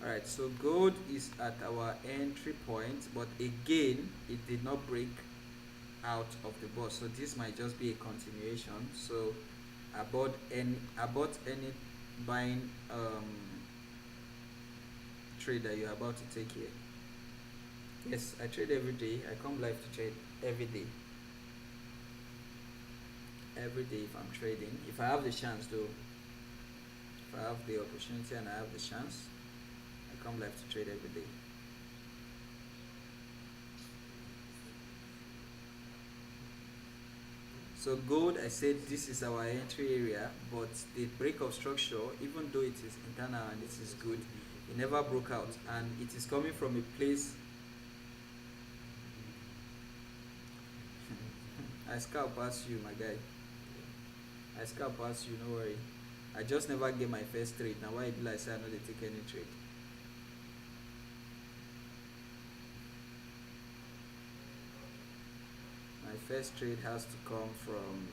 Alright, so gold is at our entry point, but again, it did not break out of the box, so this might just be a continuation. So I bought any buying trade that you're about to take here. Yes, I trade every day. I come live to trade every day. Every day if I'm trading, if I have the chance though, if I have the opportunity and I have the chance, I come live to trade every day. So gold, I said this is our entry area, but the break of structure, even though it is internal and it is good, it never broke out, and it is coming from a place I scalp past you, my guy. I scalp past you, no worry. I just never get my first trade. Now why it be like say I know they take any trade? My first trade has to come from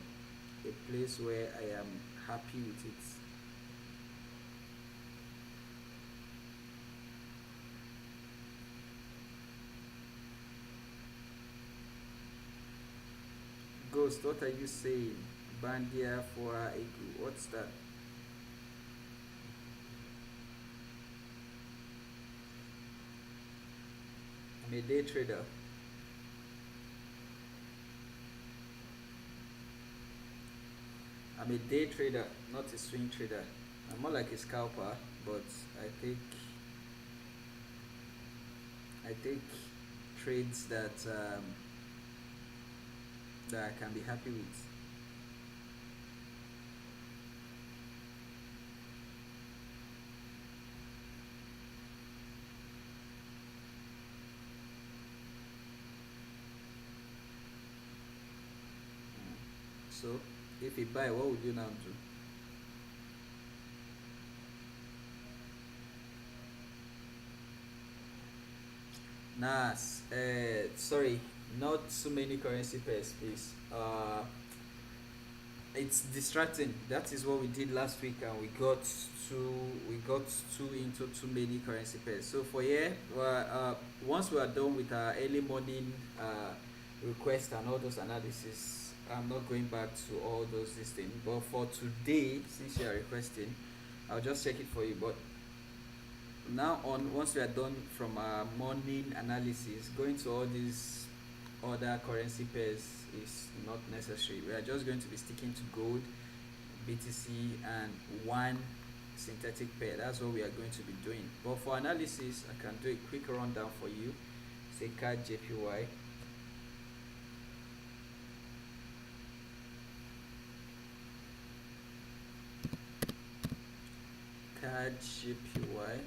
a place where I am happy with it. Ghost, what are you saying? Bandia for Egu. What's that? I'm a day trader. I'm a day trader, not a swing trader. I'm more like a scalper, but I take I take trades that I can be happy with. So, if you buy, what would you now do? Nas, sorry, not so many currency pairs, please. It's distracting. That is what we did last week, and too we got too into too many currency pairs. So for here, once we are done with our early morning request and all those analysis, I'm not going back to all those this thing. But for today, since you are requesting, I'll just check it for you. But now on, once we are done from our morning analysis, going to all these other currency pairs is not necessary. We are just going to be sticking to gold, BTC, and one synthetic pair. That's what we are going to be doing. But for analysis, I can do a quick rundown for you. Say CAD JPY. CAD JPY.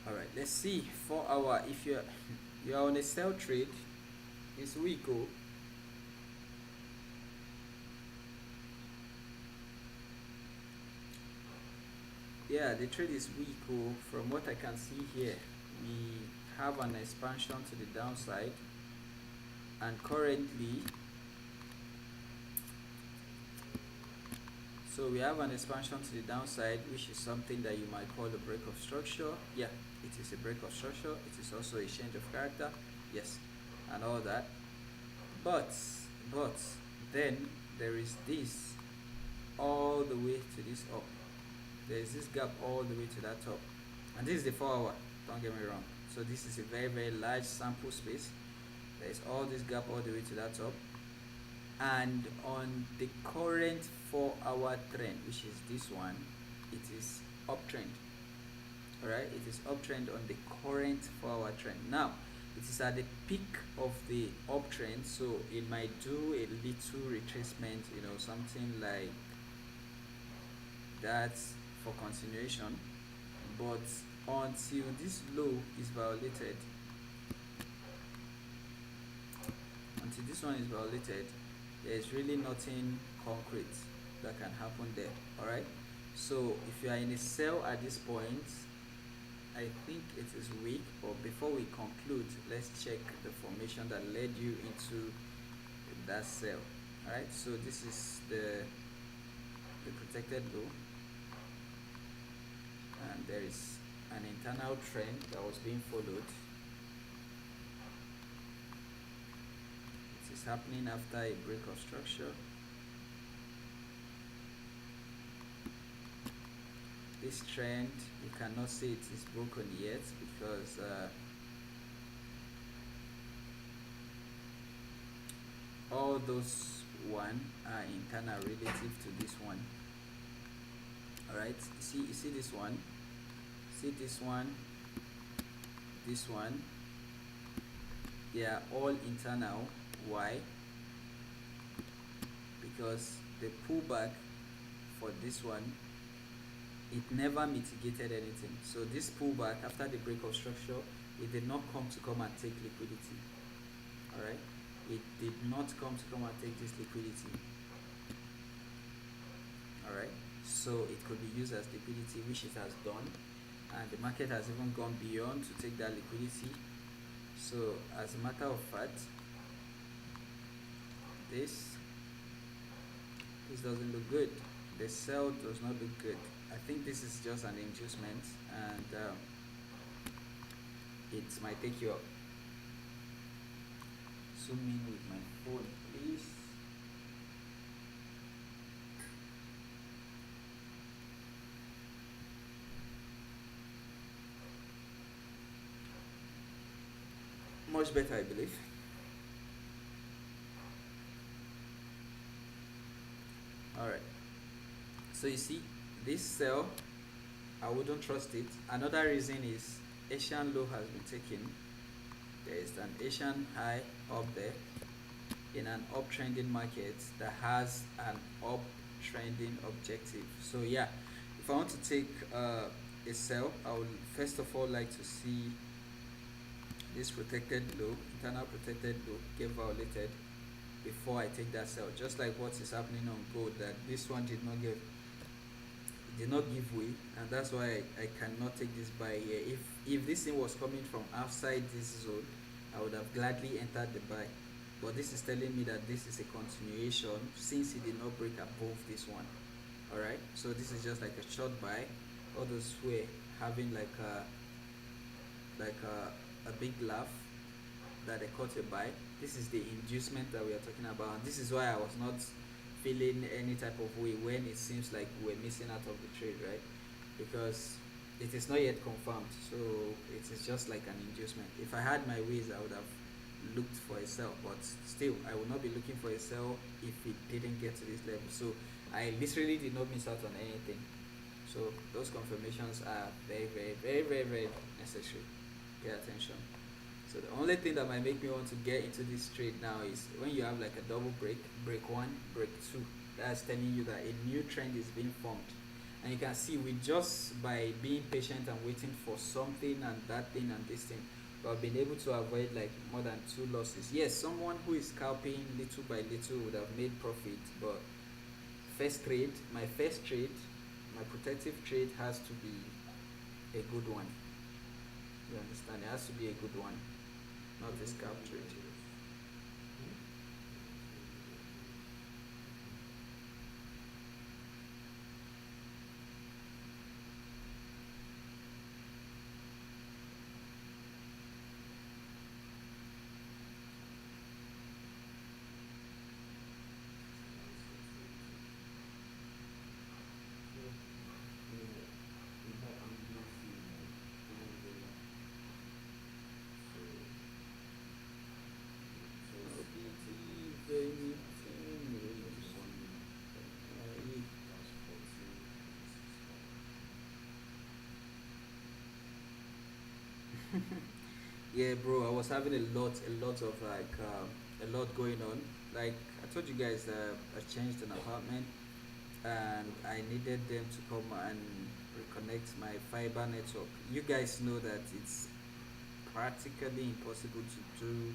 All right, let's see 4 hour. If you're on a sell trade, it's weak. Oh, yeah, the trade is weak. Oh, from what I can see here, we have an expansion to the downside, and currently, so we have an expansion to the downside, which is something that you might call a break of structure. Yeah, it is a break of structure. It is also a change of character. Yes, and all that. But but then there is this all the way to this up. There is this gap all the way to that top, and this is the 4 hour. Don't get me wrong. So this is a very very large sample space. There is all this gap all the way to that top, and on the current 4 hour trend, which is this one, it is uptrend. All right, it is uptrend on the current 4 hour trend. Now it is at the peak of the uptrend, so it might do a little retracement, something like that for continuation. But until this low is violated, there is really nothing concrete that can happen there. All right, so if you are in a sell at this point, I think it is weak. But before we conclude, let's check the formation that led you into that sell. All right, so this is the protected low, and there is an internal trend that was being followed. It is happening after a break of structure. This trend, you cannot say it is broken yet, because all those one are internal relative to this one. All right, you see this one, See this one, they are all internal. Why? Because the pullback for this one, it never mitigated anything. So this pullback after the break of structure, it did not come and take liquidity. All right, it did not come and take this liquidity. All right, so it could be used as liquidity, which it has done, and the market has even gone beyond to take that liquidity. So as a matter of fact, this this doesn't look good. The sell does not look good. I think this is just an inducement, and it might take you up. Zoom in with my phone, please. Much better, I believe. All right. So you see, this sell, I wouldn't trust it. Another reason is Asian low has been taken. There is an Asian high up there in an uptrending market that has an uptrending objective. So yeah, if I want to take a sell, I would first of all like to see this protected low, internal protected low, get violated before I take that sell. Just like what is happening on gold, that this one did not give way, and that's why I cannot take this buy here. If this thing was coming from outside this zone, I would have gladly entered the buy. But this is telling me that this is a continuation since it did not break above this one. Alright, so this is just like a short buy. All those who are having a big laugh that they caught a buy. This is the inducement that we are talking about. And this is why I was not feeling any type of way when it seems like we're missing out of the trade, right? Because it is not yet confirmed, so it is just like an inducement. If I had my ways, I would have looked for a sell, but still I would not be looking for a sell if it didn't get to this level. So I literally did not miss out on anything. So those confirmations are very, very, very, very, very necessary. Pay attention. So the only thing that might make me want to get into this trade now is when you have like a double break, break one, break two. That's telling you that a new trend is being formed. And you can see with just by being patient and waiting for something and that thing and this thing, we have been able to avoid like more than 2 losses. Yes, someone who is scalping little by little would have made profit, but first trade, my protective trade has to be a good one. You understand? It has to be a good one, not a scalp trade. Yeah, bro, I was having a lot of a lot going on. Like I told you guys, I changed an apartment, and I needed them to come and reconnect my fiber network. You guys know that it's practically impossible to do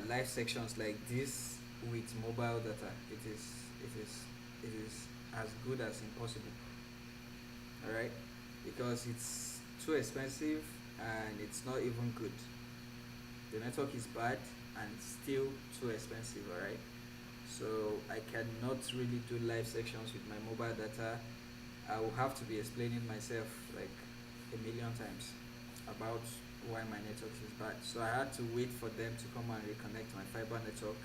live sections like this with mobile data. It is as good as impossible. All right, because it's too expensive and it's not even good. The network is bad and it's still too expensive. All right, so I cannot really do live sections with my mobile data. I will have to be explaining myself like a million times about why my network is bad. So I had to wait for them to come and reconnect my fiber network,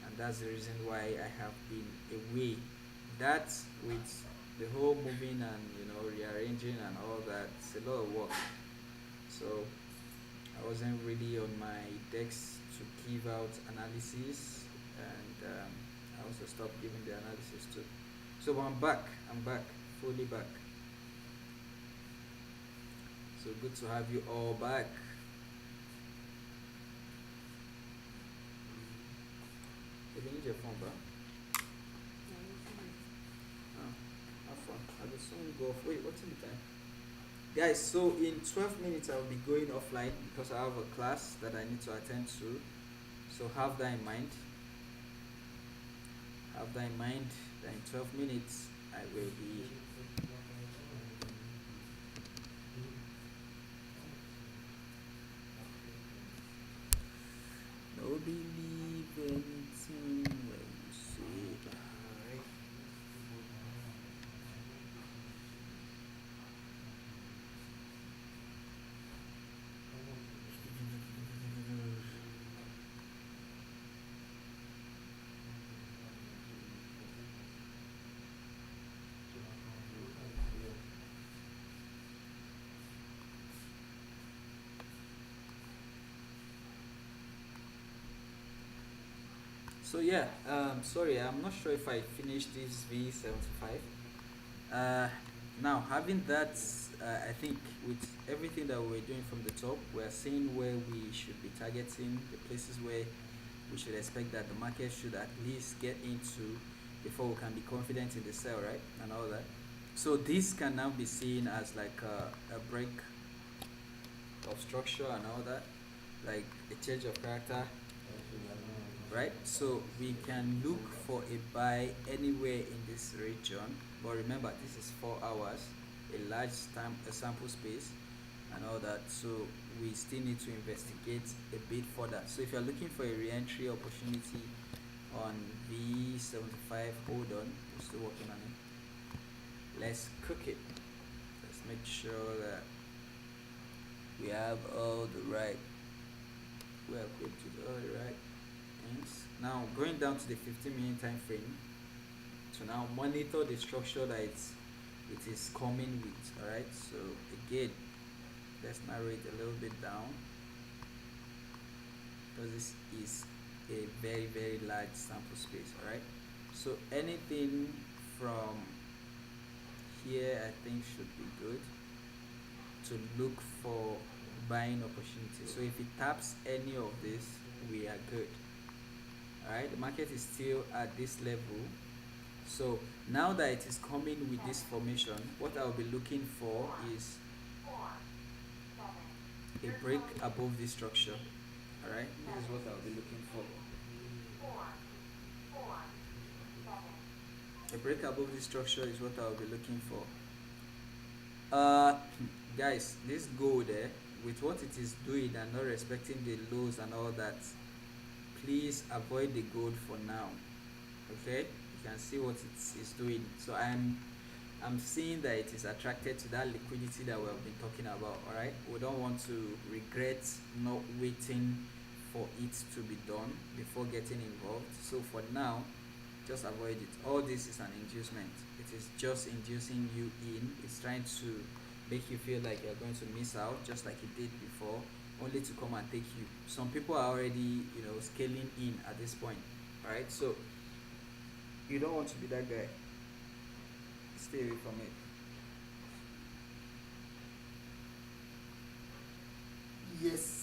and that's the reason why I have been away. That with the whole moving and rearranging and all that, it's a lot of work. So I wasn't really on my decks to give out analysis, and I also stopped giving the analysis too. So I'm back. I'm back, fully back. So good to have you all back. You can use your phone, bro. Oh, have fun. I just soon go off. Wait, what's in the time? Guys, so in 12 minutes I'll be going offline because I have a class that I need to attend to. So have that in mind. Have that in mind that in 12 minutes I will be. No believe anything when you say. Alright. So yeah, sorry, I'm not sure if I finished this V75. Uh, Now having that, I think with everything that we're doing from the top, we're seeing where we should be targeting, the places where we should expect that the market should at least get into before we can be confident in the sell, right, and all that. So this can now be seen as like a break of structure and all that, like a change of character, right? So we can look for a buy anywhere in this region, but remember this is 4 hours, a large a sample space, and all that. So we still need to investigate a bit further. So if you're looking for a re-entry opportunity on V75, hold on, we're still working on it. Let's cook it. Let's make sure that we have all the right, we are equipped with all the right things. Now going down to the 15-minute time frame to now monitor the structure that it is coming with. Alright, so again, let's narrow it a little bit down because this is a very large sample space. Alright, so anything from here I think should be good to look for buying opportunity. So if it taps any of this, we are good. Alright, the market is still at this level. So now that it is coming with this formation, what I'll be looking for is a break above this structure. Alright, this is what I'll be looking for. A break above this structure is what I'll be looking for. Uh, Guys, this gold there, with what it is doing and not respecting the lows and all that, please avoid the gold for now. Okay, you can see what it is doing. So I'm seeing that it is attracted to that liquidity that we have been talking about. All right, we don't want to regret not waiting for it to be done before getting involved. So for now, just avoid it. All this is an inducement. It is just inducing you in. It's trying to make you feel like you're going to miss out, just like it did before, only to come and take you. Some people are already, scaling in at this point. All right, so you don't want to be that guy. Stay away from it. Yes.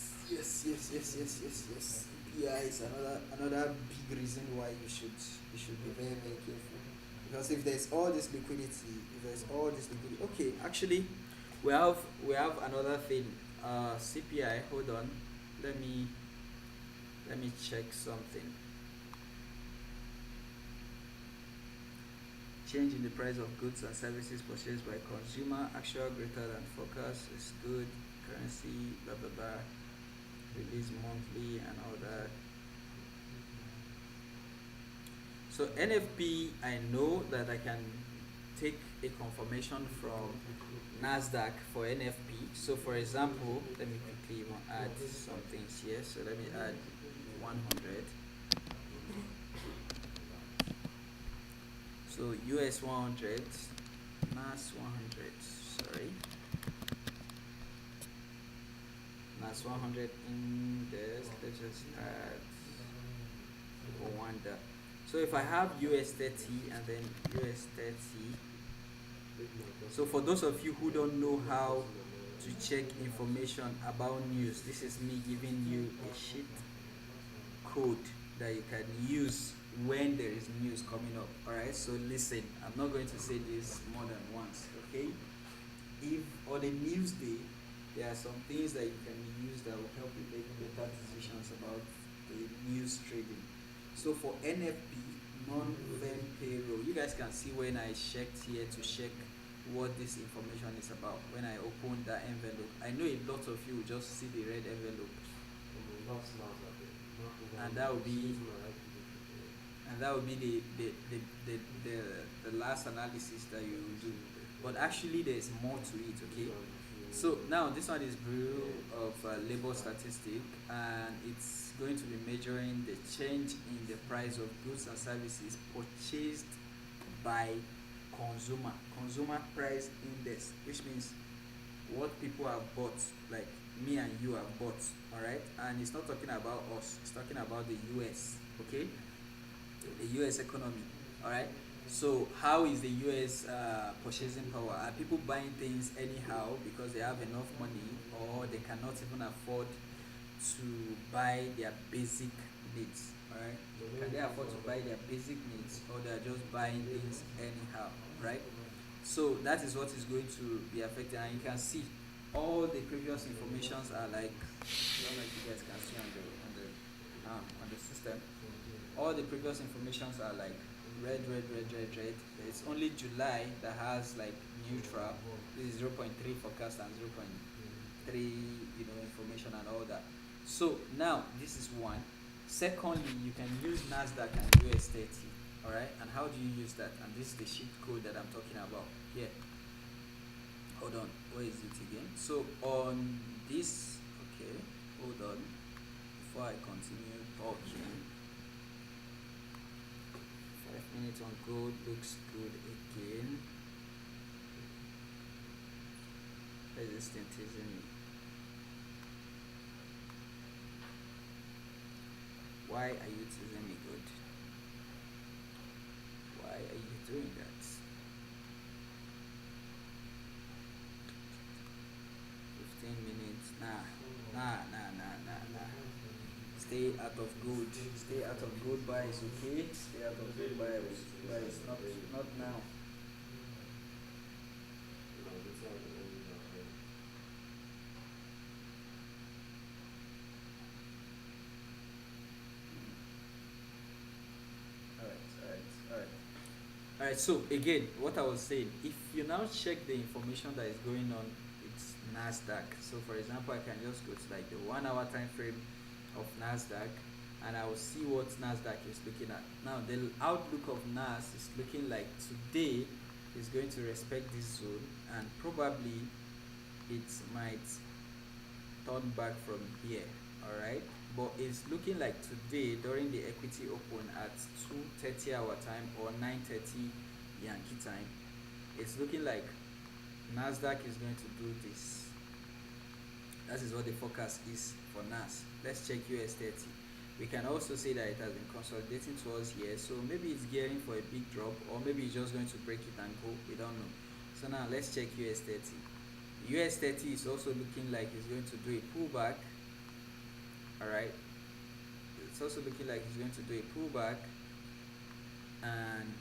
PI is another big reason why you should be very careful. Because if there's all this liquidity, okay, actually, we have another thing. CPI. Hold on, let me check something. Change in the price of goods and services purchased by consumer, actual greater than forecast is good. Currency, blah blah blah. Release monthly and all that. So NFP, I know that I can take a confirmation from Nasdaq for NFP. So for example, let me quickly add some things here. So let me add 100. So US 100, NAS 100, sorry. NAS 100 in this, let's just add Rwanda. So if I have US 30 and then US 30, so for those of you who don't know how to check information about news. This is me giving you a sheet code that you can use when there is news coming up. Alright, so listen, I'm not going to say this more than once, okay? If on a news day, there are some things that you can use that will help you make better decisions about the news trading. So for NFP, non-firm payroll, you guys can see when I checked here to check what this information is about. When I open that envelope, I know a lot of you will just see the red envelope, and that will be and that will be the last analysis that you will do. But actually, there's more to it, okay? So now this one is Bureau of Labor Statistic, and it's going to be measuring the change in the price of goods and services purchased by consumer price index, which means what people have bought, like me and you have bought, all right? And it's not talking about us, it's talking about the US, okay? The US economy, all right? So how is the US purchasing power? Are people buying things anyhow because they have enough money, or they cannot even afford to buy their basic needs? All right? Can they afford to buy their basic needs, or they are just buying things anyhow? Right? So that is what is going to be affected, and you can see all the previous informations are like, I don't know if you guys can see on the system. All the previous informations are like red, red, red, red, red. It's only July that has like neutral. This is 0.3 forecast and 0.3, information and all that. So now this is one. Secondly, you can use Nasdaq and US 30. All right. And how do you use that? And this is the sheet code that I'm talking about here. Hold on. Where is it again? So on this, okay. Hold on. Before I continue talking. 5 minutes on gold looks good again. Resistant teasing me. Why are you teasing me good? Why are you doing that? 15 minutes. Nah. Stay out of gold. Stay out of gold buys, okay? Stay out of gold buys. Not now. Alright, so again, what I was saying, if you now check the information that is going on, it's Nasdaq. So for example, I can just go to like the 1 hour time frame of Nasdaq, and I will see what Nasdaq is looking at. Now the outlook of Nas is looking like today is going to respect this zone, and probably it might turn back from here. Alright, but it's looking like today during the equity open at 2:30 our time or 9:30 Yankee time, it's looking like Nasdaq is going to do this. That is what the forecast is for Nas. Let's check US 30. We can also say that it has been consolidating towards here, so maybe it's gearing for a big drop, or maybe it's just going to break it and go. We don't know. So now let's check US 30. US 30 is also looking like it's going to do a pullback. Alright, it's also looking like it's going to do a pullback and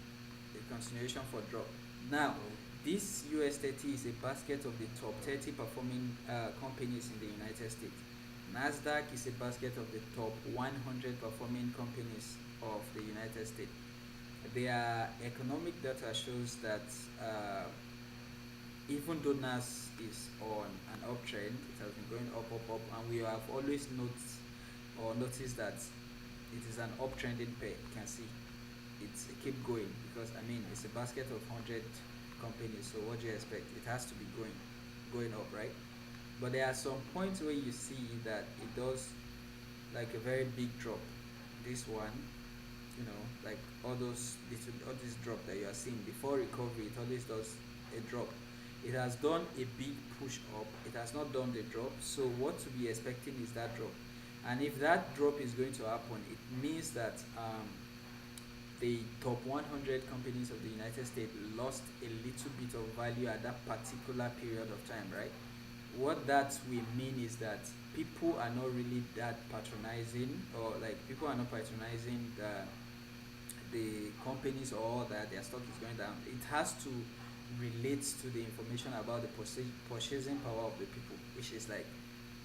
a continuation for drop. Now this US 30 is a basket of the top 30 performing companies in the United States. Nasdaq is a basket of the top 100 performing companies of the United States. Their economic data shows that even though Nas is on an uptrend, it has been going up, and we have always noticed that it is an uptrending pair. You can see it's keep going, because I mean it's a basket of 100 companies. So what do you expect? It has to be going up, right? But there are some points where you see that it does like a very big drop. This one, like all this drop that you are seeing before recovery, it always does a drop. It has done a big push up, it has not done the drop. So what to be expecting is that drop. And if that drop is going to happen, it means that the top 100 companies of the United States lost a little bit of value at that particular period of time, right? What that will mean is that people are not really that patronizing, or like people are not patronizing the companies, or that their stock is going down. It has to relate to the information about the purchasing power of the people, which is like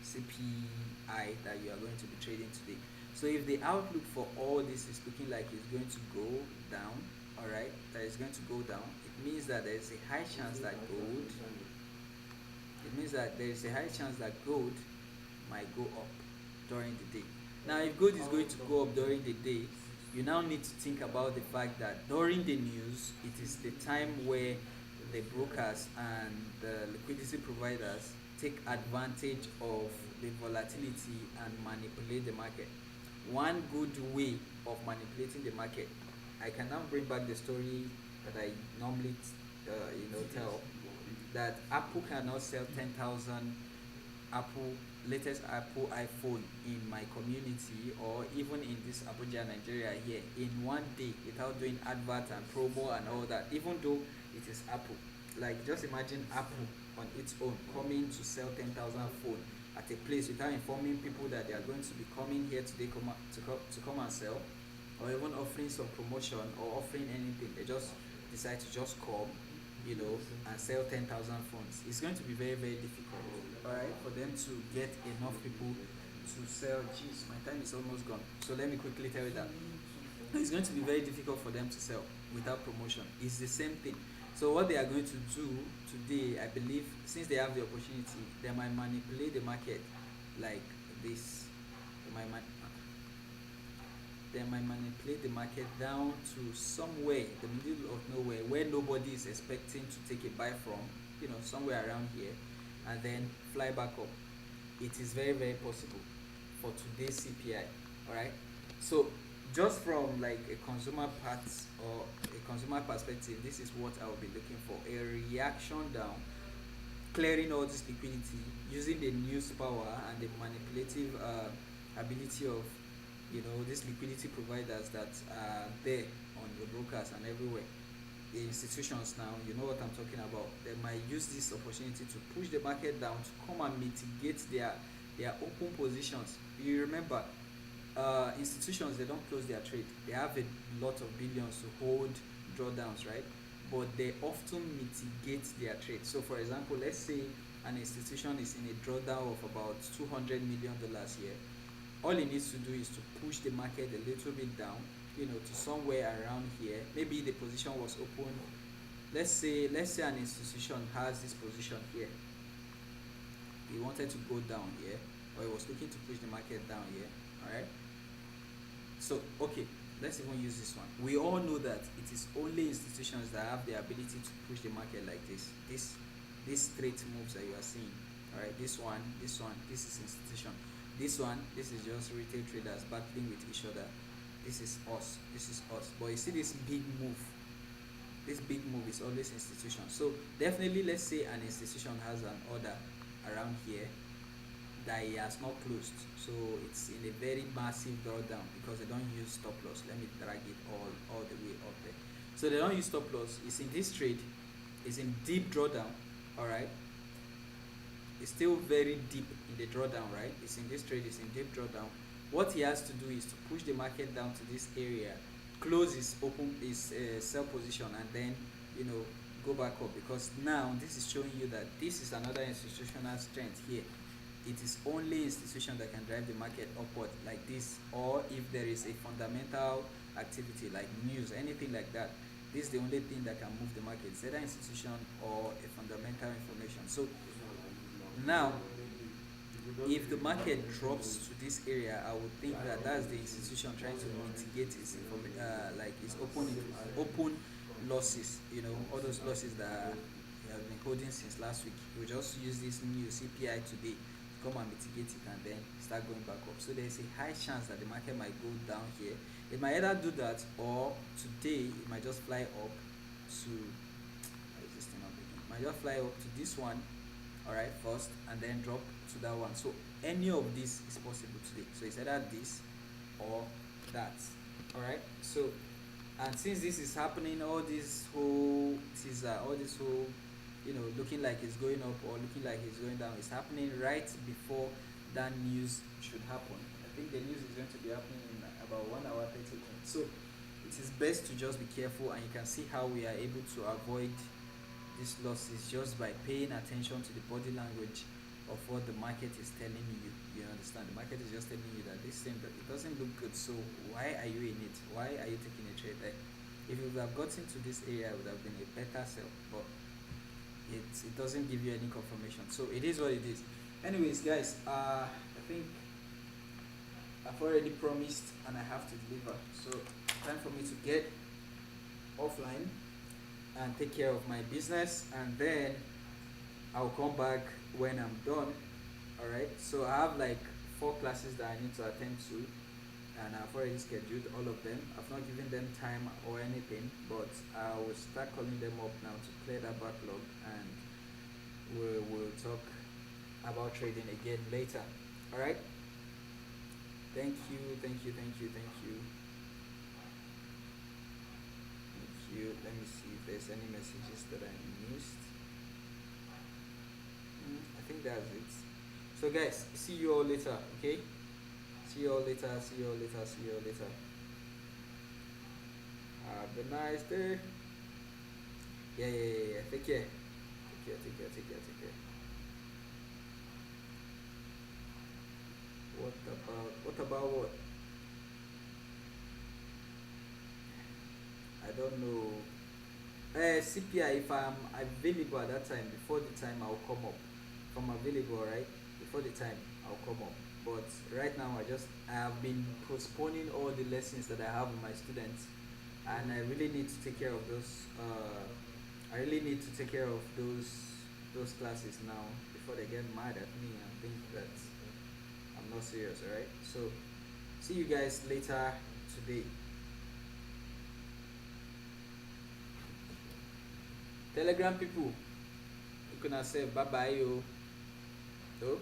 CPI that you are going to be trading today. So if the outlook for all this is looking like it's going to go down, all right, that is going to go down, it means that there is a high chance that gold, it means that there is a high chance that gold might go up during the day. Now, if gold is going to go up during the day, you now need to think about the fact that during the news, it is the time where the brokers and the liquidity providers take advantage of the volatility and manipulate the market. One good way of manipulating the market, I can now bring back the story that I normally tell, that Apple cannot sell 10,000 Apple latest Apple iPhone in my community, or even in this Abuja, Nigeria here, in one day without doing advert and promo and all that, even though it is Apple. Like, just imagine Apple on its own coming to sell 10,000 phone at a place without informing people that they are going to be coming here today to come and sell, or even offering some promotion or offering anything. They just decide to just come, and sell 10,000 phones. It's going to be very, very difficult, all right, for them to get enough people to sell. Jeez, my time is almost gone. So let me quickly tell you that it's going to be very difficult for them to sell without promotion. It's the same thing. So what they are going to do today, I believe, since they have the opportunity, they might manipulate the market like this. They might manipulate the market down to somewhere in the middle of nowhere where nobody is expecting to take a buy from, somewhere around here, and then fly back up. It is very, very possible for today's CPI. All right. So just from like a consumer part or a consumer perspective, this is what I will be looking for: a reaction down, clearing all this liquidity, using the news power and the manipulative ability of these liquidity providers that are there on the brokers and everywhere. The institutions now, you know what I'm talking about. They might use this opportunity to push the market down to come and mitigate their open positions. You remember, institutions, they don't close their trade. They have a lot of billions to hold drawdowns, right? But they often mitigate their trade. So, for example, let's say an institution is in a drawdown of about $200 million here. All it needs to do is to push the market a little bit down, to somewhere around here. Maybe the position was open. Let's say an institution has this position here. He wanted to go down here, or he was looking to push the market down here. All right. So, okay, let's even use this one. We all know that it is only institutions that have the ability to push the market like this. These straight moves that you are seeing. All right, this one, this is institution. This is just retail traders battling with each other. This is us. But you see this big move. This big move is always institution. So definitely, let's say an institution has an order around here that he has not closed. So it's in a very massive drawdown because they don't use stop loss. Let me drag it all the way up there. So they don't use stop loss. It's in this trade. It's in deep drawdown. All right. It's still very deep in the drawdown, right? It's in this trade. It's in deep drawdown. What he has to do is to push the market down to this area, close his sell position, and then go back up, because now this is showing you that this is another institutional strength here. It is only institution that can drive the market upward like this, or if there is a fundamental activity like news, anything like that. This is the only thing that can move the market. It's either institution or a fundamental information. So now, if the market drops to this area, I would think that that's the institution trying to mitigate its like its open losses. All those losses that we have been holding since last week. We just use this new CPI today to come and mitigate it, and then start going back up. So there's a high chance that the market might go down here. It might either do that, or today it might just fly up to. How is this thing up again? It might just fly up to this one, all right, first, and then drop to that one. So any of this is possible today. So it's either this or that. All right. So, and since this is happening, all this whole teaser, all this whole looking like it's going up or looking like it's going down. It's happening right before that news should happen. I think the news is going to be happening in about 1 hour 30 minutes. So it is best to just be careful, and you can see how we are able to avoid these losses just by paying attention to the body language of what the market is telling you. You understand? The market is just telling you that this thing that it doesn't look good. So why are you in it? Why are you taking a trade there? If you would have gotten to this area, it would have been a better sell. But it doesn't give you any confirmation. So it is what it is. Anyways, guys, I think I've already promised and I have to deliver. So time for me to get offline and take care of my business, and then I'll come back when I'm done. All right. So I have like 4 classes that I need to attend to, and I've already scheduled all of them. I've not given them time or anything, but I will start calling them up now to clear that backlog, and we'll talk about trading again later. All right. Thank you. Thank you. Thank you. Thank you. Thank you. Let me see if there's any messages that I missed. I think that's it. So guys, see you all later. Okay. See you all later. See you all later. See you all later. Have a nice day. Yeah, yeah, yeah, yeah. Take care. Take care. Take care. Take care. Take care. What about? What about what? I don't know. CPI. If I'm available at that time, before the time I'll come up. If I'm available, right? Before the time I'll come up. But right now I have been postponing all the lessons that I have with my students, and I really need to take care of those. I really need to take care of those classes now before they get mad at me and think that I'm not serious. All right. So see you guys later today. Telegram people, you can say bye bye yo. So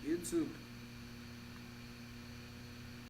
YouTube.